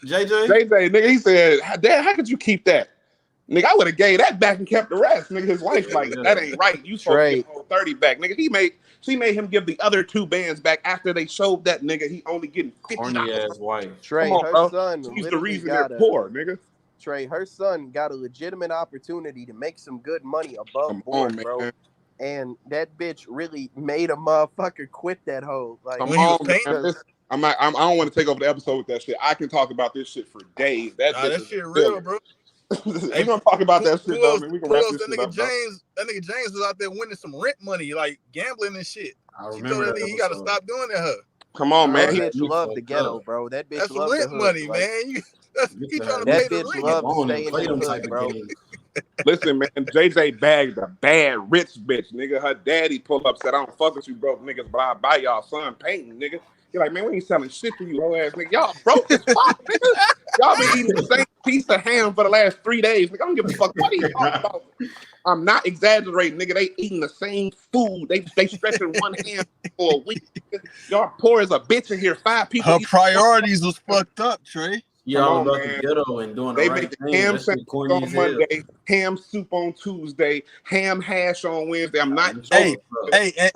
Speaker 3: JJ?
Speaker 5: JJ, nigga, he said, "Dad, how could you keep that?" Nigga, I would have gave that back and kept the rest. Nigga, his wife like, that ain't right. You supposed to get the whole 30 back. Nigga, she made him give the other 2 bands back after they showed that nigga he only getting $50.
Speaker 3: Horny ass wife.
Speaker 4: Trey,
Speaker 5: Come on,
Speaker 4: her
Speaker 5: bro.
Speaker 4: son
Speaker 5: She's the
Speaker 4: literally
Speaker 5: reason
Speaker 4: got
Speaker 5: they're poor, nigga.
Speaker 4: Trey, her son got a legitimate opportunity to make some good money above
Speaker 5: Come
Speaker 4: board,
Speaker 5: on,
Speaker 4: bro.
Speaker 5: man.
Speaker 4: And that bitch really made a motherfucker quit that hoe. Like,
Speaker 5: Come
Speaker 1: when he was
Speaker 5: on,
Speaker 1: painting.
Speaker 5: man. Listen, I don't want to take over the episode with that shit. I can talk about this shit for days. That
Speaker 1: shit real, bro.
Speaker 5: We're gonna talk about that shit, though, man. We can wrap this shit up.
Speaker 1: That nigga James was out there winning some rent money, like gambling and shit.
Speaker 3: I
Speaker 1: She
Speaker 3: remember
Speaker 1: told that
Speaker 3: that
Speaker 1: nigga he gotta
Speaker 3: episode.
Speaker 1: stop doing that.
Speaker 5: Come on,
Speaker 4: that
Speaker 5: man.
Speaker 4: bitch loved the ghetto, bro. That bitch
Speaker 1: That's
Speaker 4: loved
Speaker 1: rent
Speaker 4: the
Speaker 1: money,
Speaker 4: hood. Like,
Speaker 1: man. He trying to
Speaker 4: that
Speaker 1: pay the
Speaker 4: bitch
Speaker 1: rent.
Speaker 4: loved
Speaker 3: I don't
Speaker 4: staying
Speaker 3: even play
Speaker 4: in
Speaker 3: them
Speaker 4: the
Speaker 3: type
Speaker 4: hood,
Speaker 3: of
Speaker 4: bro.
Speaker 3: games.
Speaker 5: Listen, man, JJ bagged a bad rich bitch, nigga. Her daddy pulled up, said, "I don't fuck with you broke niggas, but I'll buy y'all son painting, nigga." You're like, man, we ain't selling shit to you, hoe ass nigga. Y'all broke as fuck, nigga. Y'all been eating the same piece of ham for the last 3 days. Nigga, I don't give a fuck what are you talking about. I'm not exaggerating, nigga. They eating the same food. They stretching one hand for a week. Y'all poor as a bitch in here. 5 people.
Speaker 1: Her priorities was fucked up, Trey.
Speaker 3: Yeah, all
Speaker 5: Come on,
Speaker 3: about
Speaker 5: man.
Speaker 3: the ghetto and doing the
Speaker 5: They
Speaker 3: right
Speaker 5: make
Speaker 3: thing.
Speaker 5: ham
Speaker 3: That shit
Speaker 5: sandwich
Speaker 3: corny
Speaker 5: on
Speaker 3: as hell.
Speaker 5: Monday, ham soup on Tuesday, ham hash on Wednesday. I'm not.
Speaker 1: Hey,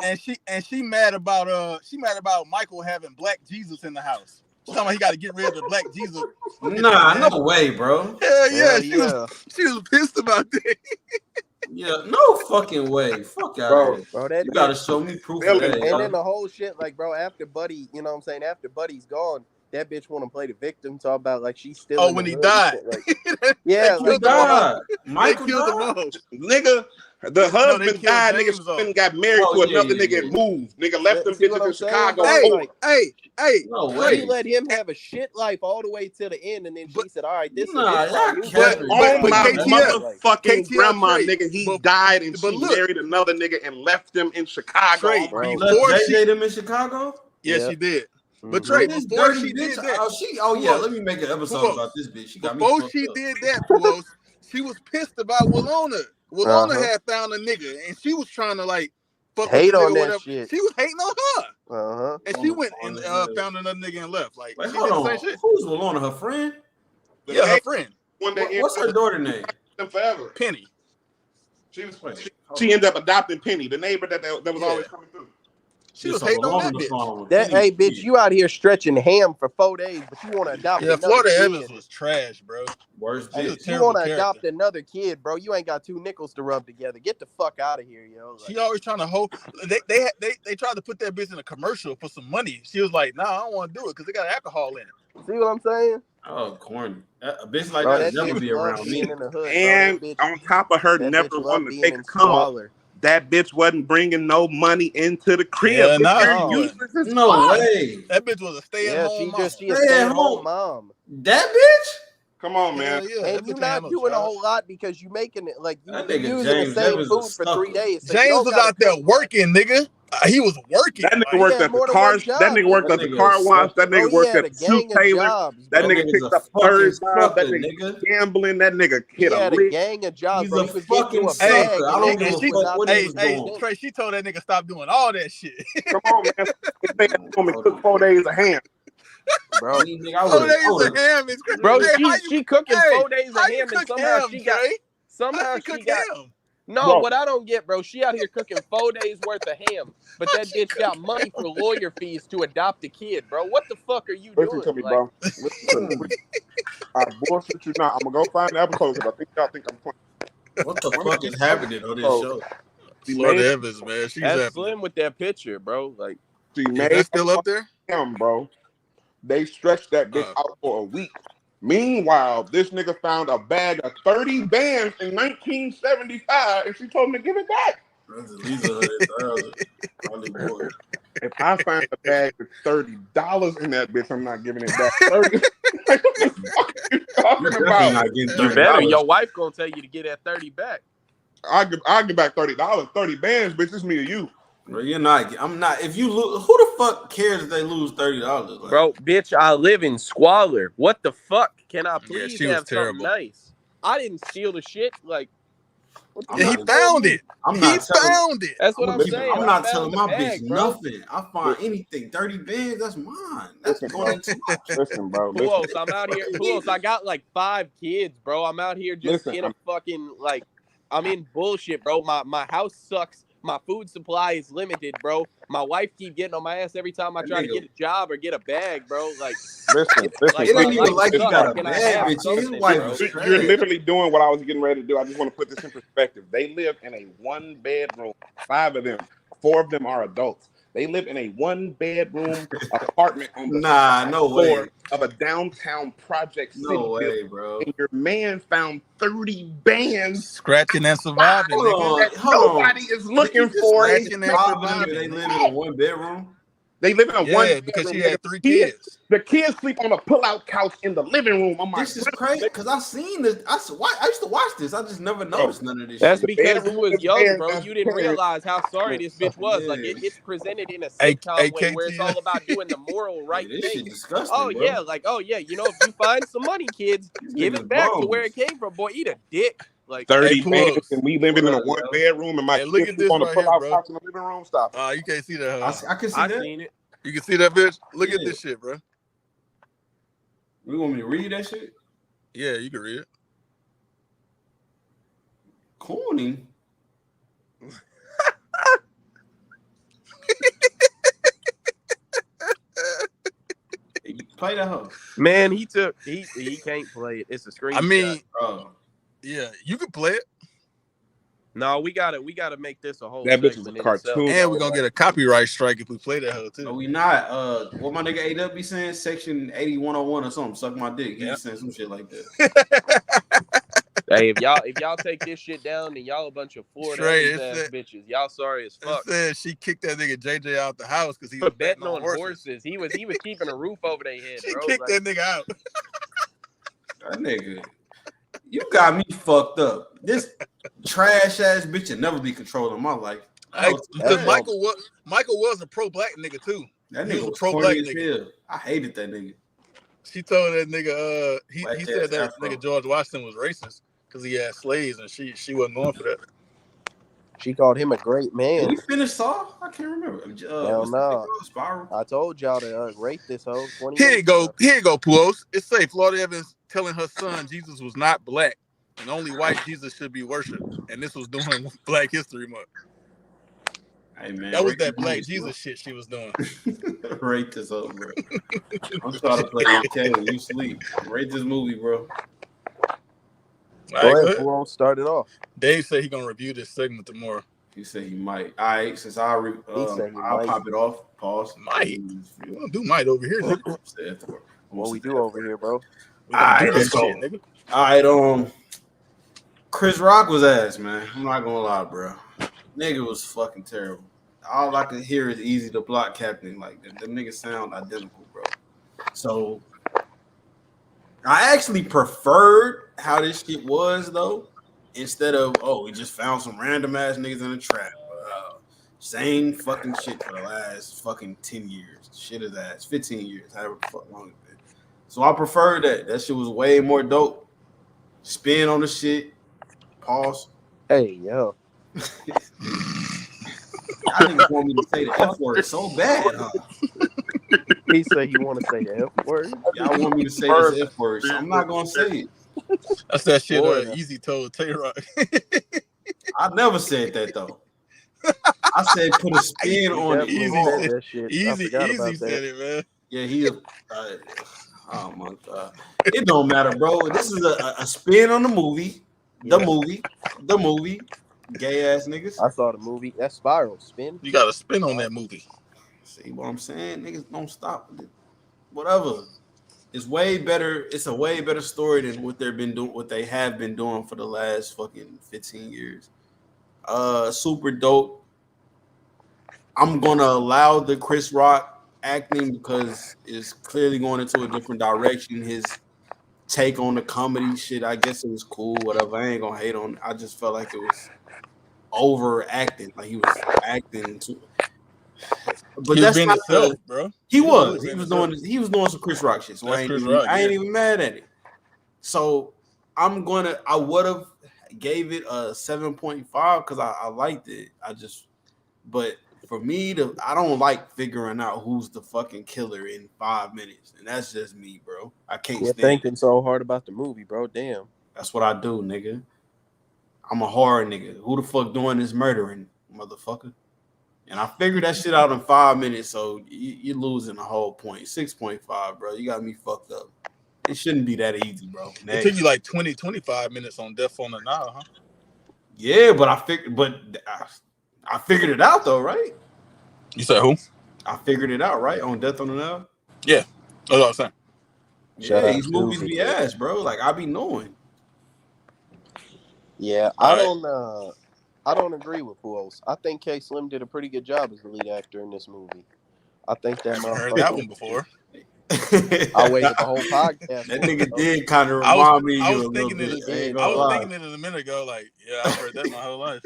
Speaker 1: and she mad about Michael having Black Jesus in the house. She's talking about he got to get rid of the Black Jesus.
Speaker 3: Nah, no way, bro.
Speaker 1: Hell yeah,
Speaker 4: Hell
Speaker 1: she was pissed about that.
Speaker 3: Yeah, no fucking way. Fuck out
Speaker 5: Bro,
Speaker 3: of here.
Speaker 4: Bro, that
Speaker 3: You gotta
Speaker 4: bitch.
Speaker 3: show me proof of that.
Speaker 4: And then the whole shit, like, bro, after Buddy, you know what I'm saying? After Buddy's gone, that bitch want to play the victim, talk about like she's still.
Speaker 1: Oh,
Speaker 4: in
Speaker 1: when
Speaker 4: the
Speaker 1: he
Speaker 4: hood
Speaker 1: died.
Speaker 4: and shit, like, yeah,
Speaker 1: They
Speaker 4: like,
Speaker 1: killed him off.
Speaker 3: Michael
Speaker 1: They killed him
Speaker 3: died?
Speaker 1: off.
Speaker 5: Nigga, the
Speaker 1: they
Speaker 5: husband
Speaker 1: killed
Speaker 5: died.
Speaker 1: James
Speaker 5: Nigga
Speaker 1: off.
Speaker 5: and got married
Speaker 3: Oh,
Speaker 5: to
Speaker 3: yeah,
Speaker 5: another
Speaker 3: yeah,
Speaker 5: nigga
Speaker 3: yeah.
Speaker 5: and moved. Nigga left them
Speaker 4: see
Speaker 5: bitches
Speaker 4: what
Speaker 5: in
Speaker 4: I'm saying,
Speaker 5: Chicago.
Speaker 4: bro?
Speaker 1: Hey,
Speaker 5: poor.
Speaker 4: Like,
Speaker 1: hey,
Speaker 3: No
Speaker 1: Trey,
Speaker 4: she
Speaker 3: way.
Speaker 4: let him have a shit life all the way to the end, and then she
Speaker 1: But-
Speaker 4: said, "All right, this
Speaker 3: Nah,
Speaker 4: is my
Speaker 3: y'all
Speaker 4: new
Speaker 3: capping.
Speaker 4: baby."
Speaker 5: Oh
Speaker 1: but
Speaker 5: my
Speaker 1: KTF,
Speaker 5: motherfucking grandma,
Speaker 1: Trey,
Speaker 5: nigga, he
Speaker 1: but-
Speaker 5: died and
Speaker 1: but
Speaker 5: she
Speaker 1: look.
Speaker 5: married another nigga and left them in Chicago.
Speaker 1: Trey,
Speaker 5: Oh my
Speaker 4: Bro.
Speaker 3: He
Speaker 1: before
Speaker 3: left
Speaker 1: she,
Speaker 3: JJ them in Chicago?
Speaker 1: yeah,
Speaker 4: Yep.
Speaker 1: she did. But
Speaker 4: Mhm.
Speaker 1: Trey,
Speaker 3: This
Speaker 1: before
Speaker 3: dirty
Speaker 1: she
Speaker 3: bitch.
Speaker 1: did that,
Speaker 3: Oh yeah,
Speaker 1: Pulos,
Speaker 3: let me make an episode
Speaker 1: Pulos,
Speaker 3: about this bitch. She got me
Speaker 1: before
Speaker 3: fucked
Speaker 1: she
Speaker 3: up.
Speaker 1: did that, Pulos, she was pissed about Willona. Willona
Speaker 4: Uh-huh.
Speaker 1: had found a nigga, and she was trying to like fuck
Speaker 4: Hate
Speaker 1: with the
Speaker 4: on
Speaker 1: nigga,
Speaker 4: that
Speaker 1: whatever.
Speaker 4: shit.
Speaker 1: She was hating on her,
Speaker 4: Uh-huh.
Speaker 1: and she
Speaker 3: On-
Speaker 1: went
Speaker 3: on
Speaker 1: and
Speaker 3: the head.
Speaker 1: found another nigga and left. Like
Speaker 3: Wait,
Speaker 1: she
Speaker 3: hold
Speaker 1: did the
Speaker 3: on.
Speaker 1: same shit.
Speaker 3: Who's Walona? Her friend?
Speaker 5: The
Speaker 1: Yeah, her
Speaker 5: name
Speaker 1: friend
Speaker 5: one that
Speaker 3: What's her daughter name?
Speaker 5: them forever.
Speaker 1: Penny.
Speaker 5: She was.
Speaker 3: Wait,
Speaker 5: She ended up adopting Penny, the neighbor that was
Speaker 1: Yeah.
Speaker 5: always coming through.
Speaker 1: She was hating on that bitch.
Speaker 4: That hey, bitch, you out here stretching ham for 4 days, but you want to adopt
Speaker 1: Yeah,
Speaker 4: another
Speaker 1: Florida
Speaker 4: kid.
Speaker 1: Evans was trash, bro.
Speaker 3: Worst
Speaker 1: She was a
Speaker 3: bitch.
Speaker 4: You
Speaker 1: terrible
Speaker 4: want to
Speaker 1: character.
Speaker 4: adopt another kid, bro? You ain't got 2 nickels to rub together. Get the fuck out of here, yo.
Speaker 1: She
Speaker 4: Like,
Speaker 1: always trying to hold. They tried to put that bitch in a commercial for some money. She was like, "Nah, I don't want to do it because they got alcohol in it."
Speaker 4: see what I'm saying?
Speaker 3: Oh, corny. A bitch like
Speaker 4: Bro,
Speaker 3: that
Speaker 4: that
Speaker 3: never
Speaker 4: bitch
Speaker 3: be
Speaker 4: love
Speaker 3: around
Speaker 4: being
Speaker 3: me.
Speaker 4: in the hood,
Speaker 5: And
Speaker 4: bro.
Speaker 5: on top of her
Speaker 4: That
Speaker 5: never
Speaker 4: bitch love
Speaker 5: wanting to
Speaker 4: being
Speaker 5: take
Speaker 4: in
Speaker 5: a come up,
Speaker 4: squalor.
Speaker 5: that bitch wasn't bringing no money into the crib.
Speaker 1: Yeah,
Speaker 5: Bitch,
Speaker 1: nah,
Speaker 5: you're
Speaker 1: she wasn't.
Speaker 5: useless as
Speaker 3: No
Speaker 5: fuck.
Speaker 3: way.
Speaker 1: That bitch was a stay-at-home mama.
Speaker 4: She a
Speaker 3: Stay at
Speaker 4: stay-at-home
Speaker 3: home.
Speaker 4: mom.
Speaker 3: That bitch?
Speaker 5: Come on, man.
Speaker 1: Hell yeah,
Speaker 4: And
Speaker 1: that
Speaker 4: you
Speaker 1: bitch ain't
Speaker 4: not
Speaker 1: had no
Speaker 4: doing a
Speaker 1: job.
Speaker 4: whole lot because you making it like you
Speaker 3: That nigga
Speaker 4: using
Speaker 3: James
Speaker 4: the same
Speaker 3: Evans
Speaker 4: food
Speaker 3: is
Speaker 4: for 3
Speaker 3: sucker.
Speaker 4: days. So you
Speaker 1: James
Speaker 4: don't
Speaker 1: was
Speaker 4: gotta
Speaker 1: out there
Speaker 4: cook much.
Speaker 1: working, nigga. He was working.
Speaker 5: That nigga
Speaker 1: Like,
Speaker 5: worked
Speaker 4: had
Speaker 5: at the
Speaker 4: more than
Speaker 5: car.
Speaker 4: one job,
Speaker 5: That nigga worked
Speaker 3: That
Speaker 5: at the
Speaker 3: nigga
Speaker 5: car
Speaker 3: is
Speaker 5: wash.
Speaker 3: sucker.
Speaker 5: That
Speaker 4: Bro,
Speaker 5: nigga
Speaker 4: he
Speaker 5: worked
Speaker 4: had
Speaker 5: at
Speaker 4: a
Speaker 5: the shoe
Speaker 4: gang of
Speaker 5: tailor.
Speaker 4: jobs,
Speaker 5: That
Speaker 4: bro.
Speaker 3: That
Speaker 5: nigga
Speaker 3: nigga's
Speaker 5: picked
Speaker 3: a
Speaker 5: up a
Speaker 3: fucking
Speaker 5: third job.
Speaker 3: sucker,
Speaker 5: That nigga
Speaker 3: nigga.
Speaker 5: gambling. That nigga
Speaker 4: He
Speaker 5: hit a
Speaker 4: had a
Speaker 5: lick.
Speaker 4: gang of jobs,
Speaker 3: He's
Speaker 4: bro.
Speaker 3: a
Speaker 4: He was getting
Speaker 3: fucking
Speaker 4: you a
Speaker 1: hey,
Speaker 4: bag,
Speaker 3: sucker. I
Speaker 4: and
Speaker 3: don't
Speaker 4: that
Speaker 3: give
Speaker 1: and
Speaker 3: a
Speaker 4: bitch
Speaker 1: she,
Speaker 4: was
Speaker 3: fuck
Speaker 4: out
Speaker 3: what
Speaker 4: there
Speaker 3: he
Speaker 1: hey,
Speaker 3: was
Speaker 1: hey,
Speaker 3: doing.
Speaker 1: Trey, she told that nigga stop doing all that shit.
Speaker 5: Come on, man. Stay at home and cook 4 days of ham.
Speaker 4: bro.
Speaker 3: Nigga, I
Speaker 1: 4
Speaker 3: would've-
Speaker 1: days of ham is crazy.
Speaker 4: Bro,
Speaker 1: Hey, how you?
Speaker 4: she cooking
Speaker 1: Hey,
Speaker 4: 4 days of
Speaker 1: how you
Speaker 4: ham, and
Speaker 1: cook
Speaker 4: somehow
Speaker 1: ham,
Speaker 4: she got
Speaker 1: Trey? How
Speaker 4: somehow
Speaker 1: she
Speaker 4: she
Speaker 1: cook
Speaker 4: got
Speaker 1: ham?
Speaker 4: no.
Speaker 5: Bro.
Speaker 4: What I don't get, bro, she out here cooking 4 days worth of ham, but
Speaker 1: How
Speaker 4: that
Speaker 1: she
Speaker 4: bitch
Speaker 1: cook
Speaker 4: got money for lawyer fees to adopt a kid, bro. What the fuck are you
Speaker 5: Listen
Speaker 4: doing?
Speaker 5: to me,
Speaker 4: Like,
Speaker 5: bro. Listen to me. I bullshit you not. I'm gonna go find the episode because I think y'all think I'm playing.
Speaker 3: What the
Speaker 5: One of
Speaker 3: fuck
Speaker 5: these
Speaker 3: is happening on this
Speaker 5: episodes,
Speaker 3: show?
Speaker 5: she
Speaker 1: Florida
Speaker 5: made
Speaker 1: Evans, man, she's
Speaker 4: that's
Speaker 1: happening.
Speaker 4: Slim with that picture, bro. Like,
Speaker 5: she
Speaker 1: Is
Speaker 5: made
Speaker 1: that still up there?
Speaker 5: him, bro. They stretched that bitch out for a week. Meanwhile, this nigga found a bag of 30 bands in 1975, and she told him to give it back.
Speaker 3: That's at least 100,000. Probably more.
Speaker 5: If I find a bag with $30 in that bitch, I'm not giving it back. 30. Like, what the fuck are you
Speaker 3: You
Speaker 5: talking
Speaker 3: definitely
Speaker 5: about?
Speaker 3: not getting
Speaker 4: you better.
Speaker 3: $30.
Speaker 4: Your wife gonna tell you to get that 30 back,
Speaker 5: I'll give back $30. 30 bands, bitch. It's me or you.
Speaker 3: Bro, you're not. I'm not. If you lose, who the fuck cares if they lose $30? Like,
Speaker 4: bro. Bitch, I live in squalor. What the fuck? Can I
Speaker 1: Yeah,
Speaker 4: please
Speaker 1: she was
Speaker 4: have something
Speaker 1: terrible.
Speaker 4: nice? I didn't steal the shit. Like, what the
Speaker 3: I'm
Speaker 1: Yeah, he
Speaker 4: fuck
Speaker 3: not-
Speaker 4: you
Speaker 1: found
Speaker 4: mean?
Speaker 1: it.
Speaker 3: I'm
Speaker 1: He
Speaker 3: not telling.
Speaker 1: found it.
Speaker 4: That's what I'm
Speaker 5: Listen,
Speaker 4: saying.
Speaker 3: I'm
Speaker 4: I
Speaker 3: not
Speaker 4: found
Speaker 3: telling
Speaker 4: the
Speaker 3: my
Speaker 4: bag,
Speaker 3: bitch
Speaker 4: bro.
Speaker 3: nothing. I find anything 30 bands. That's mine. That's
Speaker 5: Listen,
Speaker 3: going into my.
Speaker 5: Listen, bro.
Speaker 4: Who
Speaker 5: Listen.
Speaker 4: else? I'm out here. Who else? I got like 5 kids, bro. I'm out here just
Speaker 5: Listen,
Speaker 4: in a fucking like. I'm in bullshit, bro. My house sucks. My food supply is limited, bro. My wife keep getting on my ass every time I
Speaker 3: That
Speaker 4: try to
Speaker 3: nigga-
Speaker 4: get a job or get a bag, bro. Like,
Speaker 5: Listen.
Speaker 4: like
Speaker 3: It
Speaker 4: my
Speaker 3: ain't even
Speaker 4: life
Speaker 3: like you
Speaker 4: sucks.
Speaker 3: got a
Speaker 4: Can I
Speaker 3: bad
Speaker 4: have
Speaker 3: bitch. His
Speaker 4: something,
Speaker 3: wife
Speaker 4: bro?
Speaker 3: is
Speaker 5: You're
Speaker 3: trash.
Speaker 5: literally doing what I was getting ready to do. I just want to put this in perspective. They live in a 1-bedroom, 5 of them, 4 of them are adults. They live in a 1-bedroom apartment on the
Speaker 3: Nah, no
Speaker 5: floor
Speaker 3: way.
Speaker 5: of a downtown project city
Speaker 3: No
Speaker 5: building.
Speaker 3: way, bro.
Speaker 5: And your man found 30 bands
Speaker 1: Scratching and surviving,
Speaker 3: Hold
Speaker 1: nigga.
Speaker 3: on.
Speaker 5: that
Speaker 3: Hold on.
Speaker 5: nobody is looking
Speaker 3: Did you
Speaker 5: for.
Speaker 3: just
Speaker 1: Scratching
Speaker 3: say
Speaker 1: and
Speaker 3: 5 of them and
Speaker 1: surviving.
Speaker 3: they live
Speaker 1: Nigga.
Speaker 3: in a 1-bedroom?
Speaker 5: They live in a
Speaker 1: Yeah,
Speaker 5: 1-bedroom.
Speaker 1: because she
Speaker 5: nigga.
Speaker 1: had 3 kids.
Speaker 5: The kids sleep on a pull-out couch in the living room. I'm like,
Speaker 3: This is crazy because I seen this. I used to watch this. I just never noticed none of this
Speaker 4: That's
Speaker 3: shit.
Speaker 4: because you was young,
Speaker 5: bedroom
Speaker 4: bro.
Speaker 5: is
Speaker 4: You didn't
Speaker 5: theirs.
Speaker 4: realize how sorry this bitch was. Like,
Speaker 3: Yeah.
Speaker 4: it's presented in a
Speaker 1: Hey,
Speaker 4: sitcom way
Speaker 1: KT,
Speaker 4: where it's all about doing the moral right
Speaker 3: Hey, this
Speaker 4: thing.
Speaker 3: shit disgusting,
Speaker 4: Oh
Speaker 3: bro.
Speaker 4: yeah, like you know, if you find some money, kids,
Speaker 3: These
Speaker 4: give
Speaker 3: niggas
Speaker 4: it back to where
Speaker 3: bums.
Speaker 4: it came from. Boy, eat a dick. Like,
Speaker 5: 30
Speaker 1: Hey,
Speaker 5: bands,
Speaker 1: Pulos.
Speaker 5: and we living in a
Speaker 3: What up,
Speaker 5: 1-bedroom, and my
Speaker 1: Hey, look
Speaker 5: kids
Speaker 1: at
Speaker 5: sleep
Speaker 1: this
Speaker 5: on a
Speaker 1: right here,
Speaker 5: pull-out
Speaker 1: bro.
Speaker 5: couch in the living room. Stop.
Speaker 1: You can't see that, huh?
Speaker 3: I can see
Speaker 4: I
Speaker 3: that.
Speaker 4: seen it.
Speaker 1: You can see that, bitch? Look at
Speaker 3: Yeah.
Speaker 1: this shit, bro.
Speaker 3: You want me to read that shit?
Speaker 1: Yeah, you can read it.
Speaker 3: Corny. Play that hoe.
Speaker 4: Man, he can't play it. It's a screenshot.
Speaker 1: I mean,
Speaker 3: Oh.
Speaker 1: yeah, you can play it.
Speaker 4: No, we gotta make this a whole
Speaker 5: That bitch is a
Speaker 4: segment in
Speaker 5: cartoon.
Speaker 4: itself.
Speaker 1: And we're gonna get a copyright strike if we play that hoe too.
Speaker 3: No, we not. What my nigga AW be saying? Section 8101 or something. Suck my dick. He saying some shit like that.
Speaker 4: Hey, if y'all take this shit down, then y'all a bunch of Florida ass bitches. Y'all sorry as fuck.
Speaker 1: It said she kicked that nigga JJ out the house because he
Speaker 4: was
Speaker 1: was
Speaker 4: betting on horses. He was keeping a roof over their head.
Speaker 1: She
Speaker 4: bro.
Speaker 1: kicked that nigga out.
Speaker 3: That nigga, you got me fucked up. This trash ass bitch will never be controlling my life.
Speaker 1: Because Michael was a pro black nigga too.
Speaker 3: That nigga was pro black nigga. I hated that nigga.
Speaker 1: She told that nigga, he said that
Speaker 3: Afro.
Speaker 1: nigga George Washington was racist because he had slaves and she wasn't going for that.
Speaker 4: She called him a great man.
Speaker 3: Did we finish Saw? I can't remember.
Speaker 4: Hell no.
Speaker 3: Spiral.
Speaker 4: I told y'all to rate this hoe.
Speaker 1: Here you go, Puos. It say Florida Evans telling her son Jesus was not black and only white Jesus should be worshipped, and this was during Black History Month.
Speaker 3: Hey man,
Speaker 1: that was that Black Jesus shit she was doing.
Speaker 3: Rate this up, bro. I'm trying to play okay when you sleep. Rate this movie, bro.
Speaker 1: All right,
Speaker 4: who won't start it off?
Speaker 1: Dave said he gonna review this segment tomorrow.
Speaker 3: He said he might. All right, since I'll pop it off. Pause.
Speaker 1: Might. We don't do might over here, nigga.
Speaker 4: What we do over here, bro?
Speaker 1: We don't do this shit, nigga.
Speaker 3: All right, Chris Rock was ass, man. I'm not gonna lie, bro. Nigga was fucking terrible. All I could hear is "Easy to Block Captain." Like them niggas sound identical, bro. So I actually preferred how this shit was though. Instead of we just found some random ass niggas in a trap. Same fucking shit for the last fucking 10 years. Shit is ass. 15 years, however the fuck long it's been. So I prefer that. That shit was way more dope. Spin on the shit. Pause.
Speaker 4: Hey, yo.
Speaker 3: I didn't want me to say the F word so bad, huh?
Speaker 4: He said he want to say the F word.
Speaker 3: Y'all want me to say this F word, so I'm not gonna say it.
Speaker 1: That's that shit Easy told Tay-Rock.
Speaker 3: I never said that though. I said put a spin on it.
Speaker 1: Easy said it, man.
Speaker 3: Yeah, he. Oh my god, it don't matter, bro. This is a spin on the movie. The movie. Gay ass niggas.
Speaker 4: I saw the movie. That's Spiral. Spin.
Speaker 1: You got to spin on that movie.
Speaker 3: See what I'm saying? Niggas don't stop with it. Whatever. It's way better. It's a way better story than what they've been doing. What they have been doing for the last fucking 15 years. Super dope. I'm gonna allow the Chris Rock acting because it's clearly going into a different direction. His take on the comedy shit, I guess it was cool. Whatever. I ain't gonna hate on it. I just felt like it was overacting. Like he was acting too. But that's not
Speaker 1: himself, bro.
Speaker 3: He was doing some Chris Rock shit. So I ain't even mad at it. So I would have gave it a 7.5 because I liked it. But for me I don't like figuring out who's the fucking killer in 5 minutes. And that's just me, bro. I can't
Speaker 4: You're thinking so hard about the movie, bro. Damn.
Speaker 3: That's what I do, nigga. I'm a horror nigga. Who the fuck doing this murdering, motherfucker? And I figured that shit out in 5 minutes, so you're losing the whole point. 6.5, bro. You got me fucked up. It shouldn't be that easy, bro.
Speaker 1: It took you like 20, 25 minutes on Death on the Nile, huh?
Speaker 3: Yeah, but I figured it out though, right?
Speaker 1: You said who?
Speaker 3: I figured it out, right? On Death on the Nile?
Speaker 1: Yeah. That's what I was saying.
Speaker 3: Yeah, these movies be ass, bro. Like I be knowing.
Speaker 4: Yeah, I don't agree with Puos. I think K Slim did a pretty good job as the lead actor in this movie. I think that
Speaker 1: I heard that one before.
Speaker 4: I waited the whole podcast.
Speaker 3: That nigga did kind of remind me.
Speaker 1: I was thinking it a minute ago. Like, yeah, I've heard that my whole life.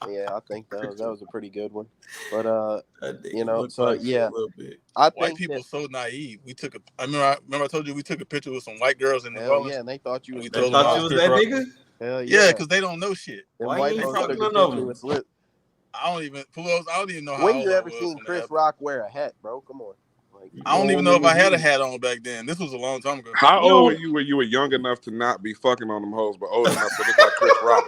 Speaker 4: Yeah, I think that was a pretty good one. But so yeah, I think
Speaker 1: white people so naive. We took I remember I told you we took a picture with some white girls in the Orleans.
Speaker 4: Yeah, and they thought you was.
Speaker 3: They thought you was that nigga.
Speaker 4: Hell yeah,
Speaker 1: because they don't know shit.
Speaker 3: Why you ain't fucking none of them?
Speaker 1: I don't even know how.
Speaker 4: When you ever seen Chris Rock wear a hat, bro? Come on.
Speaker 1: I don't even know if I had a hat on back then. This was a long time ago.
Speaker 5: How old were you when you were young enough to not be fucking on them hoes, but old enough to look like Chris Rock?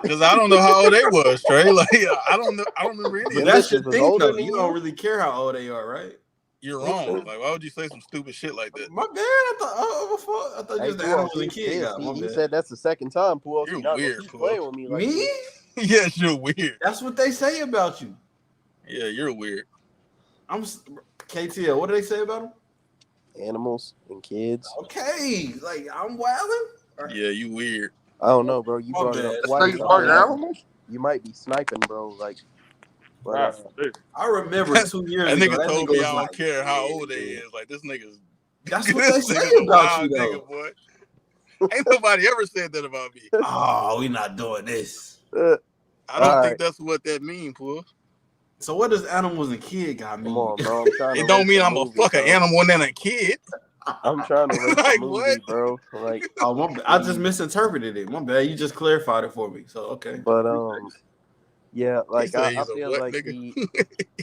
Speaker 1: Because I don't know how old they was, Trey. Like I don't know. I don't remember any.
Speaker 3: But that's the thing, though. You don't really care how old they are, right?
Speaker 1: you're wrong. Like, why would you say some stupid shit like that?
Speaker 3: My bad. I thought just the animals and kid got.
Speaker 4: He said that's the second time. Pull
Speaker 1: You're
Speaker 4: not
Speaker 1: weird.
Speaker 4: Keep playing with me. Like
Speaker 3: me?
Speaker 1: Yes, you're weird.
Speaker 3: That's what they say about you.
Speaker 1: Yeah, you're weird.
Speaker 3: I'm KTL. What do they say about him?
Speaker 4: Animals and kids.
Speaker 3: Okay, like I'm wilding.
Speaker 1: Yeah, you weird.
Speaker 4: I don't know, bro. You brought it up twice. You might be sniping, bro. Like, but,
Speaker 3: I remember 2 years
Speaker 1: that
Speaker 3: ago.
Speaker 1: Nigga
Speaker 3: That
Speaker 1: told
Speaker 3: nigga
Speaker 1: me
Speaker 3: was
Speaker 1: I don't
Speaker 3: like,
Speaker 1: care how old they is. Like, this nigga's.
Speaker 3: That's what they say about you, though.
Speaker 1: Nigga, boy. Ain't nobody ever said that about me.
Speaker 3: Oh, we not doing this.
Speaker 1: I don't think that's what that means, Pooh.
Speaker 3: So what does animals and kid got mean?
Speaker 4: Come on, bro.
Speaker 1: It don't mean I'm a fucking animal and then a kid.
Speaker 4: I'm trying to rate
Speaker 1: like,
Speaker 4: the movie,
Speaker 1: what?
Speaker 4: bro. Like,
Speaker 3: I just misinterpreted it. My bad. You just clarified it for me. So okay.
Speaker 4: But yeah, like I feel like
Speaker 1: nigga?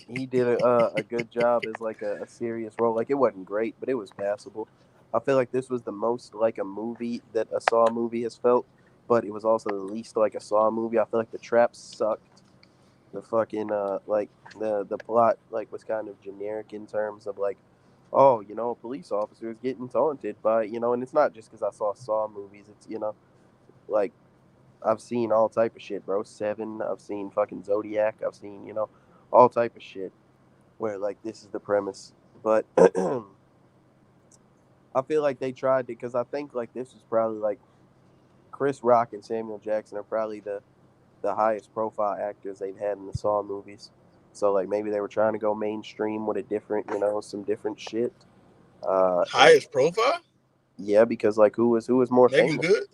Speaker 4: he did a good job as like a serious role. Like it wasn't great, but it was passable. I feel like this was the most like a movie that a Saw movie has felt, but it was also the least like a Saw movie. I feel like the traps sucked. The fucking like the plot like was kind of generic in terms of like, oh, you know, a police officer is getting taunted by, you know, and it's not just because I saw Saw movies. It's, you know, like I've seen all type of shit, bro. Seven, I've seen fucking Zodiac, I've seen, you know, all type of shit where like this is the premise. But I feel like they tried to, because I think like this is probably like Chris Rock and Samuel Jackson are probably the highest profile actors they've had in the Saw movies. So like maybe they were trying to go mainstream with a different, you know, some different shit.
Speaker 1: Highest profile?
Speaker 4: Yeah, because like who was more
Speaker 1: Megan
Speaker 4: famous?
Speaker 1: Good?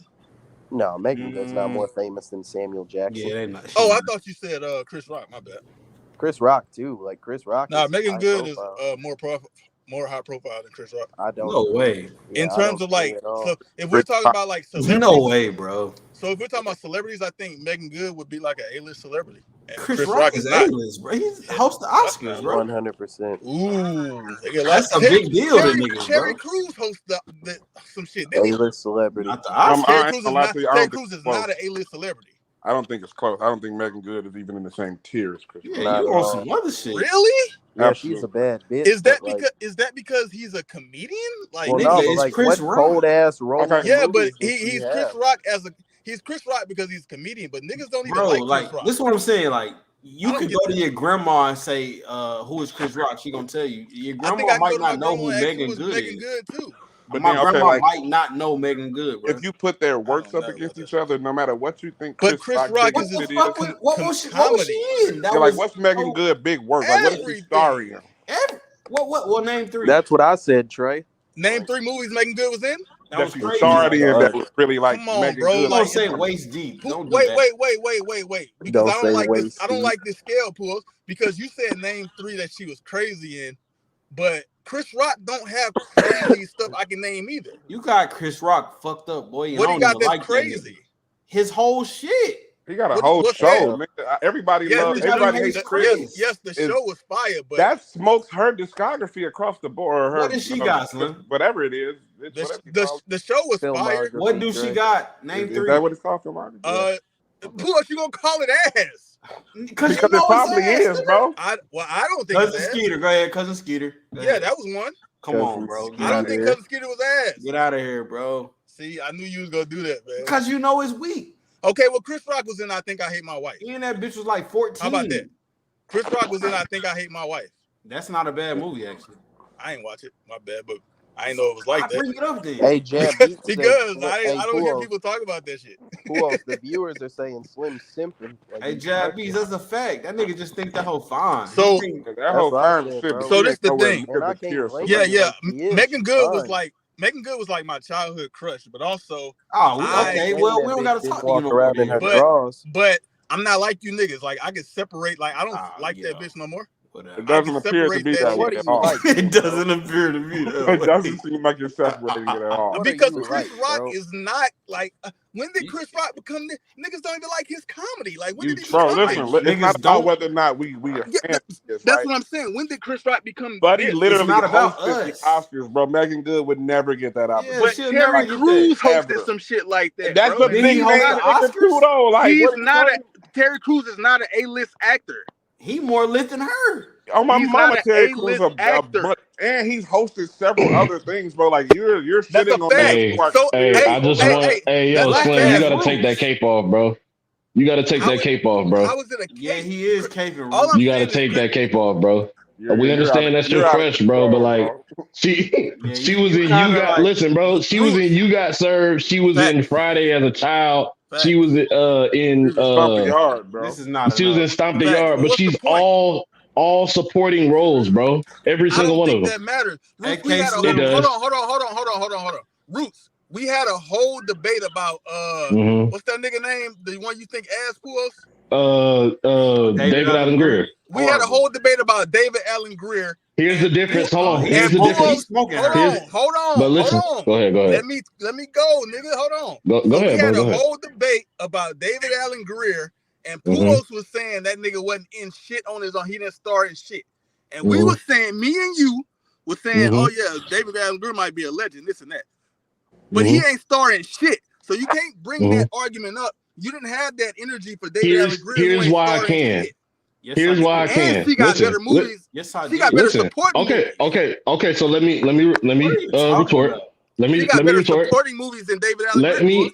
Speaker 4: No, Megan Good's not more famous than Samuel Jackson.
Speaker 3: Yeah, they not.
Speaker 1: Oh, I thought you said Chris Rock. My bad.
Speaker 4: Chris Rock too. Like Chris Rock.
Speaker 1: Nah, Megan Good
Speaker 4: profile.
Speaker 1: is more high profile than Chris Rock.
Speaker 4: I don't.
Speaker 3: No way.
Speaker 4: Yeah,
Speaker 1: in terms of like, so if we're talking about like celebrities,
Speaker 3: no way, bro.
Speaker 1: So if we're talking about celebrities, I think Megan Good would be like an A-list celebrity. And
Speaker 3: Chris Rock is A-list, bro. He's host the Oscars, bro.
Speaker 4: 100%.
Speaker 1: Ooh,
Speaker 3: that's a big deal to niggas,
Speaker 1: Cherry
Speaker 3: bro.
Speaker 1: Crews hosts some shit.
Speaker 4: A-list celebrity.
Speaker 3: Not the Oscars.
Speaker 1: Cherry Crews is not an A-list celebrity.
Speaker 5: I don't think it's close. I don't think Megan Good is even in the same tier as Chris Rock.
Speaker 3: Yeah, you on some other shit.
Speaker 1: Really?
Speaker 4: Yeah, she's a bad bitch.
Speaker 1: Is that because he's a comedian? Like,
Speaker 4: well,
Speaker 3: nigga,
Speaker 4: no,
Speaker 3: it's
Speaker 4: like
Speaker 3: Chris
Speaker 4: what
Speaker 3: Rock.
Speaker 4: cold ass role?
Speaker 5: Okay.
Speaker 1: Yeah, but he's Chris Rock he's Chris Rock because he's a comedian, but niggas don't even like Chris Rock.
Speaker 3: This is what I'm saying. Like, you could go to your grandma and say, who is Chris Rock? She gonna tell you. Your grandma might not know who Megan Good is.
Speaker 1: Too.
Speaker 5: But
Speaker 3: my grandma
Speaker 5: like,
Speaker 3: might not know Megan Good, bro.
Speaker 5: If you put their works up against each other, no matter what you think,
Speaker 1: but Chris Rock is
Speaker 3: what was she in?
Speaker 5: Like, what's Megan Good big work? Like, what is she starring in?
Speaker 3: What name 3?
Speaker 4: That's what I said, Trey.
Speaker 1: Name 3 movies Megan Good was in.
Speaker 5: That she starred in that was really like
Speaker 1: Come on,
Speaker 5: Megan
Speaker 1: bro.
Speaker 5: Good.
Speaker 3: Don't say waist deep.
Speaker 1: Wait. Because I don't like this. I don't like this scale, Pools, because you said name 3 that she was crazy in, but Chris Rock don't have crazy stuff I can name either.
Speaker 3: You got Chris Rock fucked up, boy.
Speaker 1: What he got that's crazy?
Speaker 3: His whole shit.
Speaker 5: He got a whole show. Everybody loves. Everybody hates Chris.
Speaker 1: Yes, the show was fire, but
Speaker 5: that smokes her discography across the board.
Speaker 3: What does she got, Slim?
Speaker 5: Whatever it is.
Speaker 1: The show was fire.
Speaker 3: What do she got? Name 3.
Speaker 5: Is that what it's called? Filmography?
Speaker 1: Who else you gonna call it ass?
Speaker 3: Because
Speaker 5: it probably is, bro.
Speaker 1: I don't think
Speaker 3: Cousin Skeeter. Go ahead, Cousin Skeeter.
Speaker 1: Yeah, that was one.
Speaker 3: Come on, bro.
Speaker 1: I don't think Cousin Skeeter was ass.
Speaker 3: Get out of here, bro.
Speaker 1: See, I knew you was gonna do that, man.
Speaker 3: Because you know it's weak.
Speaker 1: Okay, well, Chris Rock was in I Think I Hate My Wife.
Speaker 3: And that bitch was like 14.
Speaker 1: How about that? Chris Rock was in I Think I Hate My Wife.
Speaker 3: That's not a bad movie, actually.
Speaker 1: I ain't watch it. My bad, but I didn't know it was like that.
Speaker 3: Bring it up then.
Speaker 4: Hey, Jab
Speaker 1: because I don't hear people talk about that shit.
Speaker 4: Who else? The viewers are saying Slim simping. Like,
Speaker 3: hey, Jab Beats, that's a fact. That nigga just think that whole fine.
Speaker 1: So
Speaker 5: that whole fine shit.
Speaker 1: So this the thing. Yeah.
Speaker 4: Like,
Speaker 1: Megan Good was like. Megan Good was like my childhood crush, but also
Speaker 3: okay. Well, we don't gotta talk to you no more.
Speaker 1: But I'm not like you niggas. Like I can separate. Like I don't like that bitch no more.
Speaker 5: It doesn't appear to be that way at all.
Speaker 3: It doesn't appear to be that way.
Speaker 5: It doesn't seem like you're separating it at all.
Speaker 1: Because Chris Rock is not like. When did Chris Rock become? Niggas don't even like his comedy. Like when did he become?
Speaker 5: Listen, it's not about whether or not we are fans.
Speaker 1: That's what I'm saying. When did Chris Rock become?
Speaker 5: But he literally hosted the Oscars, bro. Megan Good would never get that opportunity.
Speaker 1: But Terry Crews hosted some shit like that.
Speaker 5: That's the thing, man.
Speaker 1: Terry Crews is not an A-list actor.
Speaker 3: He more lit than her.
Speaker 5: Oh my mama, Terry Crews a butt and he's hosted several other things, bro. Like you're
Speaker 1: That's a
Speaker 5: shitting on
Speaker 1: fact.
Speaker 5: niggas who are
Speaker 1: So,
Speaker 6: I just want, yo,
Speaker 1: that's a
Speaker 6: Slim, you
Speaker 1: fact.
Speaker 6: gotta take that cape off, bro. You gotta take that cape off, bro.
Speaker 1: How is it a cape?
Speaker 3: Yeah, he is caping.
Speaker 1: All I'm
Speaker 6: You gotta
Speaker 1: saying
Speaker 6: take
Speaker 1: is
Speaker 6: that cape off, bro. We
Speaker 5: you're
Speaker 6: understand that's your crush, bro, but like she was in You Got listen, bro. She was in You Got Served. She was in Friday as a Child. She was in
Speaker 5: Stomp the Yard, bro.
Speaker 3: This is not
Speaker 6: she was in Stomp the Yard, but
Speaker 1: What's
Speaker 6: she's
Speaker 1: the point?
Speaker 6: all supporting roles, bro. Every single one of them.
Speaker 1: I don't think that matters. Roots,
Speaker 3: we had a
Speaker 6: It does.
Speaker 1: hold on. Roots, we had a whole debate about what's that nigga name? The one you think ass Puos?
Speaker 6: David Allen Greer.
Speaker 1: We had a whole debate about David Allen Greer.
Speaker 6: Here's the difference. Hold on. Here's the
Speaker 1: Puos,
Speaker 6: difference.
Speaker 1: Hold on.
Speaker 6: But listen, go ahead.
Speaker 1: Let me go, nigga. Hold on.
Speaker 6: Go ahead,
Speaker 1: we had
Speaker 6: bro.
Speaker 1: a whole debate about David Allen Greer, and Puos was saying that nigga wasn't in shit on his own. He didn't star in shit. And we was saying, me and you was saying, oh yeah, David Allen Greer might be a legend, this and that. But he ain't starring shit. So you can't bring that argument up. You didn't have that energy for David Allen Greer.
Speaker 6: Here's why I can. Here's why I can.
Speaker 1: And she got better movies.
Speaker 3: Yes, I
Speaker 1: She got better support movies.
Speaker 6: Okay. So let me retort. Let me retort.
Speaker 1: Supporting movies than David Allen.
Speaker 6: Let me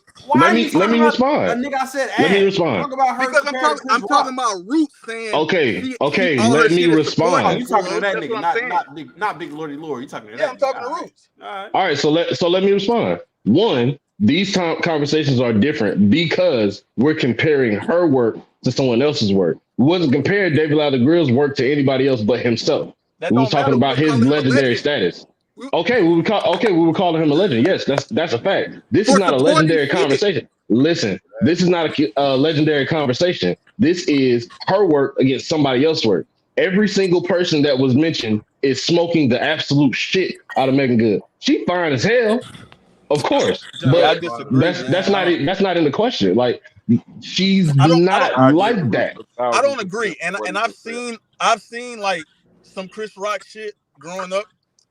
Speaker 6: respond.
Speaker 3: A nigga I said,
Speaker 6: let me respond.
Speaker 3: Talk about her
Speaker 1: because I'm talking about Roots saying.
Speaker 6: Okay. Let me respond.
Speaker 3: Oh, you talking to that nigga, not Big Lordy Lord. You talking to that?
Speaker 1: Yeah, I'm talking to Roots.
Speaker 6: All right. So let me respond. One, these conversations are different because we're comparing her work to someone else's work. We wasn't comparing David Allen Greer's work to anybody else but himself. We were talking about his legendary status. Okay, we were calling him a legend. Yes, that's a fact. This is not a legendary conversation. Listen, this is not a legendary conversation. This is her work against somebody else's work. Every single person that was mentioned is smoking the absolute shit out of Megan Good. She fine as hell, of course, but that's not in the question. Like she's not like that.
Speaker 1: I don't agree, and I've seen like some Chris Rock shit growing up.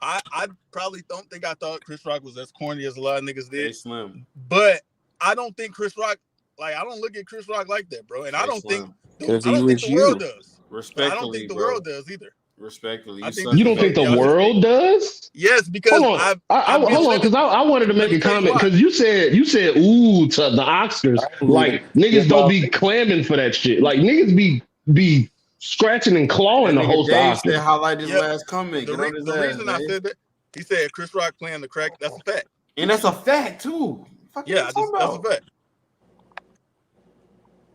Speaker 1: I probably don't think I thought Chris Rock was as corny as a lot of niggas did.
Speaker 3: Slim.
Speaker 1: But I don't think Chris Rock, like, I don't look at Chris Rock like that, bro. And I don't think the world does.
Speaker 3: Respectfully,
Speaker 1: I don't think the world does either.
Speaker 3: Respectfully,
Speaker 6: you don't think the world does?
Speaker 1: Yes, because
Speaker 6: hold on, because I wanted to make a comment because you said ooh to the Oscars, like niggas don't be clamming for that shit. Like niggas be scratching and clawing the host Oscars.
Speaker 3: Highlight his last comment.
Speaker 1: The reason I said that, he said Chris Rock playing the crack. That's a fact,
Speaker 3: and that's a fact too.
Speaker 1: That's a fact.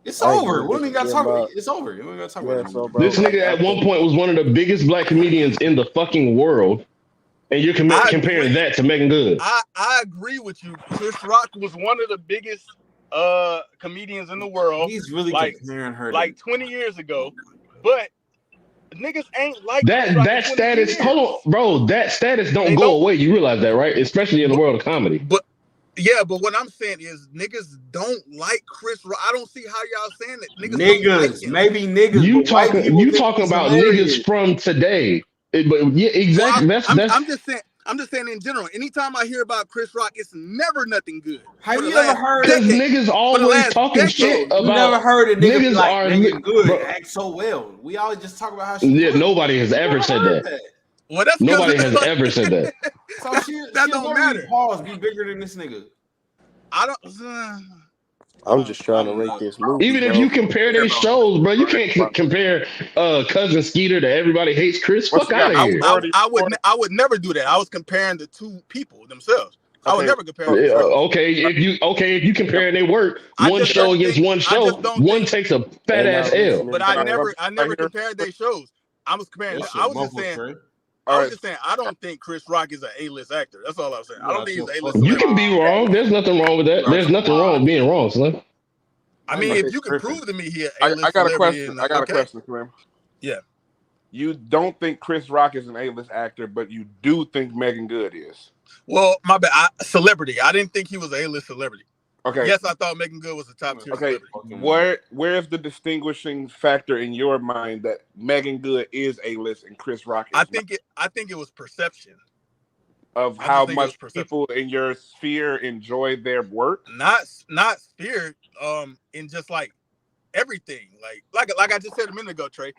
Speaker 2: It's
Speaker 3: over. We ain't got to talk about it. It's over. We ain't got to talk about it.
Speaker 6: This nigga at one point was one of the biggest black comedians in the fucking world, and you're comparing that to Megan Good.
Speaker 1: I agree with you. Chris Rock was one of the biggest comedians in the world.
Speaker 3: He's really comparing her
Speaker 1: like 20 years ago, but niggas ain't like
Speaker 6: that status. Hold on, bro. That status don't go away. You realize that, right? Especially in the world of comedy.
Speaker 1: But yeah, but what I'm saying is niggas don't like Chris Rock. I don't see how y'all saying that.
Speaker 3: Niggas, maybe niggas.
Speaker 6: You talking about niggas from today? But yeah, exactly.
Speaker 1: Well, I'm just saying in general. Anytime I hear about Chris Rock, it's never nothing good.
Speaker 3: Have you ever heard?
Speaker 6: Because niggas always talking shit about.
Speaker 3: You never heard a nigga
Speaker 6: niggas
Speaker 3: like nigga good
Speaker 6: bro,
Speaker 3: act so well. We always just talk about how she.
Speaker 6: Yeah, nobody has ever said that.
Speaker 1: Well, that's
Speaker 6: nobody has ever said that.
Speaker 3: So
Speaker 1: that don't matter.
Speaker 3: Pause. Be bigger than this nigga.
Speaker 2: I'm just trying to rate this movie.
Speaker 6: Even if you compare their shows, bro, you can't compare Cousin Skeeter to Everybody Hates Chris. Fuck out of here.
Speaker 1: I would never do that. I was comparing the two people themselves. I would never compare them.
Speaker 6: If you compare their work, one show against one show, one takes a fat ass L.
Speaker 1: But I never compared their shows. I was comparing. I was just saying. I don't think Chris Rock is an A-list actor. That's all I'm saying. I don't think he's an A-list.
Speaker 6: You can be wrong. There's nothing wrong with that. There's nothing wrong with being wrong, Slim.
Speaker 1: I mean, if you can prove to me here,
Speaker 5: I got a question. I got a question, Slim.
Speaker 1: Yeah.
Speaker 5: You don't think Chris Rock is an A-list actor, but you do think Megan Good is.
Speaker 1: Well, my bad. Celebrity. I didn't think he was an A-list celebrity.
Speaker 5: Okay.
Speaker 1: Yes, I thought Megan Good was a top tier.
Speaker 5: Okay. Where's the distinguishing factor in your mind that Megan Good is A-list and Chris Rock is
Speaker 1: I think it was perception
Speaker 5: of how much people in your sphere enjoy their work.
Speaker 1: Not sphere. In just like everything. Like I just said a minute ago, Trey.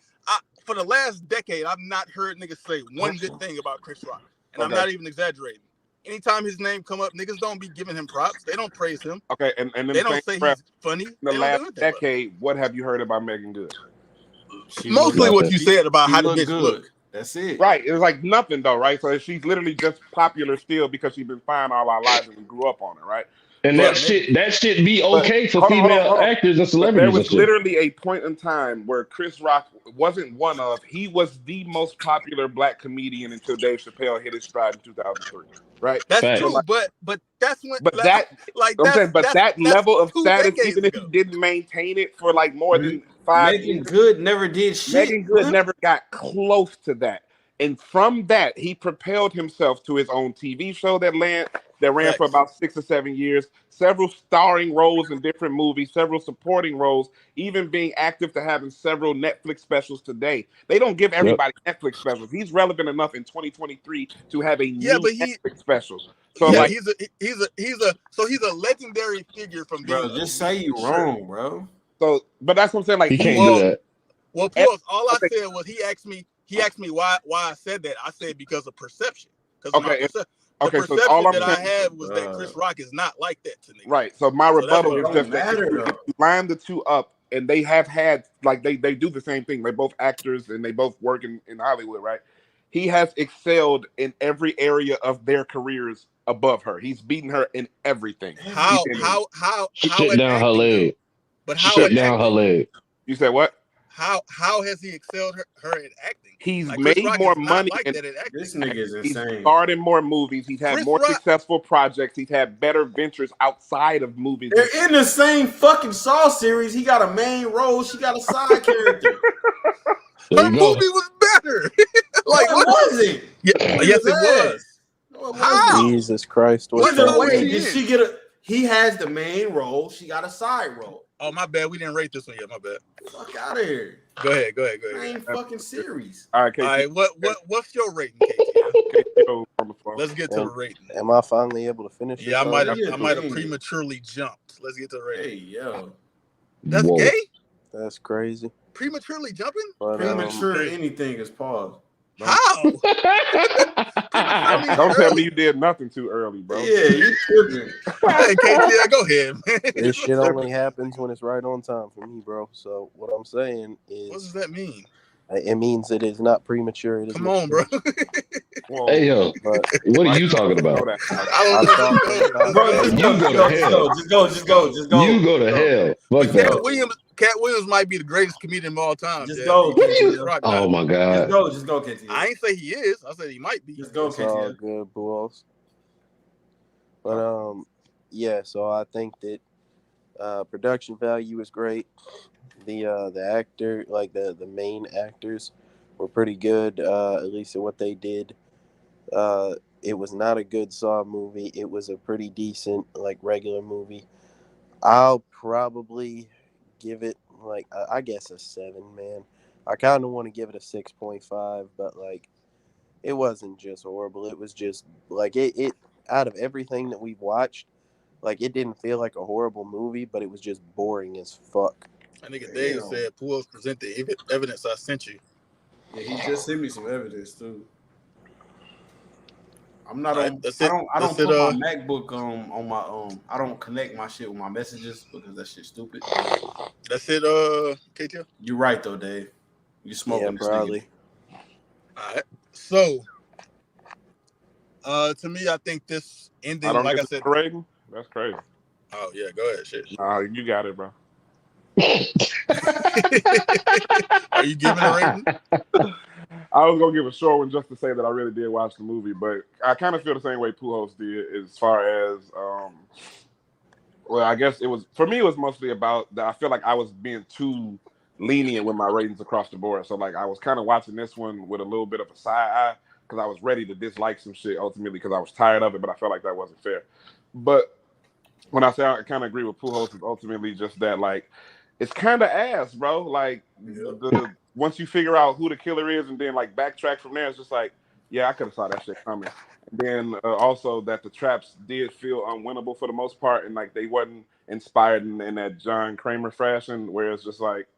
Speaker 1: for the last decade, I've not heard niggas say one good thing about Chris Rock, and I'm not even exaggerating. Anytime his name come up, niggas don't be giving him props. They don't praise him.
Speaker 5: Okay, and
Speaker 1: they don't say he's funny.
Speaker 5: In the last decade, what have you heard about Megan Good?
Speaker 1: Mostly what you said about how the bitch look.
Speaker 3: That's it.
Speaker 5: Right. It's like nothing though, right? So she's literally just popular still because she's been fine all our lives and we grew up on it, right?
Speaker 6: And that shit be okay for female actors and celebrities.
Speaker 5: There was literally a point in time where Chris Rock he was the most popular black comedian until Dave Chappelle hit his stride in 2003. Right?
Speaker 1: That's true, but that's when
Speaker 5: that level of status, even if he didn't maintain it for like more than 5 years.
Speaker 3: Megan Good never did shit.
Speaker 5: Megan Good never got close to that. And from that, he propelled himself to his own TV show that ran for about 6 or 7 years, several starring roles in different movies, several supporting roles, even being active to having several Netflix specials today. They don't give everybody Netflix specials. He's relevant enough in 2023 to have a new Netflix special. So
Speaker 1: he's a legendary figure from
Speaker 3: bro. Just say you wrong, bro.
Speaker 5: So, but that's what I'm saying. Like
Speaker 6: he can't do that.
Speaker 1: Well, plus, all I said was he asked me why I said that. I said because of perception. The perception that I had was that Chris Rock is not like that to me.
Speaker 5: Right. So my rebuttal is just that you line the two up, and they have had like they do the same thing. They're both actors and they both work in Hollywood, right? He has excelled in every area of their careers above her. He's beaten her in everything.
Speaker 1: How
Speaker 6: shit down her leg.
Speaker 1: But how
Speaker 6: shit down her leg.
Speaker 5: You said what?
Speaker 1: How has he excelled her in acting?
Speaker 5: He's made more money.
Speaker 3: This nigga is insane.
Speaker 5: He's starred in more movies. He's had more successful projects. He's had better ventures outside of movies.
Speaker 3: They're in the same fucking Saw series. He got a main role. She got a side character.
Speaker 1: Her movie was better.
Speaker 3: Like, what was it?
Speaker 1: Yes, it was.
Speaker 4: How? Jesus Christ!
Speaker 3: Either way, did she get a? He has the main role. She got a side role.
Speaker 1: Oh, my bad. We didn't rate this one yet. My bad.
Speaker 3: Fuck out of here.
Speaker 1: Go ahead.
Speaker 3: Main fucking series.
Speaker 5: All right, KT.
Speaker 1: All right. What's your rating, KT? Let's get to the rating.
Speaker 4: Am I finally able to finish?
Speaker 1: Yeah, I might have prematurely jumped. Let's get to the rating.
Speaker 3: Hey, yo.
Speaker 1: That's gay?
Speaker 4: That's crazy.
Speaker 1: Prematurely jumping?
Speaker 3: But, premature anything is pause.
Speaker 1: How?
Speaker 5: Don't tell me you did nothing too early, bro.
Speaker 3: Yeah, you tripping.
Speaker 1: Hey, KT, go ahead, man.
Speaker 4: This shit only happens when it's right on time for me, bro. So what I'm saying is,
Speaker 1: what does that mean?
Speaker 4: It means it is not premature. It is
Speaker 1: Come on, bro.
Speaker 6: Hey, yo, what are you talking about?
Speaker 3: Just go.
Speaker 6: You go to hell. Fuck that.
Speaker 1: Cat Williams might be the greatest comedian of all time.
Speaker 3: Just go.
Speaker 6: Oh my god.
Speaker 3: Just go, KT.
Speaker 1: I ain't say he is. I said he might be.
Speaker 3: Just go, KT.
Speaker 4: All good, boys. But yeah. So I think that production value is great. The actor, like the main actors, were pretty good. At least at what they did. It was not a good Saw movie. It was a pretty decent, like, regular movie. I'll probably give it, like, I guess a 7, man. I kind of want to give it a 6.5, but, like, it wasn't just horrible. It was just, like, it out of everything that we've watched, like, it didn't feel like a horrible movie, but it was just boring as fuck.
Speaker 1: I think Dave said, "Pools, present the evidence I sent you."
Speaker 3: Yeah, he just sent me some evidence too. I'm not on. I don't put my MacBook on my I don't connect my shit with my messages because that shit's stupid.
Speaker 1: That's it, KT.
Speaker 3: You're right though, Dave. You smoking this
Speaker 4: probably.
Speaker 3: Nigga.
Speaker 1: All right. So, to me, I think this ending, like I said,
Speaker 5: rating. That's crazy.
Speaker 1: Oh yeah, go ahead, shit.
Speaker 5: You got it, bro.
Speaker 1: Are you giving a rating?
Speaker 5: I was gonna give a short one just to say that I really did watch the movie, but I kind of feel the same way Pujols did as far as well, I guess it was for me. It was mostly about that. I feel like I was being too lenient with my ratings across the board. So like I was kind of watching this one with a little bit of a side eye because I was ready to dislike some shit ultimately because I was tired of it, but I felt like that wasn't fair. But when I say I kind of agree with Pujols, it's ultimately just that like. It's kind of ass, bro. Like, once you figure out who the killer is and then, like, backtrack from there, it's just like, yeah, I could have saw that shit coming. And then also that the traps did feel unwinnable for the most part and, like, they wasn't inspired in that John Kramer fashion where it's just like,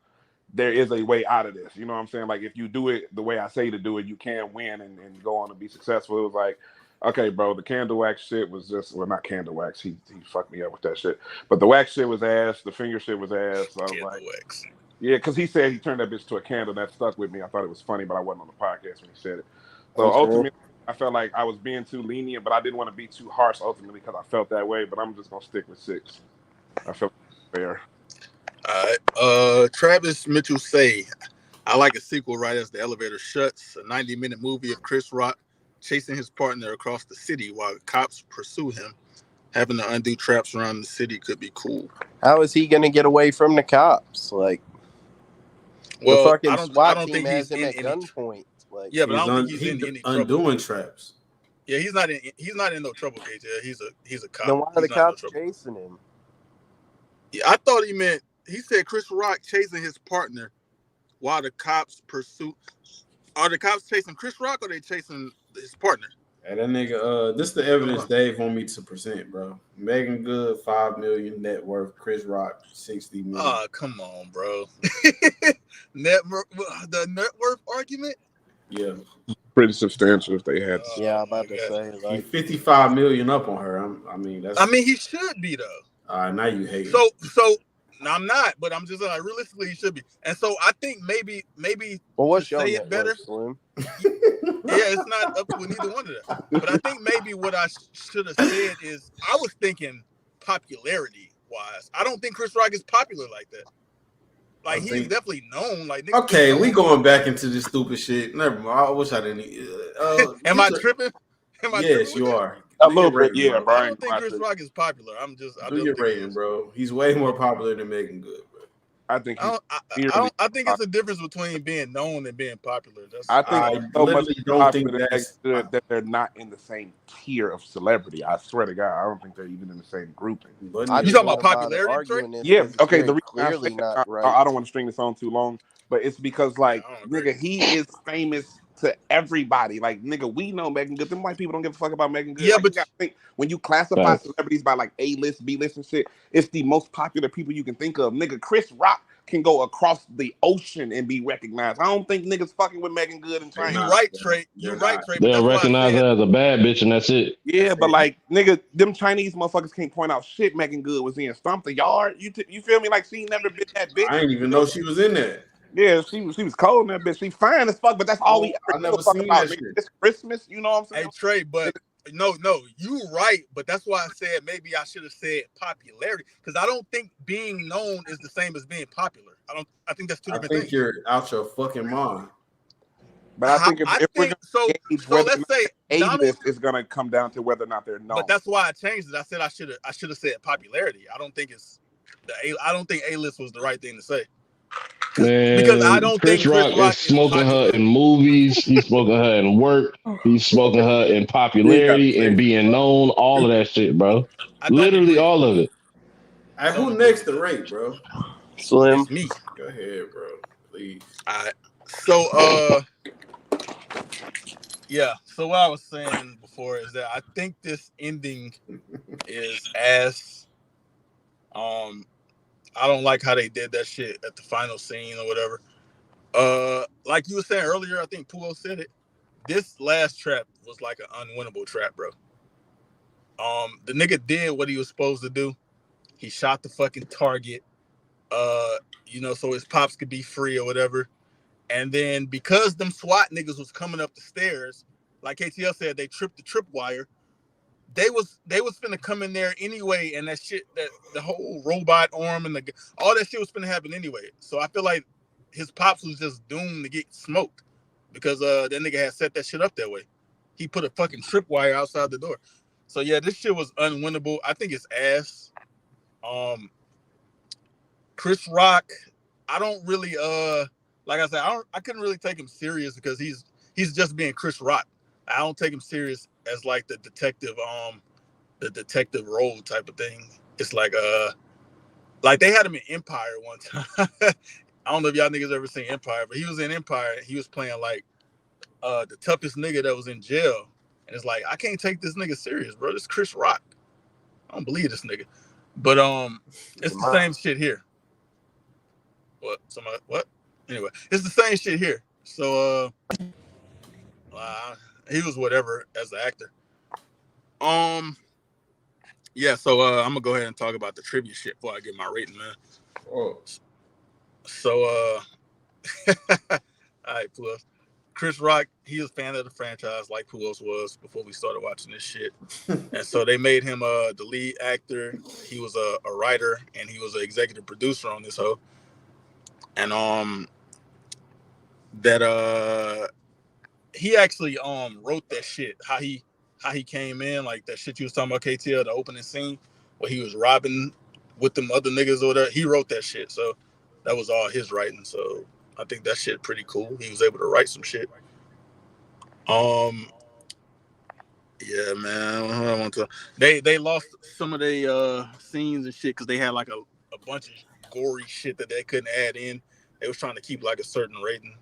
Speaker 5: there is a way out of this. You know what I'm saying? Like if you do it the way I say to do it, you can win and go on and be successful. It was like, okay, bro, the candle wax shit was just, well, not candle wax. He fucked me up with that shit. But the wax shit was ass. The finger shit was ass. So I was like,
Speaker 1: wax.
Speaker 5: Yeah, because he said he turned that bitch to a candle. That stuck with me. I thought it was funny, but I wasn't on the podcast when he said it. So ultimately, I felt like I was being too lenient, but I didn't want to be too harsh ultimately because I felt that way. But I'm just going to stick with 6. I felt fair.
Speaker 1: All right. Travis Mitchell say, I like a sequel right as the elevator shuts. A 90-minute movie of Chris Rock chasing his partner across the city while cops pursue him. Having to undo traps around the city could be cool.
Speaker 4: How is he going to get away from the cops? Like,
Speaker 1: well,
Speaker 4: the fucking
Speaker 1: I don't
Speaker 4: SWAT
Speaker 1: think
Speaker 4: team
Speaker 1: he's
Speaker 4: has him
Speaker 1: in
Speaker 4: at gunpoint. Like,
Speaker 1: yeah, but I don't think he's in any trouble.
Speaker 3: Undoing traps.
Speaker 1: Yeah, he's not in no trouble, KJ. He's a cop.
Speaker 4: Then why are the cops chasing him?
Speaker 1: Yeah, I thought he said Chris Rock chasing his partner while the cops pursue. Are the cops chasing Chris Rock or are they chasing his partner?
Speaker 3: Hey, that nigga, this is the evidence Dave want me to present, bro. Megan Good, 5 million net worth. Chris Rock, 60 million.
Speaker 1: Oh, come on, bro. The net worth argument?
Speaker 3: Yeah.
Speaker 5: Pretty substantial if they had.
Speaker 4: Yeah, I'm about to say.
Speaker 3: Like, 55 million up on her. I mean,
Speaker 1: he should be, though.
Speaker 3: Now you hate
Speaker 1: So, no, I'm not, but I'm just like, realistically, he should be. And so I think maybe
Speaker 4: well, what's your
Speaker 1: say it better.
Speaker 4: Slim?
Speaker 1: Yeah, it's not up to neither one of them. But I think maybe what I should have said is I was thinking popularity-wise. I don't think Chris Rock is popular like that. Like, he's definitely known. Like,
Speaker 3: okay, we going back into this stupid shit. Never mind. I wish I didn't.
Speaker 1: Am I tripping?
Speaker 3: Yes, you are.
Speaker 5: A little bit, yeah, bro.
Speaker 1: I don't think Chris Rock is popular.
Speaker 3: Do your rating, bro. He's way more popular than Megan Good, bro.
Speaker 5: I think
Speaker 1: I think it's a difference between being known and being popular.
Speaker 5: I literally don't think that they're not in the same tier of celebrity. I swear to God, I don't think they're even in the same grouping.
Speaker 1: You talking about popularity?
Speaker 5: Yeah, okay. The
Speaker 4: reason
Speaker 5: I don't want to string this on too long, but it's because nigga, he is famous to everybody. Like, nigga, we know Megan Good. Them white people don't give a fuck about Megan Good.
Speaker 1: Yeah,
Speaker 5: like,
Speaker 1: but
Speaker 5: you gotta think, when you classify celebrities by like A-list, B-list and shit, it's the most popular people you can think of. Nigga, Chris Rock can go across the ocean and be recognized. I don't think niggas fucking with Megan Good and China.
Speaker 1: You're right, Trey.
Speaker 6: They'll recognize her as a bad bitch and that's it.
Speaker 5: Yeah, but like, nigga, them Chinese motherfuckers can't point out shit Megan Good was in. Stomp the Yard. You feel me? Like, she never been that bitch.
Speaker 3: I didn't even know she was in there.
Speaker 5: Yeah, she was cold in that bitch. She fine as fuck, but that's all we
Speaker 3: ever
Speaker 5: never seen about.
Speaker 3: That shit.
Speaker 5: It's Christmas, you know what I'm saying?
Speaker 1: Hey, Trey, but no, you right, but that's why I said maybe I should have said popularity, because I don't think being known is the same as being popular. I think that's two different things.
Speaker 3: I think you're out your fucking mind.
Speaker 5: But I think if we're gonna gauge
Speaker 1: so let's say
Speaker 5: A-list is gonna come down to whether or not they're known.
Speaker 1: But that's why I changed it. I said I should have said popularity. I don't think A-list was the right thing to say.
Speaker 6: Man,
Speaker 1: because I don't think
Speaker 6: Chris Rock is smoking her in movies. He's smoking her in work. He's smoking her in popularity and being known. All of that shit, bro. Literally all of it.
Speaker 3: Hey, who next to rate, bro?
Speaker 4: Slim.
Speaker 1: It's me.
Speaker 3: Go ahead, bro. Please.
Speaker 1: All right. So, yeah. So what I was saying before is that I think this ending is ass. I don't like how they did that shit at the final scene or whatever. Like you were saying earlier, I think Puo said it. This last trap was like an unwinnable trap, bro. The nigga did what he was supposed to do. He shot the fucking target, so his pops could be free or whatever. And then because them SWAT niggas was coming up the stairs, like KTL said, they tripped the tripwire. They was finna come in there anyway, and that shit, that the whole robot arm and all that shit was finna happen anyway. So I feel like his pops was just doomed to get smoked because that nigga had set that shit up that way. He put a fucking tripwire outside the door. So yeah, this shit was unwinnable. I think it's ass. Chris Rock, I don't really like I said, I couldn't really take him serious because he's just being Chris Rock. I don't take him serious as like the detective role type of thing. It's like they had him in Empire one time. I don't know if y'all niggas ever seen Empire, but he was in Empire. He was playing like the toughest nigga that was in jail. And it's like, I can't take this nigga serious, bro. This is Chris Rock. I don't believe this nigga. But it's the same shit here. What? Anyway, it's the same shit here. So he was whatever as an actor. Yeah, so I'm gonna go ahead and talk about the trivia shit before I get my rating, man.
Speaker 3: Oh.
Speaker 1: So all right, plus Chris Rock, he was a fan of the franchise like who else was before we started watching this shit. And so they made him the lead actor. He was a writer and he was an executive producer on this show. And he actually wrote that shit, how he came in, like that shit you was talking about, KTL, the opening scene where he was robbing with them other niggas or whatever. He wrote that shit. So that was all his writing. So I think that shit pretty cool. He was able to write some shit. Yeah, man. What I want to. They lost some of their scenes and shit because they had like a bunch of gory shit that they couldn't add in. They was trying to keep like a certain rating.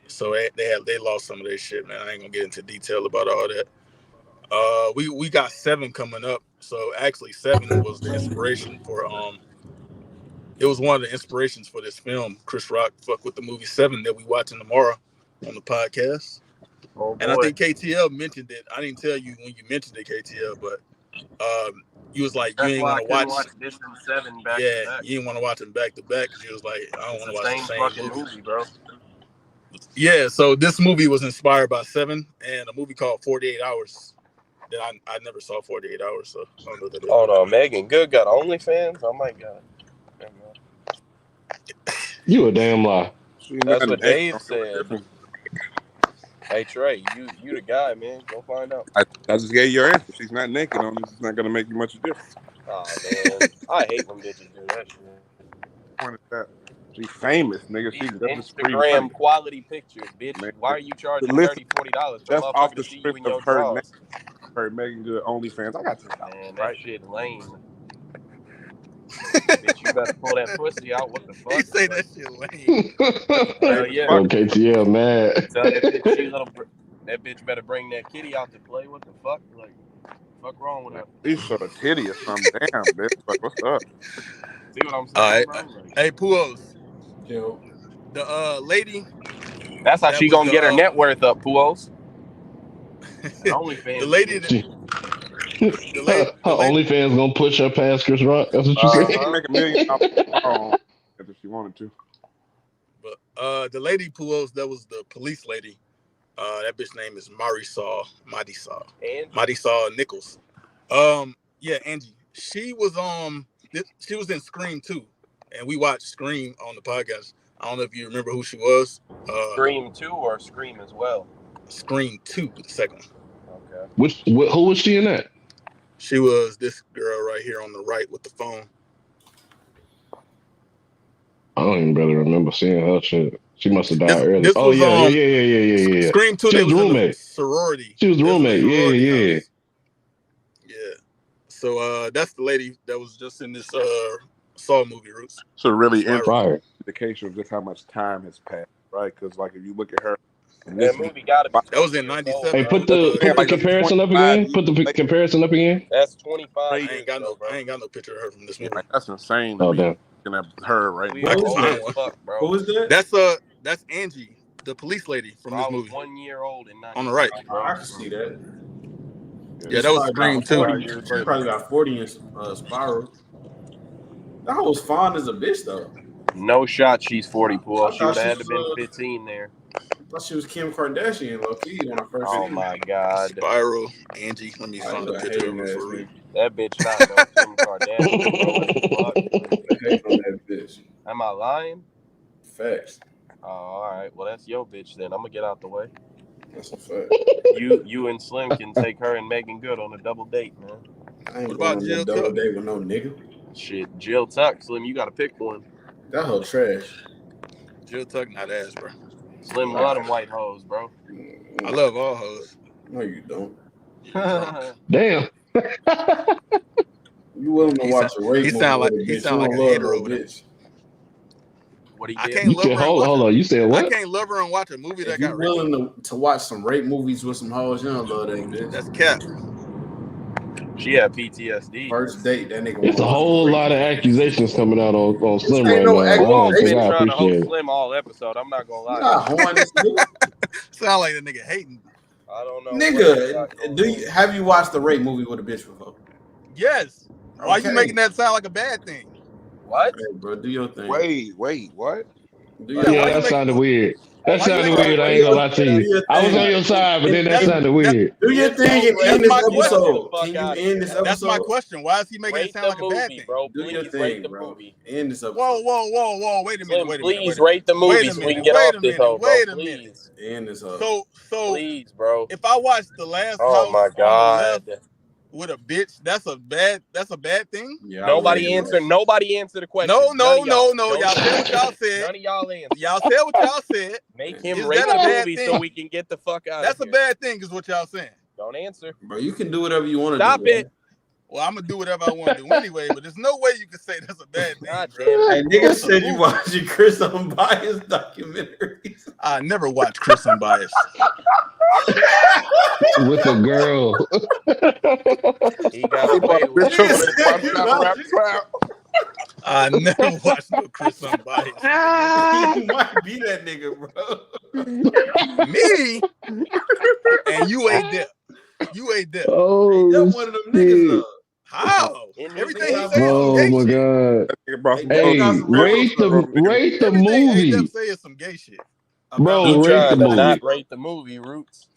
Speaker 1: So they lost some of their shit, man. I ain't gonna get into detail about all that. We got 7 coming up. So actually 7 was the inspiration for it was one of the inspirations for this film. Chris Rock fuck with the movie 7 that we watching tomorrow on the podcast.
Speaker 4: Oh,
Speaker 1: and I think KTL mentioned it. I didn't tell you when you mentioned it, KTL, but you was like,
Speaker 4: That's
Speaker 1: you ain't
Speaker 4: why
Speaker 1: want
Speaker 4: I
Speaker 1: to
Speaker 4: couldn't
Speaker 1: watch
Speaker 4: this and 7 back to
Speaker 1: yeah,
Speaker 4: back.
Speaker 1: you didn't want to watch them back to back because you was like, I don't want to watch the same
Speaker 4: fucking
Speaker 1: movie,
Speaker 4: bro.
Speaker 1: Yeah, so this movie was inspired by 7 and a movie called 48 Hours that I never saw 48 Hours, so I don't know what that is.
Speaker 4: Oh no, Megan Good got OnlyFans? Oh my god.
Speaker 6: You a damn lie.
Speaker 4: That's what Dave said. Hey Trey, you the guy, man. Go find out.
Speaker 5: I just gave you your answer. She's not naked on this. It's not gonna make you much of a difference.
Speaker 4: Oh man, I hate when bitches do that shit.
Speaker 5: She's famous, nigga. She's
Speaker 4: Instagram quality pictures, bitch.
Speaker 5: Man,
Speaker 4: why are you charging
Speaker 5: listen,
Speaker 4: $30-$40 for
Speaker 5: that's
Speaker 4: motherfucker
Speaker 5: off the
Speaker 4: to see you
Speaker 5: script
Speaker 4: in your
Speaker 5: of her
Speaker 4: drawers?
Speaker 5: Her Megan Good OnlyFans. I got $10.
Speaker 4: Man, that
Speaker 5: right?
Speaker 4: shit lame. Bitch, you better pull that pussy out. What the fuck?
Speaker 1: He say that shit lame.
Speaker 4: Hell yeah.
Speaker 6: Oh, KTL mad.
Speaker 4: Tell that bitch that bitch better bring that kitty out to play. What the fuck? Like, fuck wrong with her?
Speaker 5: She's sort of titty or something. Damn, bitch. Like, what's up?
Speaker 4: See what I'm saying, bro?
Speaker 1: Like, hey, Puos.
Speaker 3: Yo.
Speaker 1: The lady.
Speaker 4: That's how she gonna get her net worth up, Puos. OnlyFans.
Speaker 1: The lady.
Speaker 6: Her OnlyFans gonna push her past Chris Rock. That's what you
Speaker 5: She
Speaker 6: say.
Speaker 5: can make $1 million if she wanted to.
Speaker 1: But the lady Puos, that was the police lady. That bitch name is Marisol Nichols. Yeah, Angie. She was in Scream 2, and we watched Scream on the podcast. I don't know if you remember who she was.
Speaker 4: Scream 2 or Scream as well?
Speaker 1: Scream 2, the second one.
Speaker 4: Okay.
Speaker 6: Who was she in that?
Speaker 1: She was this girl right here on the right with the phone.
Speaker 6: I don't even really remember seeing her shit. She must have died early.
Speaker 1: This was,
Speaker 6: yeah.
Speaker 1: Scream 2,
Speaker 6: she was the roommate.
Speaker 1: Sorority.
Speaker 6: She was the roommate. Yeah.
Speaker 1: Yeah. So that's the lady that was just in this Saw movie, Roots.
Speaker 5: So really
Speaker 6: interesting
Speaker 5: indication of just how much time has passed, right? Because like if you look at her,
Speaker 4: that movie gotta be.
Speaker 1: That was in '97.
Speaker 6: Hey, put the comparison up again. Put the comparison up again.
Speaker 4: That's 25.
Speaker 1: I ain't got no picture of her from this movie.
Speaker 5: Like, that's insane.
Speaker 6: Oh damn.
Speaker 5: Looking at her right
Speaker 1: now.
Speaker 3: Who is that?
Speaker 1: That's Angie, the police lady from this movie.
Speaker 4: 1 year old and
Speaker 1: on the right.
Speaker 3: I can see that.
Speaker 1: Yeah, that was Scream 2.
Speaker 3: She probably got 40 in Spiral. That was fine as a bitch though.
Speaker 4: No shot. She's 40. Pool. She would have had to been 15 there.
Speaker 3: I thought she was Kim Kardashian, low key, when I first.
Speaker 4: Oh my god.
Speaker 1: Spiral, Angie. Let me find a picture of her for you.
Speaker 4: That bitch not no Kim Kardashian.
Speaker 3: I hate on that bitch.
Speaker 4: Am I lying?
Speaker 3: Facts.
Speaker 4: Oh, all right. Well, that's your bitch then. I'm gonna get out the way.
Speaker 3: That's a fact.
Speaker 4: You and Slim can take her and Megan Good on a double date, man.
Speaker 3: I ain't going on a double date with no nigga.
Speaker 4: Shit, Jill Tuck, Slim, you gotta pick one.
Speaker 3: That hoe trash.
Speaker 1: Jill Tuck not ass, bro.
Speaker 4: Slim love them white hoes, bro.
Speaker 1: I love all hoes.
Speaker 3: No, you don't.
Speaker 6: Damn.
Speaker 3: You willing to watch a rape movie?
Speaker 1: He sound like a hater over there.
Speaker 4: What he
Speaker 1: I
Speaker 4: did?
Speaker 1: can't love her.
Speaker 6: Hold on. You said what?
Speaker 1: I can't love her and watch a movie that
Speaker 3: If
Speaker 1: got
Speaker 3: you
Speaker 1: raped.
Speaker 3: willing to watch some rape movies with some hoes, you don't love that bitch.
Speaker 1: That's cap.
Speaker 4: She had PTSD.
Speaker 3: First date, that nigga.
Speaker 6: It's a whole lot of accusations coming out on Slim
Speaker 3: ain't
Speaker 6: right
Speaker 3: no
Speaker 6: now. I don't
Speaker 4: Been
Speaker 6: think I
Speaker 4: trying to host
Speaker 6: appreciate it.
Speaker 4: Slim all episode. I'm not gonna lie.
Speaker 3: Not horn this nigga.
Speaker 1: Sound like the nigga hating.
Speaker 4: I don't know.
Speaker 3: Nigga, have you watched the rape movie with a bitch before?
Speaker 1: Yes. Why you making that sound like a bad thing?
Speaker 4: What?
Speaker 3: Hey, bro, do your thing.
Speaker 5: Wait, what?
Speaker 6: Yeah, that sounded weird. That sounded weird. I ain't gonna lie to you. I was on your side, but then that sounded weird.
Speaker 3: Do your thing and end this episode.
Speaker 1: Can you end this episode? That's my question. Why is he making it sound like a bad thing?
Speaker 4: Bro.
Speaker 3: Do your thing, bro. End this episode.
Speaker 1: Whoa. Wait a minute.
Speaker 4: Please rate the movie so we can get off this hoe, bro.
Speaker 1: Wait a minute.
Speaker 3: End this up.
Speaker 1: So
Speaker 4: please, bro.
Speaker 1: If I watch the last
Speaker 4: oh my god.
Speaker 1: With a bitch, that's a bad thing.
Speaker 4: Yeah, nobody answered the question.
Speaker 1: No. Y'all said what y'all said.
Speaker 4: None of y'all answered.
Speaker 1: Y'all said what y'all said.
Speaker 4: Make him rate the movie so we can get the fuck out
Speaker 1: That's
Speaker 4: of here.
Speaker 1: a bad thing, is what y'all saying.
Speaker 4: Don't answer.
Speaker 3: Bro, you can do whatever you want to do.
Speaker 4: Stop it.
Speaker 1: Well, I'm gonna do whatever I want to do anyway, but there's no way you can say that's a bad thing.
Speaker 3: Hey, nigga said you watching Chris Unbiased documentaries.
Speaker 1: I never watched Chris Unbiased.
Speaker 6: With a girl.
Speaker 4: He got away with it.
Speaker 1: I never watched no Chris Unbiased.
Speaker 3: You might be that nigga, bro.
Speaker 1: Me? And you ain't there. You ain't there.
Speaker 6: Oh,
Speaker 3: you're one of them niggas, though.
Speaker 1: How? Everything he says.
Speaker 6: Oh my god! Hey, rate the movie.
Speaker 1: Them say it's some gay shit.
Speaker 6: Bro, rate the movie.
Speaker 4: Not rate the movie, Roots.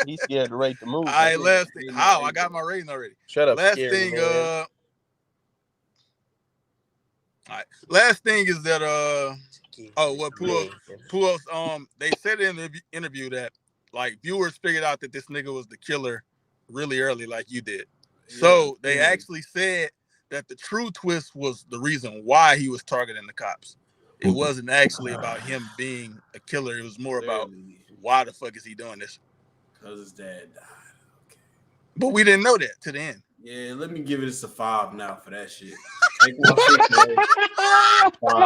Speaker 4: He's scared to rate the movie.
Speaker 1: All right, last thing. How? I got my rating already.
Speaker 4: Shut up.
Speaker 1: Last thing. All right. Last thing is that what Puos they said in the interview that like viewers figured out that this nigga was the killer really early, like you did. So they actually said that the true twist was the reason why he was targeting the cops. It wasn't actually about him being a killer. It was more about why the fuck is he doing this?
Speaker 3: Because his dad died. Okay.
Speaker 1: But we didn't know that to the end.
Speaker 3: Yeah, let me give it a 5 now for that shit. Take 5.
Speaker 4: Bro,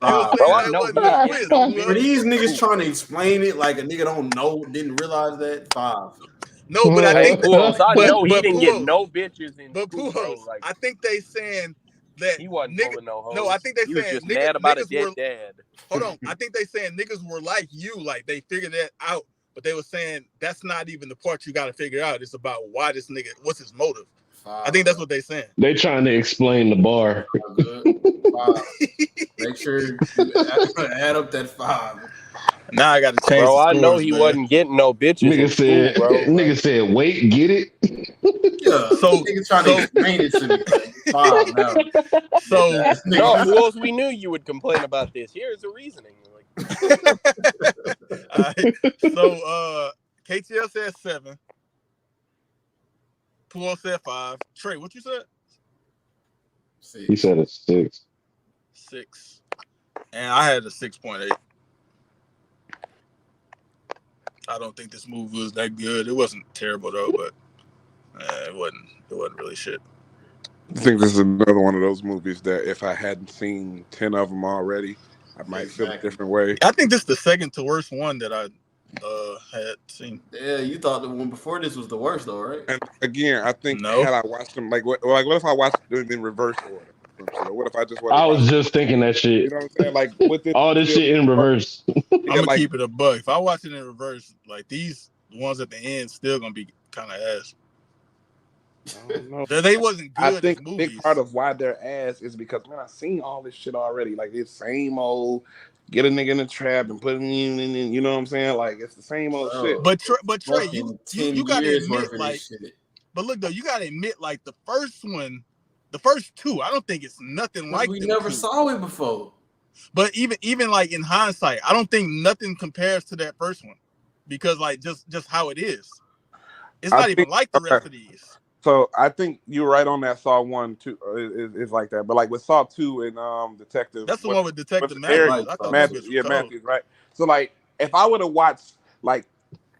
Speaker 4: I know.
Speaker 3: For these niggas trying to explain it like a nigga don't know, didn't realize that 5.
Speaker 1: No, but I think
Speaker 4: I know he didn't get no bitches in.
Speaker 1: But I think they saying that
Speaker 4: he wasn't pulling no hoes.
Speaker 1: No, I think they
Speaker 4: he
Speaker 1: saying
Speaker 4: was just mad about a dead dad.
Speaker 1: Hold on, I think they saying niggas were like you, like they figured that out, but they were saying that's not even the part you got to figure out. It's about why this nigga, what's his motive.
Speaker 3: 5,
Speaker 1: I think that's what they saying.
Speaker 6: They trying to explain the bar.
Speaker 3: 5. Make sure you add up that 5.
Speaker 1: Now I got to change.
Speaker 4: Bro,
Speaker 1: the
Speaker 4: I
Speaker 1: scores,
Speaker 4: know he wasn't getting no bitches.
Speaker 6: Nigga said, wait, get it.
Speaker 3: Yeah, so nigga trying to explain it to me. 5 now.
Speaker 1: So
Speaker 4: no, who else we knew you would complain about this? Here's the reasoning.
Speaker 1: Right. So KTL said 7. Paul said 5. Trey, what you said?
Speaker 6: 6. He said a 6.
Speaker 1: 6. And I had a 6.8. I don't think this movie was that good. It wasn't terrible though, but it wasn't really shit.
Speaker 5: I think this is another one of those movies that if I hadn't seen 10 of them already, I might feel a different way.
Speaker 1: I think this is the second to worst one that I had seen.
Speaker 3: Yeah, you thought the one before this was the worst though, right?
Speaker 5: And again, I think had I watched them what if I watched them in reverse order? What if I just
Speaker 6: I was just thinking that shit.
Speaker 5: You know what I'm saying? Like with this,
Speaker 6: all this shit in reverse.
Speaker 1: I'm gonna keep it a buck. If I watch it in reverse, like these ones at the end still gonna be kind of ass.
Speaker 5: I don't know.
Speaker 1: They wasn't good.
Speaker 5: I think a big part of why they're ass is because man, I've seen all this shit already. Like it's same old get a nigga in the trap and put him in, you know what I'm saying? Like it's the same old shit.
Speaker 1: But Trey, you gotta admit, like, but look though, you gotta admit, like the first one. The first 2, I don't think it's nothing like
Speaker 3: we never saw it before.
Speaker 1: But even like in hindsight, I don't think nothing compares to that first one because like just how it is. It's not even like the rest of these.
Speaker 5: So I think you're right on that. Saw 1, 2 is like that, but like with Saw 2 and Detective,
Speaker 1: that's the one with Detective Matthews.
Speaker 5: Matthews, right? So like if I would have watched like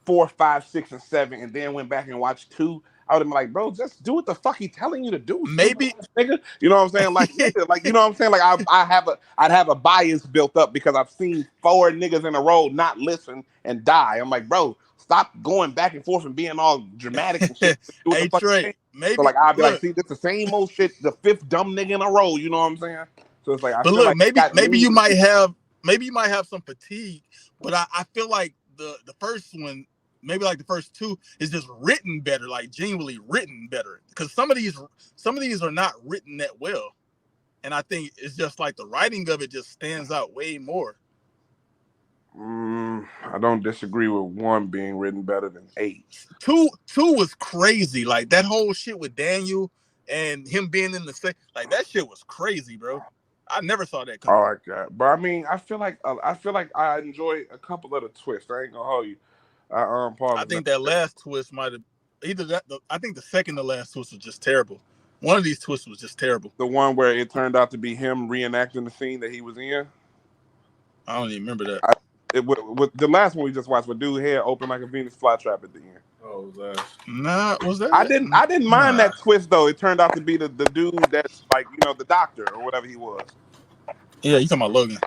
Speaker 5: 4, 5, 6, and 7, and then went back and watched 2. I would have been like, bro, just do what the fuck he telling you to do.
Speaker 1: Maybe,
Speaker 5: nigga. You know what I'm saying? Like, nigga, like you know what I'm saying? Like, I'd have a bias built up because I've seen 4 niggas in a row not listen and die. I'm like, bro, stop going back and forth and being all dramatic and shit.
Speaker 1: Hey Trey, maybe
Speaker 5: so like I'll be
Speaker 1: look,
Speaker 5: like, see, this the same old shit, the fifth dumb nigga in a row. You know what I'm saying? So it's like I
Speaker 1: but
Speaker 5: feel
Speaker 1: look,
Speaker 5: like
Speaker 1: maybe you might have some fatigue, but I feel like the first one, maybe like the first two, is just written better, like genuinely written better. Because some of these are not written that well, and I think it's just like the writing of it just stands out way more.
Speaker 5: I don't disagree with 1 being written better than 8.
Speaker 1: 2 was crazy, like that whole shit with Daniel and him being in the same, like that shit was crazy, bro. I never saw that coming.
Speaker 5: I like that, but I mean, I feel like I enjoy a couple of the twists. I ain't gonna hold you.
Speaker 1: I think that last twist might have either that. I think the second to last twist was just terrible. One of these twists was just terrible.
Speaker 5: The one where it turned out to be him reenacting the scene that he was in.
Speaker 1: I don't even remember that.
Speaker 5: With the last one we just watched, with dude hair open like a Venus flytrap at the end.
Speaker 3: Oh, was that?
Speaker 1: Nah, was that?
Speaker 5: I didn't mind that twist though. It turned out to be the dude that's like, you know, the doctor or whatever he was.
Speaker 1: Yeah, you talking about Logan?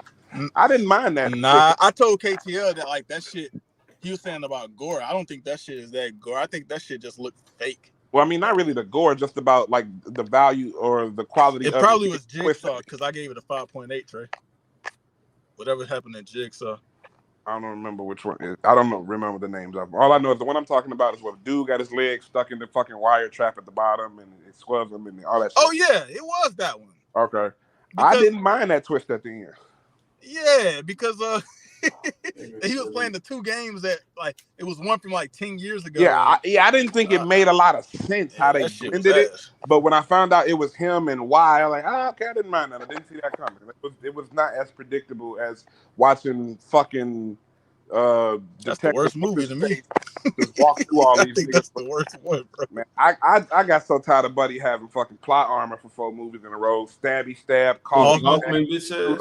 Speaker 5: I didn't mind that.
Speaker 1: Nah, I told KTL that like that shit he was saying about gore. I don't think that shit is that gore. I think that shit just looked fake.
Speaker 5: Well, I mean, not really the gore, just about like the value or the quality.
Speaker 1: It probably was Jigsaw because I gave it a 5.8, Trey. Whatever happened in Jigsaw.
Speaker 5: I don't remember which one. I don't remember the names of them. All I know is the one I'm talking about is where dude got his leg stuck in the fucking wire trap at the bottom and it swells him and all that shit.
Speaker 1: Oh yeah, it was that one.
Speaker 5: Okay. Because, I didn't mind that twist at the end.
Speaker 1: Yeah, because he was playing the 2 games that like it was one from like 10 years ago.
Speaker 5: Yeah, I didn't think it made a lot of sense how they ended it. But when I found out it was him and why, I'm like, okay, I didn't mind that. I didn't see that coming. It was not as predictable as watching fucking
Speaker 1: that's the worst movie to me.
Speaker 5: Just walk through all these.
Speaker 1: I think that's the worst one, bro.
Speaker 5: Man, I got so tired of Buddy having fucking plot armor for 4 movies in a row. Stabby stab,
Speaker 3: Hoffman bitches.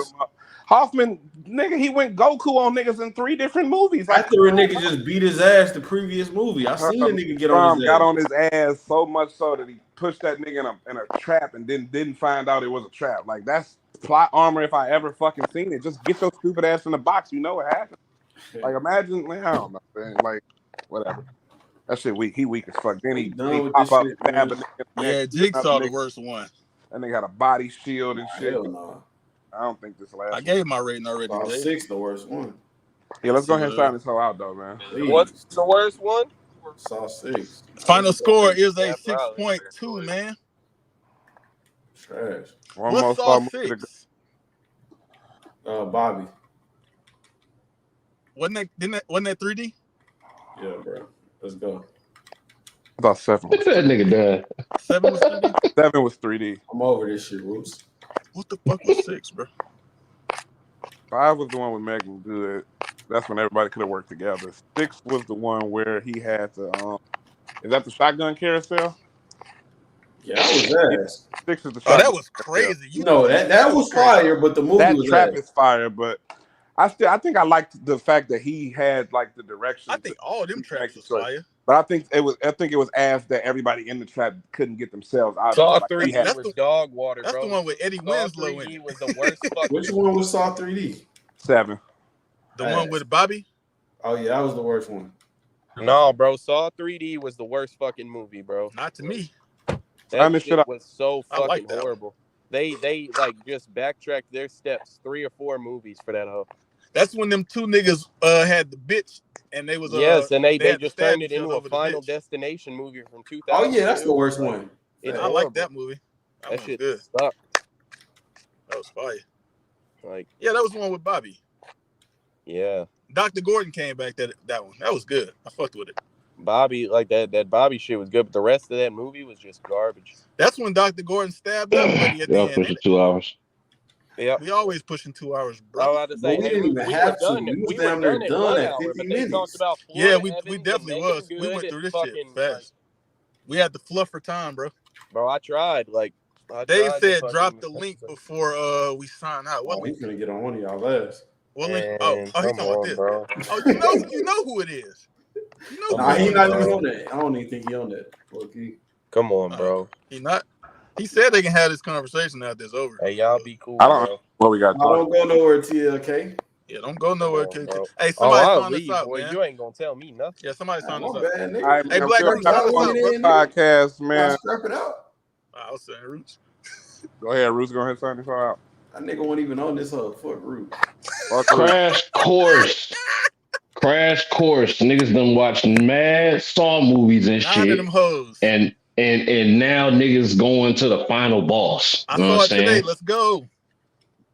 Speaker 5: Hoffman, nigga, he went Goku on niggas in 3 different movies.
Speaker 3: After a nigga just beat his ass the previous movie. I seen a nigga get on his ass.
Speaker 5: Got on his ass so much so that he pushed that nigga in a trap and then didn't find out it was a trap. Like, that's plot armor if I ever fucking seen it. Just get your stupid ass in the box. You know what happened. Like, imagine, man, I don't know, man. Like, whatever. That shit weak. He weak as fuck. Then he pop up, stab a nigga.
Speaker 1: Yeah, Jigsaw the worst one.
Speaker 5: That nigga had a body shield and shit.
Speaker 3: Hell no.
Speaker 5: I don't think this last.
Speaker 1: I gave my rating already.
Speaker 3: Saw 6 the worst one.
Speaker 5: Yeah, let's go ahead and sign this whole out though, man.
Speaker 4: What's the worst one?
Speaker 3: Saw 6.
Speaker 1: Final score is a 6.2, man.
Speaker 3: Trash.
Speaker 1: What's Saw 6?
Speaker 3: Bobby.
Speaker 1: Wasn't that 3D?
Speaker 3: Yeah, bro. Let's go.
Speaker 5: I thought 7.
Speaker 6: That nigga done.
Speaker 1: 7 was 3D?
Speaker 5: 7 was 3D.
Speaker 3: I'm over this shit, Whoops.
Speaker 1: What the fuck was 6, bro?
Speaker 5: 5 was the one with Megan Good. That's when everybody could have worked together. 6 was the one where he had to. Is that the shotgun carousel?
Speaker 3: Yeah, that was ass.
Speaker 5: 6 is the.
Speaker 1: Oh, that was crazy.
Speaker 3: You know that was fire, but the movie
Speaker 5: that
Speaker 3: was
Speaker 5: trap
Speaker 3: ass.
Speaker 5: is fire, but I think I liked the fact that he had like the direction.
Speaker 1: I think all them traps was fire.
Speaker 5: But I think it was ass that everybody in the trap couldn't get themselves out
Speaker 4: Saw
Speaker 5: of it.
Speaker 4: Saw 3D was dog water, bro.
Speaker 1: That's the one with Eddie Winslow in it.
Speaker 4: Was the worst fucking.
Speaker 3: Which one was Saw 3D?
Speaker 5: 7.
Speaker 1: The one with Bobby?
Speaker 3: Oh yeah, that was the worst one.
Speaker 4: No, bro. Saw 3D was the worst fucking movie, bro.
Speaker 1: Not to me.
Speaker 4: That shit was so fucking horrible. They like just backtracked their steps 3 or 4 movies for that hoe.
Speaker 1: That's when them 2 niggas had the bitch and they was
Speaker 4: yes, and they just turned it into a Final Destination movie from 2000.
Speaker 3: Oh yeah, that's the worst one.
Speaker 1: I like that movie.
Speaker 4: That shit sucked.
Speaker 1: That was fire.
Speaker 4: Like,
Speaker 1: yeah, that was the one with Bobby.
Speaker 4: Yeah.
Speaker 1: Dr. Gordon came back that one. That was good. I fucked with it.
Speaker 4: Bobby, like that Bobby shit was good, but the rest of that movie was just garbage.
Speaker 1: That's when Dr. Gordon stabbed up Buddy at the end.
Speaker 6: Pushing 2 hours.
Speaker 1: Yeah, we always pushing 2 hours, bro.
Speaker 4: I was about to say,
Speaker 3: we didn't even have to. We was down there done at 50 minutes.
Speaker 1: Yeah, we definitely was. We went through this shit fast. We had the fluff for time, bro.
Speaker 4: Bro, I tried. Like,
Speaker 1: Dave said, drop the link before we sign out.
Speaker 3: What link? He's gonna get on one of y'all last.
Speaker 1: What link? Oh, he's talking about this.
Speaker 4: Bro.
Speaker 1: Oh, you know who it is. You know
Speaker 3: nah, he not even on that. I don't even think he on that. Okay.
Speaker 4: Come on, bro.
Speaker 1: He not. He said they can have this conversation after it's over.
Speaker 4: Hey, y'all be cool.
Speaker 5: I don't
Speaker 4: bro.
Speaker 5: know what we got.
Speaker 3: I don't go nowhere, TLK.
Speaker 1: Yeah, don't go nowhere,
Speaker 4: Come on,
Speaker 1: kid.
Speaker 4: bro.
Speaker 1: Hey, somebody
Speaker 4: I'll
Speaker 1: sign us
Speaker 4: leave,
Speaker 1: up,
Speaker 4: boy.
Speaker 1: man.
Speaker 4: You ain't gonna tell me nothing.
Speaker 1: Yeah, somebody sign us
Speaker 3: My
Speaker 1: up.
Speaker 3: bad, nigga.
Speaker 5: All right,
Speaker 1: Hey,
Speaker 5: man.
Speaker 1: Black
Speaker 5: We're
Speaker 1: Roots, sign us
Speaker 5: on
Speaker 1: up,
Speaker 5: the
Speaker 1: bro.
Speaker 5: podcast,
Speaker 3: Y'all
Speaker 5: man.
Speaker 3: scrap it out.
Speaker 1: I was saying Roots.
Speaker 5: Go ahead, Roots. Go ahead and sign this out.
Speaker 3: That nigga wasn't even on this fuck Root.
Speaker 5: Fuck Roots.
Speaker 6: Crash course. Niggas done watched mad Saw movies and
Speaker 1: 9 of them
Speaker 6: shit.
Speaker 1: hoes.
Speaker 6: And now niggas going to the final boss.
Speaker 1: I
Speaker 6: You know
Speaker 1: saw
Speaker 6: what I'm
Speaker 1: it today.
Speaker 6: saying?
Speaker 1: Let's go.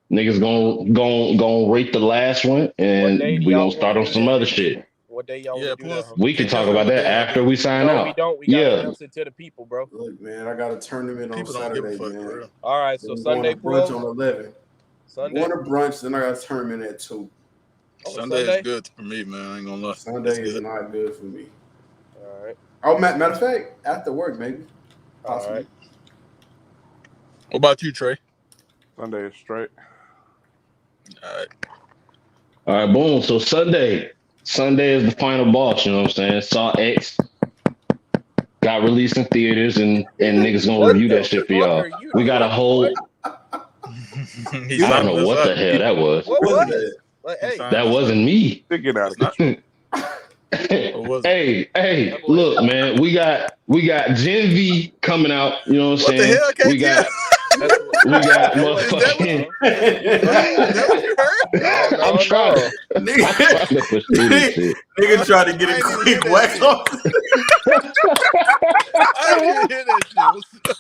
Speaker 6: Niggas gonna rate the last one,
Speaker 4: What day
Speaker 6: and
Speaker 4: do
Speaker 6: we
Speaker 4: y'all
Speaker 6: gonna start
Speaker 4: want
Speaker 6: on
Speaker 4: to do
Speaker 6: some
Speaker 4: that?
Speaker 6: other shit.
Speaker 4: What day y'all
Speaker 1: Yeah,
Speaker 4: want to do
Speaker 1: pull
Speaker 4: that?
Speaker 1: us.
Speaker 6: We can talk about that after we sign
Speaker 4: No, we
Speaker 6: out.
Speaker 4: don't. We gotta
Speaker 6: Yeah.
Speaker 4: announce it to the people, bro.
Speaker 3: Look, man, I got a tournament on
Speaker 1: People don't give a
Speaker 3: Saturday,
Speaker 1: fuck for
Speaker 3: man.
Speaker 1: real.
Speaker 4: All right, so
Speaker 3: I'm
Speaker 4: Sunday
Speaker 3: going to brunch
Speaker 4: pull.
Speaker 3: on 11.
Speaker 4: Sunday.
Speaker 3: Going to brunch, then I got a tournament at 2.
Speaker 1: Sunday is good for me, man. I ain't gonna lie.
Speaker 3: Sunday is not good for me.
Speaker 4: All right.
Speaker 3: Oh, matter of fact, after work, maybe. Possibly.
Speaker 4: All right.
Speaker 1: What about you, Trey?
Speaker 5: Sunday is straight.
Speaker 6: All right, boom. So Sunday is the final boss. You know what I'm saying? Saw X got released in theaters, and niggas gonna review that shit for y'all. We got a whole.
Speaker 1: He
Speaker 6: I don't
Speaker 1: signed
Speaker 6: know
Speaker 1: us
Speaker 6: what
Speaker 1: up.
Speaker 6: the hell that was.
Speaker 4: What was
Speaker 3: that?
Speaker 4: it? Like,
Speaker 1: He
Speaker 4: hey,
Speaker 1: signed
Speaker 6: That
Speaker 1: us
Speaker 6: wasn't me.
Speaker 5: Get out
Speaker 1: It's
Speaker 5: of here.
Speaker 1: What was it?
Speaker 6: Hey, look, man, we got Gen V coming out. You know what I'm
Speaker 1: What the
Speaker 6: saying?
Speaker 1: hell,
Speaker 6: We
Speaker 1: KTF?
Speaker 6: got motherfucking.
Speaker 1: Is that what you heard?
Speaker 6: I'm trying to pursue this shit.
Speaker 3: Nigga tried to get
Speaker 1: I
Speaker 3: a
Speaker 1: ain't even
Speaker 3: quick
Speaker 1: hear that
Speaker 3: whack
Speaker 1: shit.
Speaker 3: off.
Speaker 1: I didn't even hear that shit. What's up?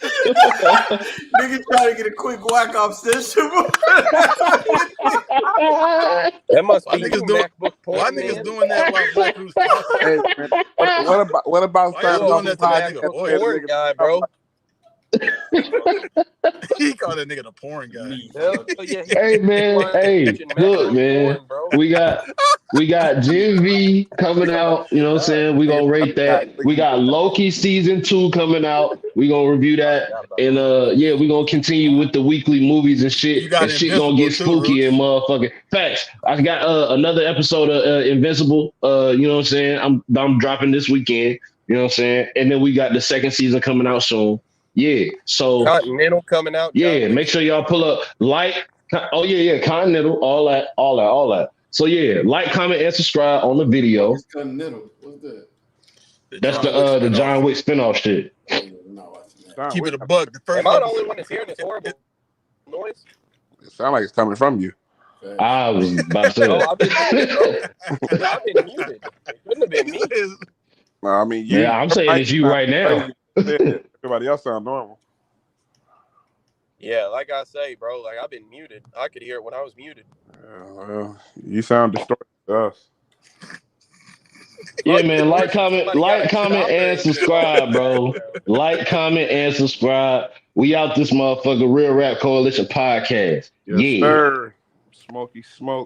Speaker 3: Nigga tried to get a quick whack off session.
Speaker 4: that must
Speaker 1: Why
Speaker 4: be you,
Speaker 1: niggas doing?
Speaker 4: MacBook
Speaker 1: Why
Speaker 4: porn
Speaker 1: niggas
Speaker 4: man.
Speaker 1: doing that while Black Roots talking?
Speaker 5: Hey, man, what about
Speaker 1: Why y'all
Speaker 5: signing
Speaker 1: doing
Speaker 5: off
Speaker 1: that
Speaker 5: the
Speaker 1: to that
Speaker 5: podcast?
Speaker 1: nigga boy?
Speaker 5: Man,
Speaker 4: Porn
Speaker 5: nigga,
Speaker 4: guy, bro.
Speaker 1: He called that nigga the porn guy.
Speaker 4: Hell yeah.
Speaker 6: Hey man, hey, look, man,
Speaker 4: Porn, bro.
Speaker 6: we got Gen V coming out. You know what I'm saying? We gonna rate that. We got Loki season 2 coming out. We gonna review that, and yeah, we gonna continue with the weekly movies and shit.
Speaker 1: You got
Speaker 6: And shit gonna
Speaker 1: Invincible
Speaker 6: get
Speaker 1: too,
Speaker 6: spooky
Speaker 1: Roots.
Speaker 6: and motherfucking facts. I got another episode of Invincible. You know what I'm saying? I'm dropping this weekend. You know what I'm saying? And then we got the second season coming out soon. Yeah, so
Speaker 4: Continental coming out.
Speaker 6: yeah, make sure y'all pull up, like. Oh yeah, Continental, all that. So yeah, like, comment, and subscribe on the video.
Speaker 3: What's Continental? What's that?
Speaker 6: That's the John Wick spinoff shit.
Speaker 1: Keep it a buck. The first
Speaker 4: Am I the
Speaker 1: episode.
Speaker 4: only one that's hearing this horrible noise?
Speaker 5: It sounds like it's coming from you.
Speaker 6: I was about to say
Speaker 4: No,
Speaker 6: that.
Speaker 4: I've been muted. It couldn't have been me.
Speaker 5: No, I mean, you.
Speaker 6: Yeah, I'm saying it's you right now.
Speaker 5: Everybody else sound normal.
Speaker 4: Yeah, like I say, bro, like I've been muted. I could hear it when I was muted.
Speaker 5: Well, you sound distorted to us.
Speaker 6: Yeah, man, like, comment, and subscribe, bro. Like, comment, and subscribe. We out this motherfucker, Real Rap Coalition podcast.
Speaker 5: Yes,
Speaker 6: Yeah.
Speaker 5: sir. Smoky smoke.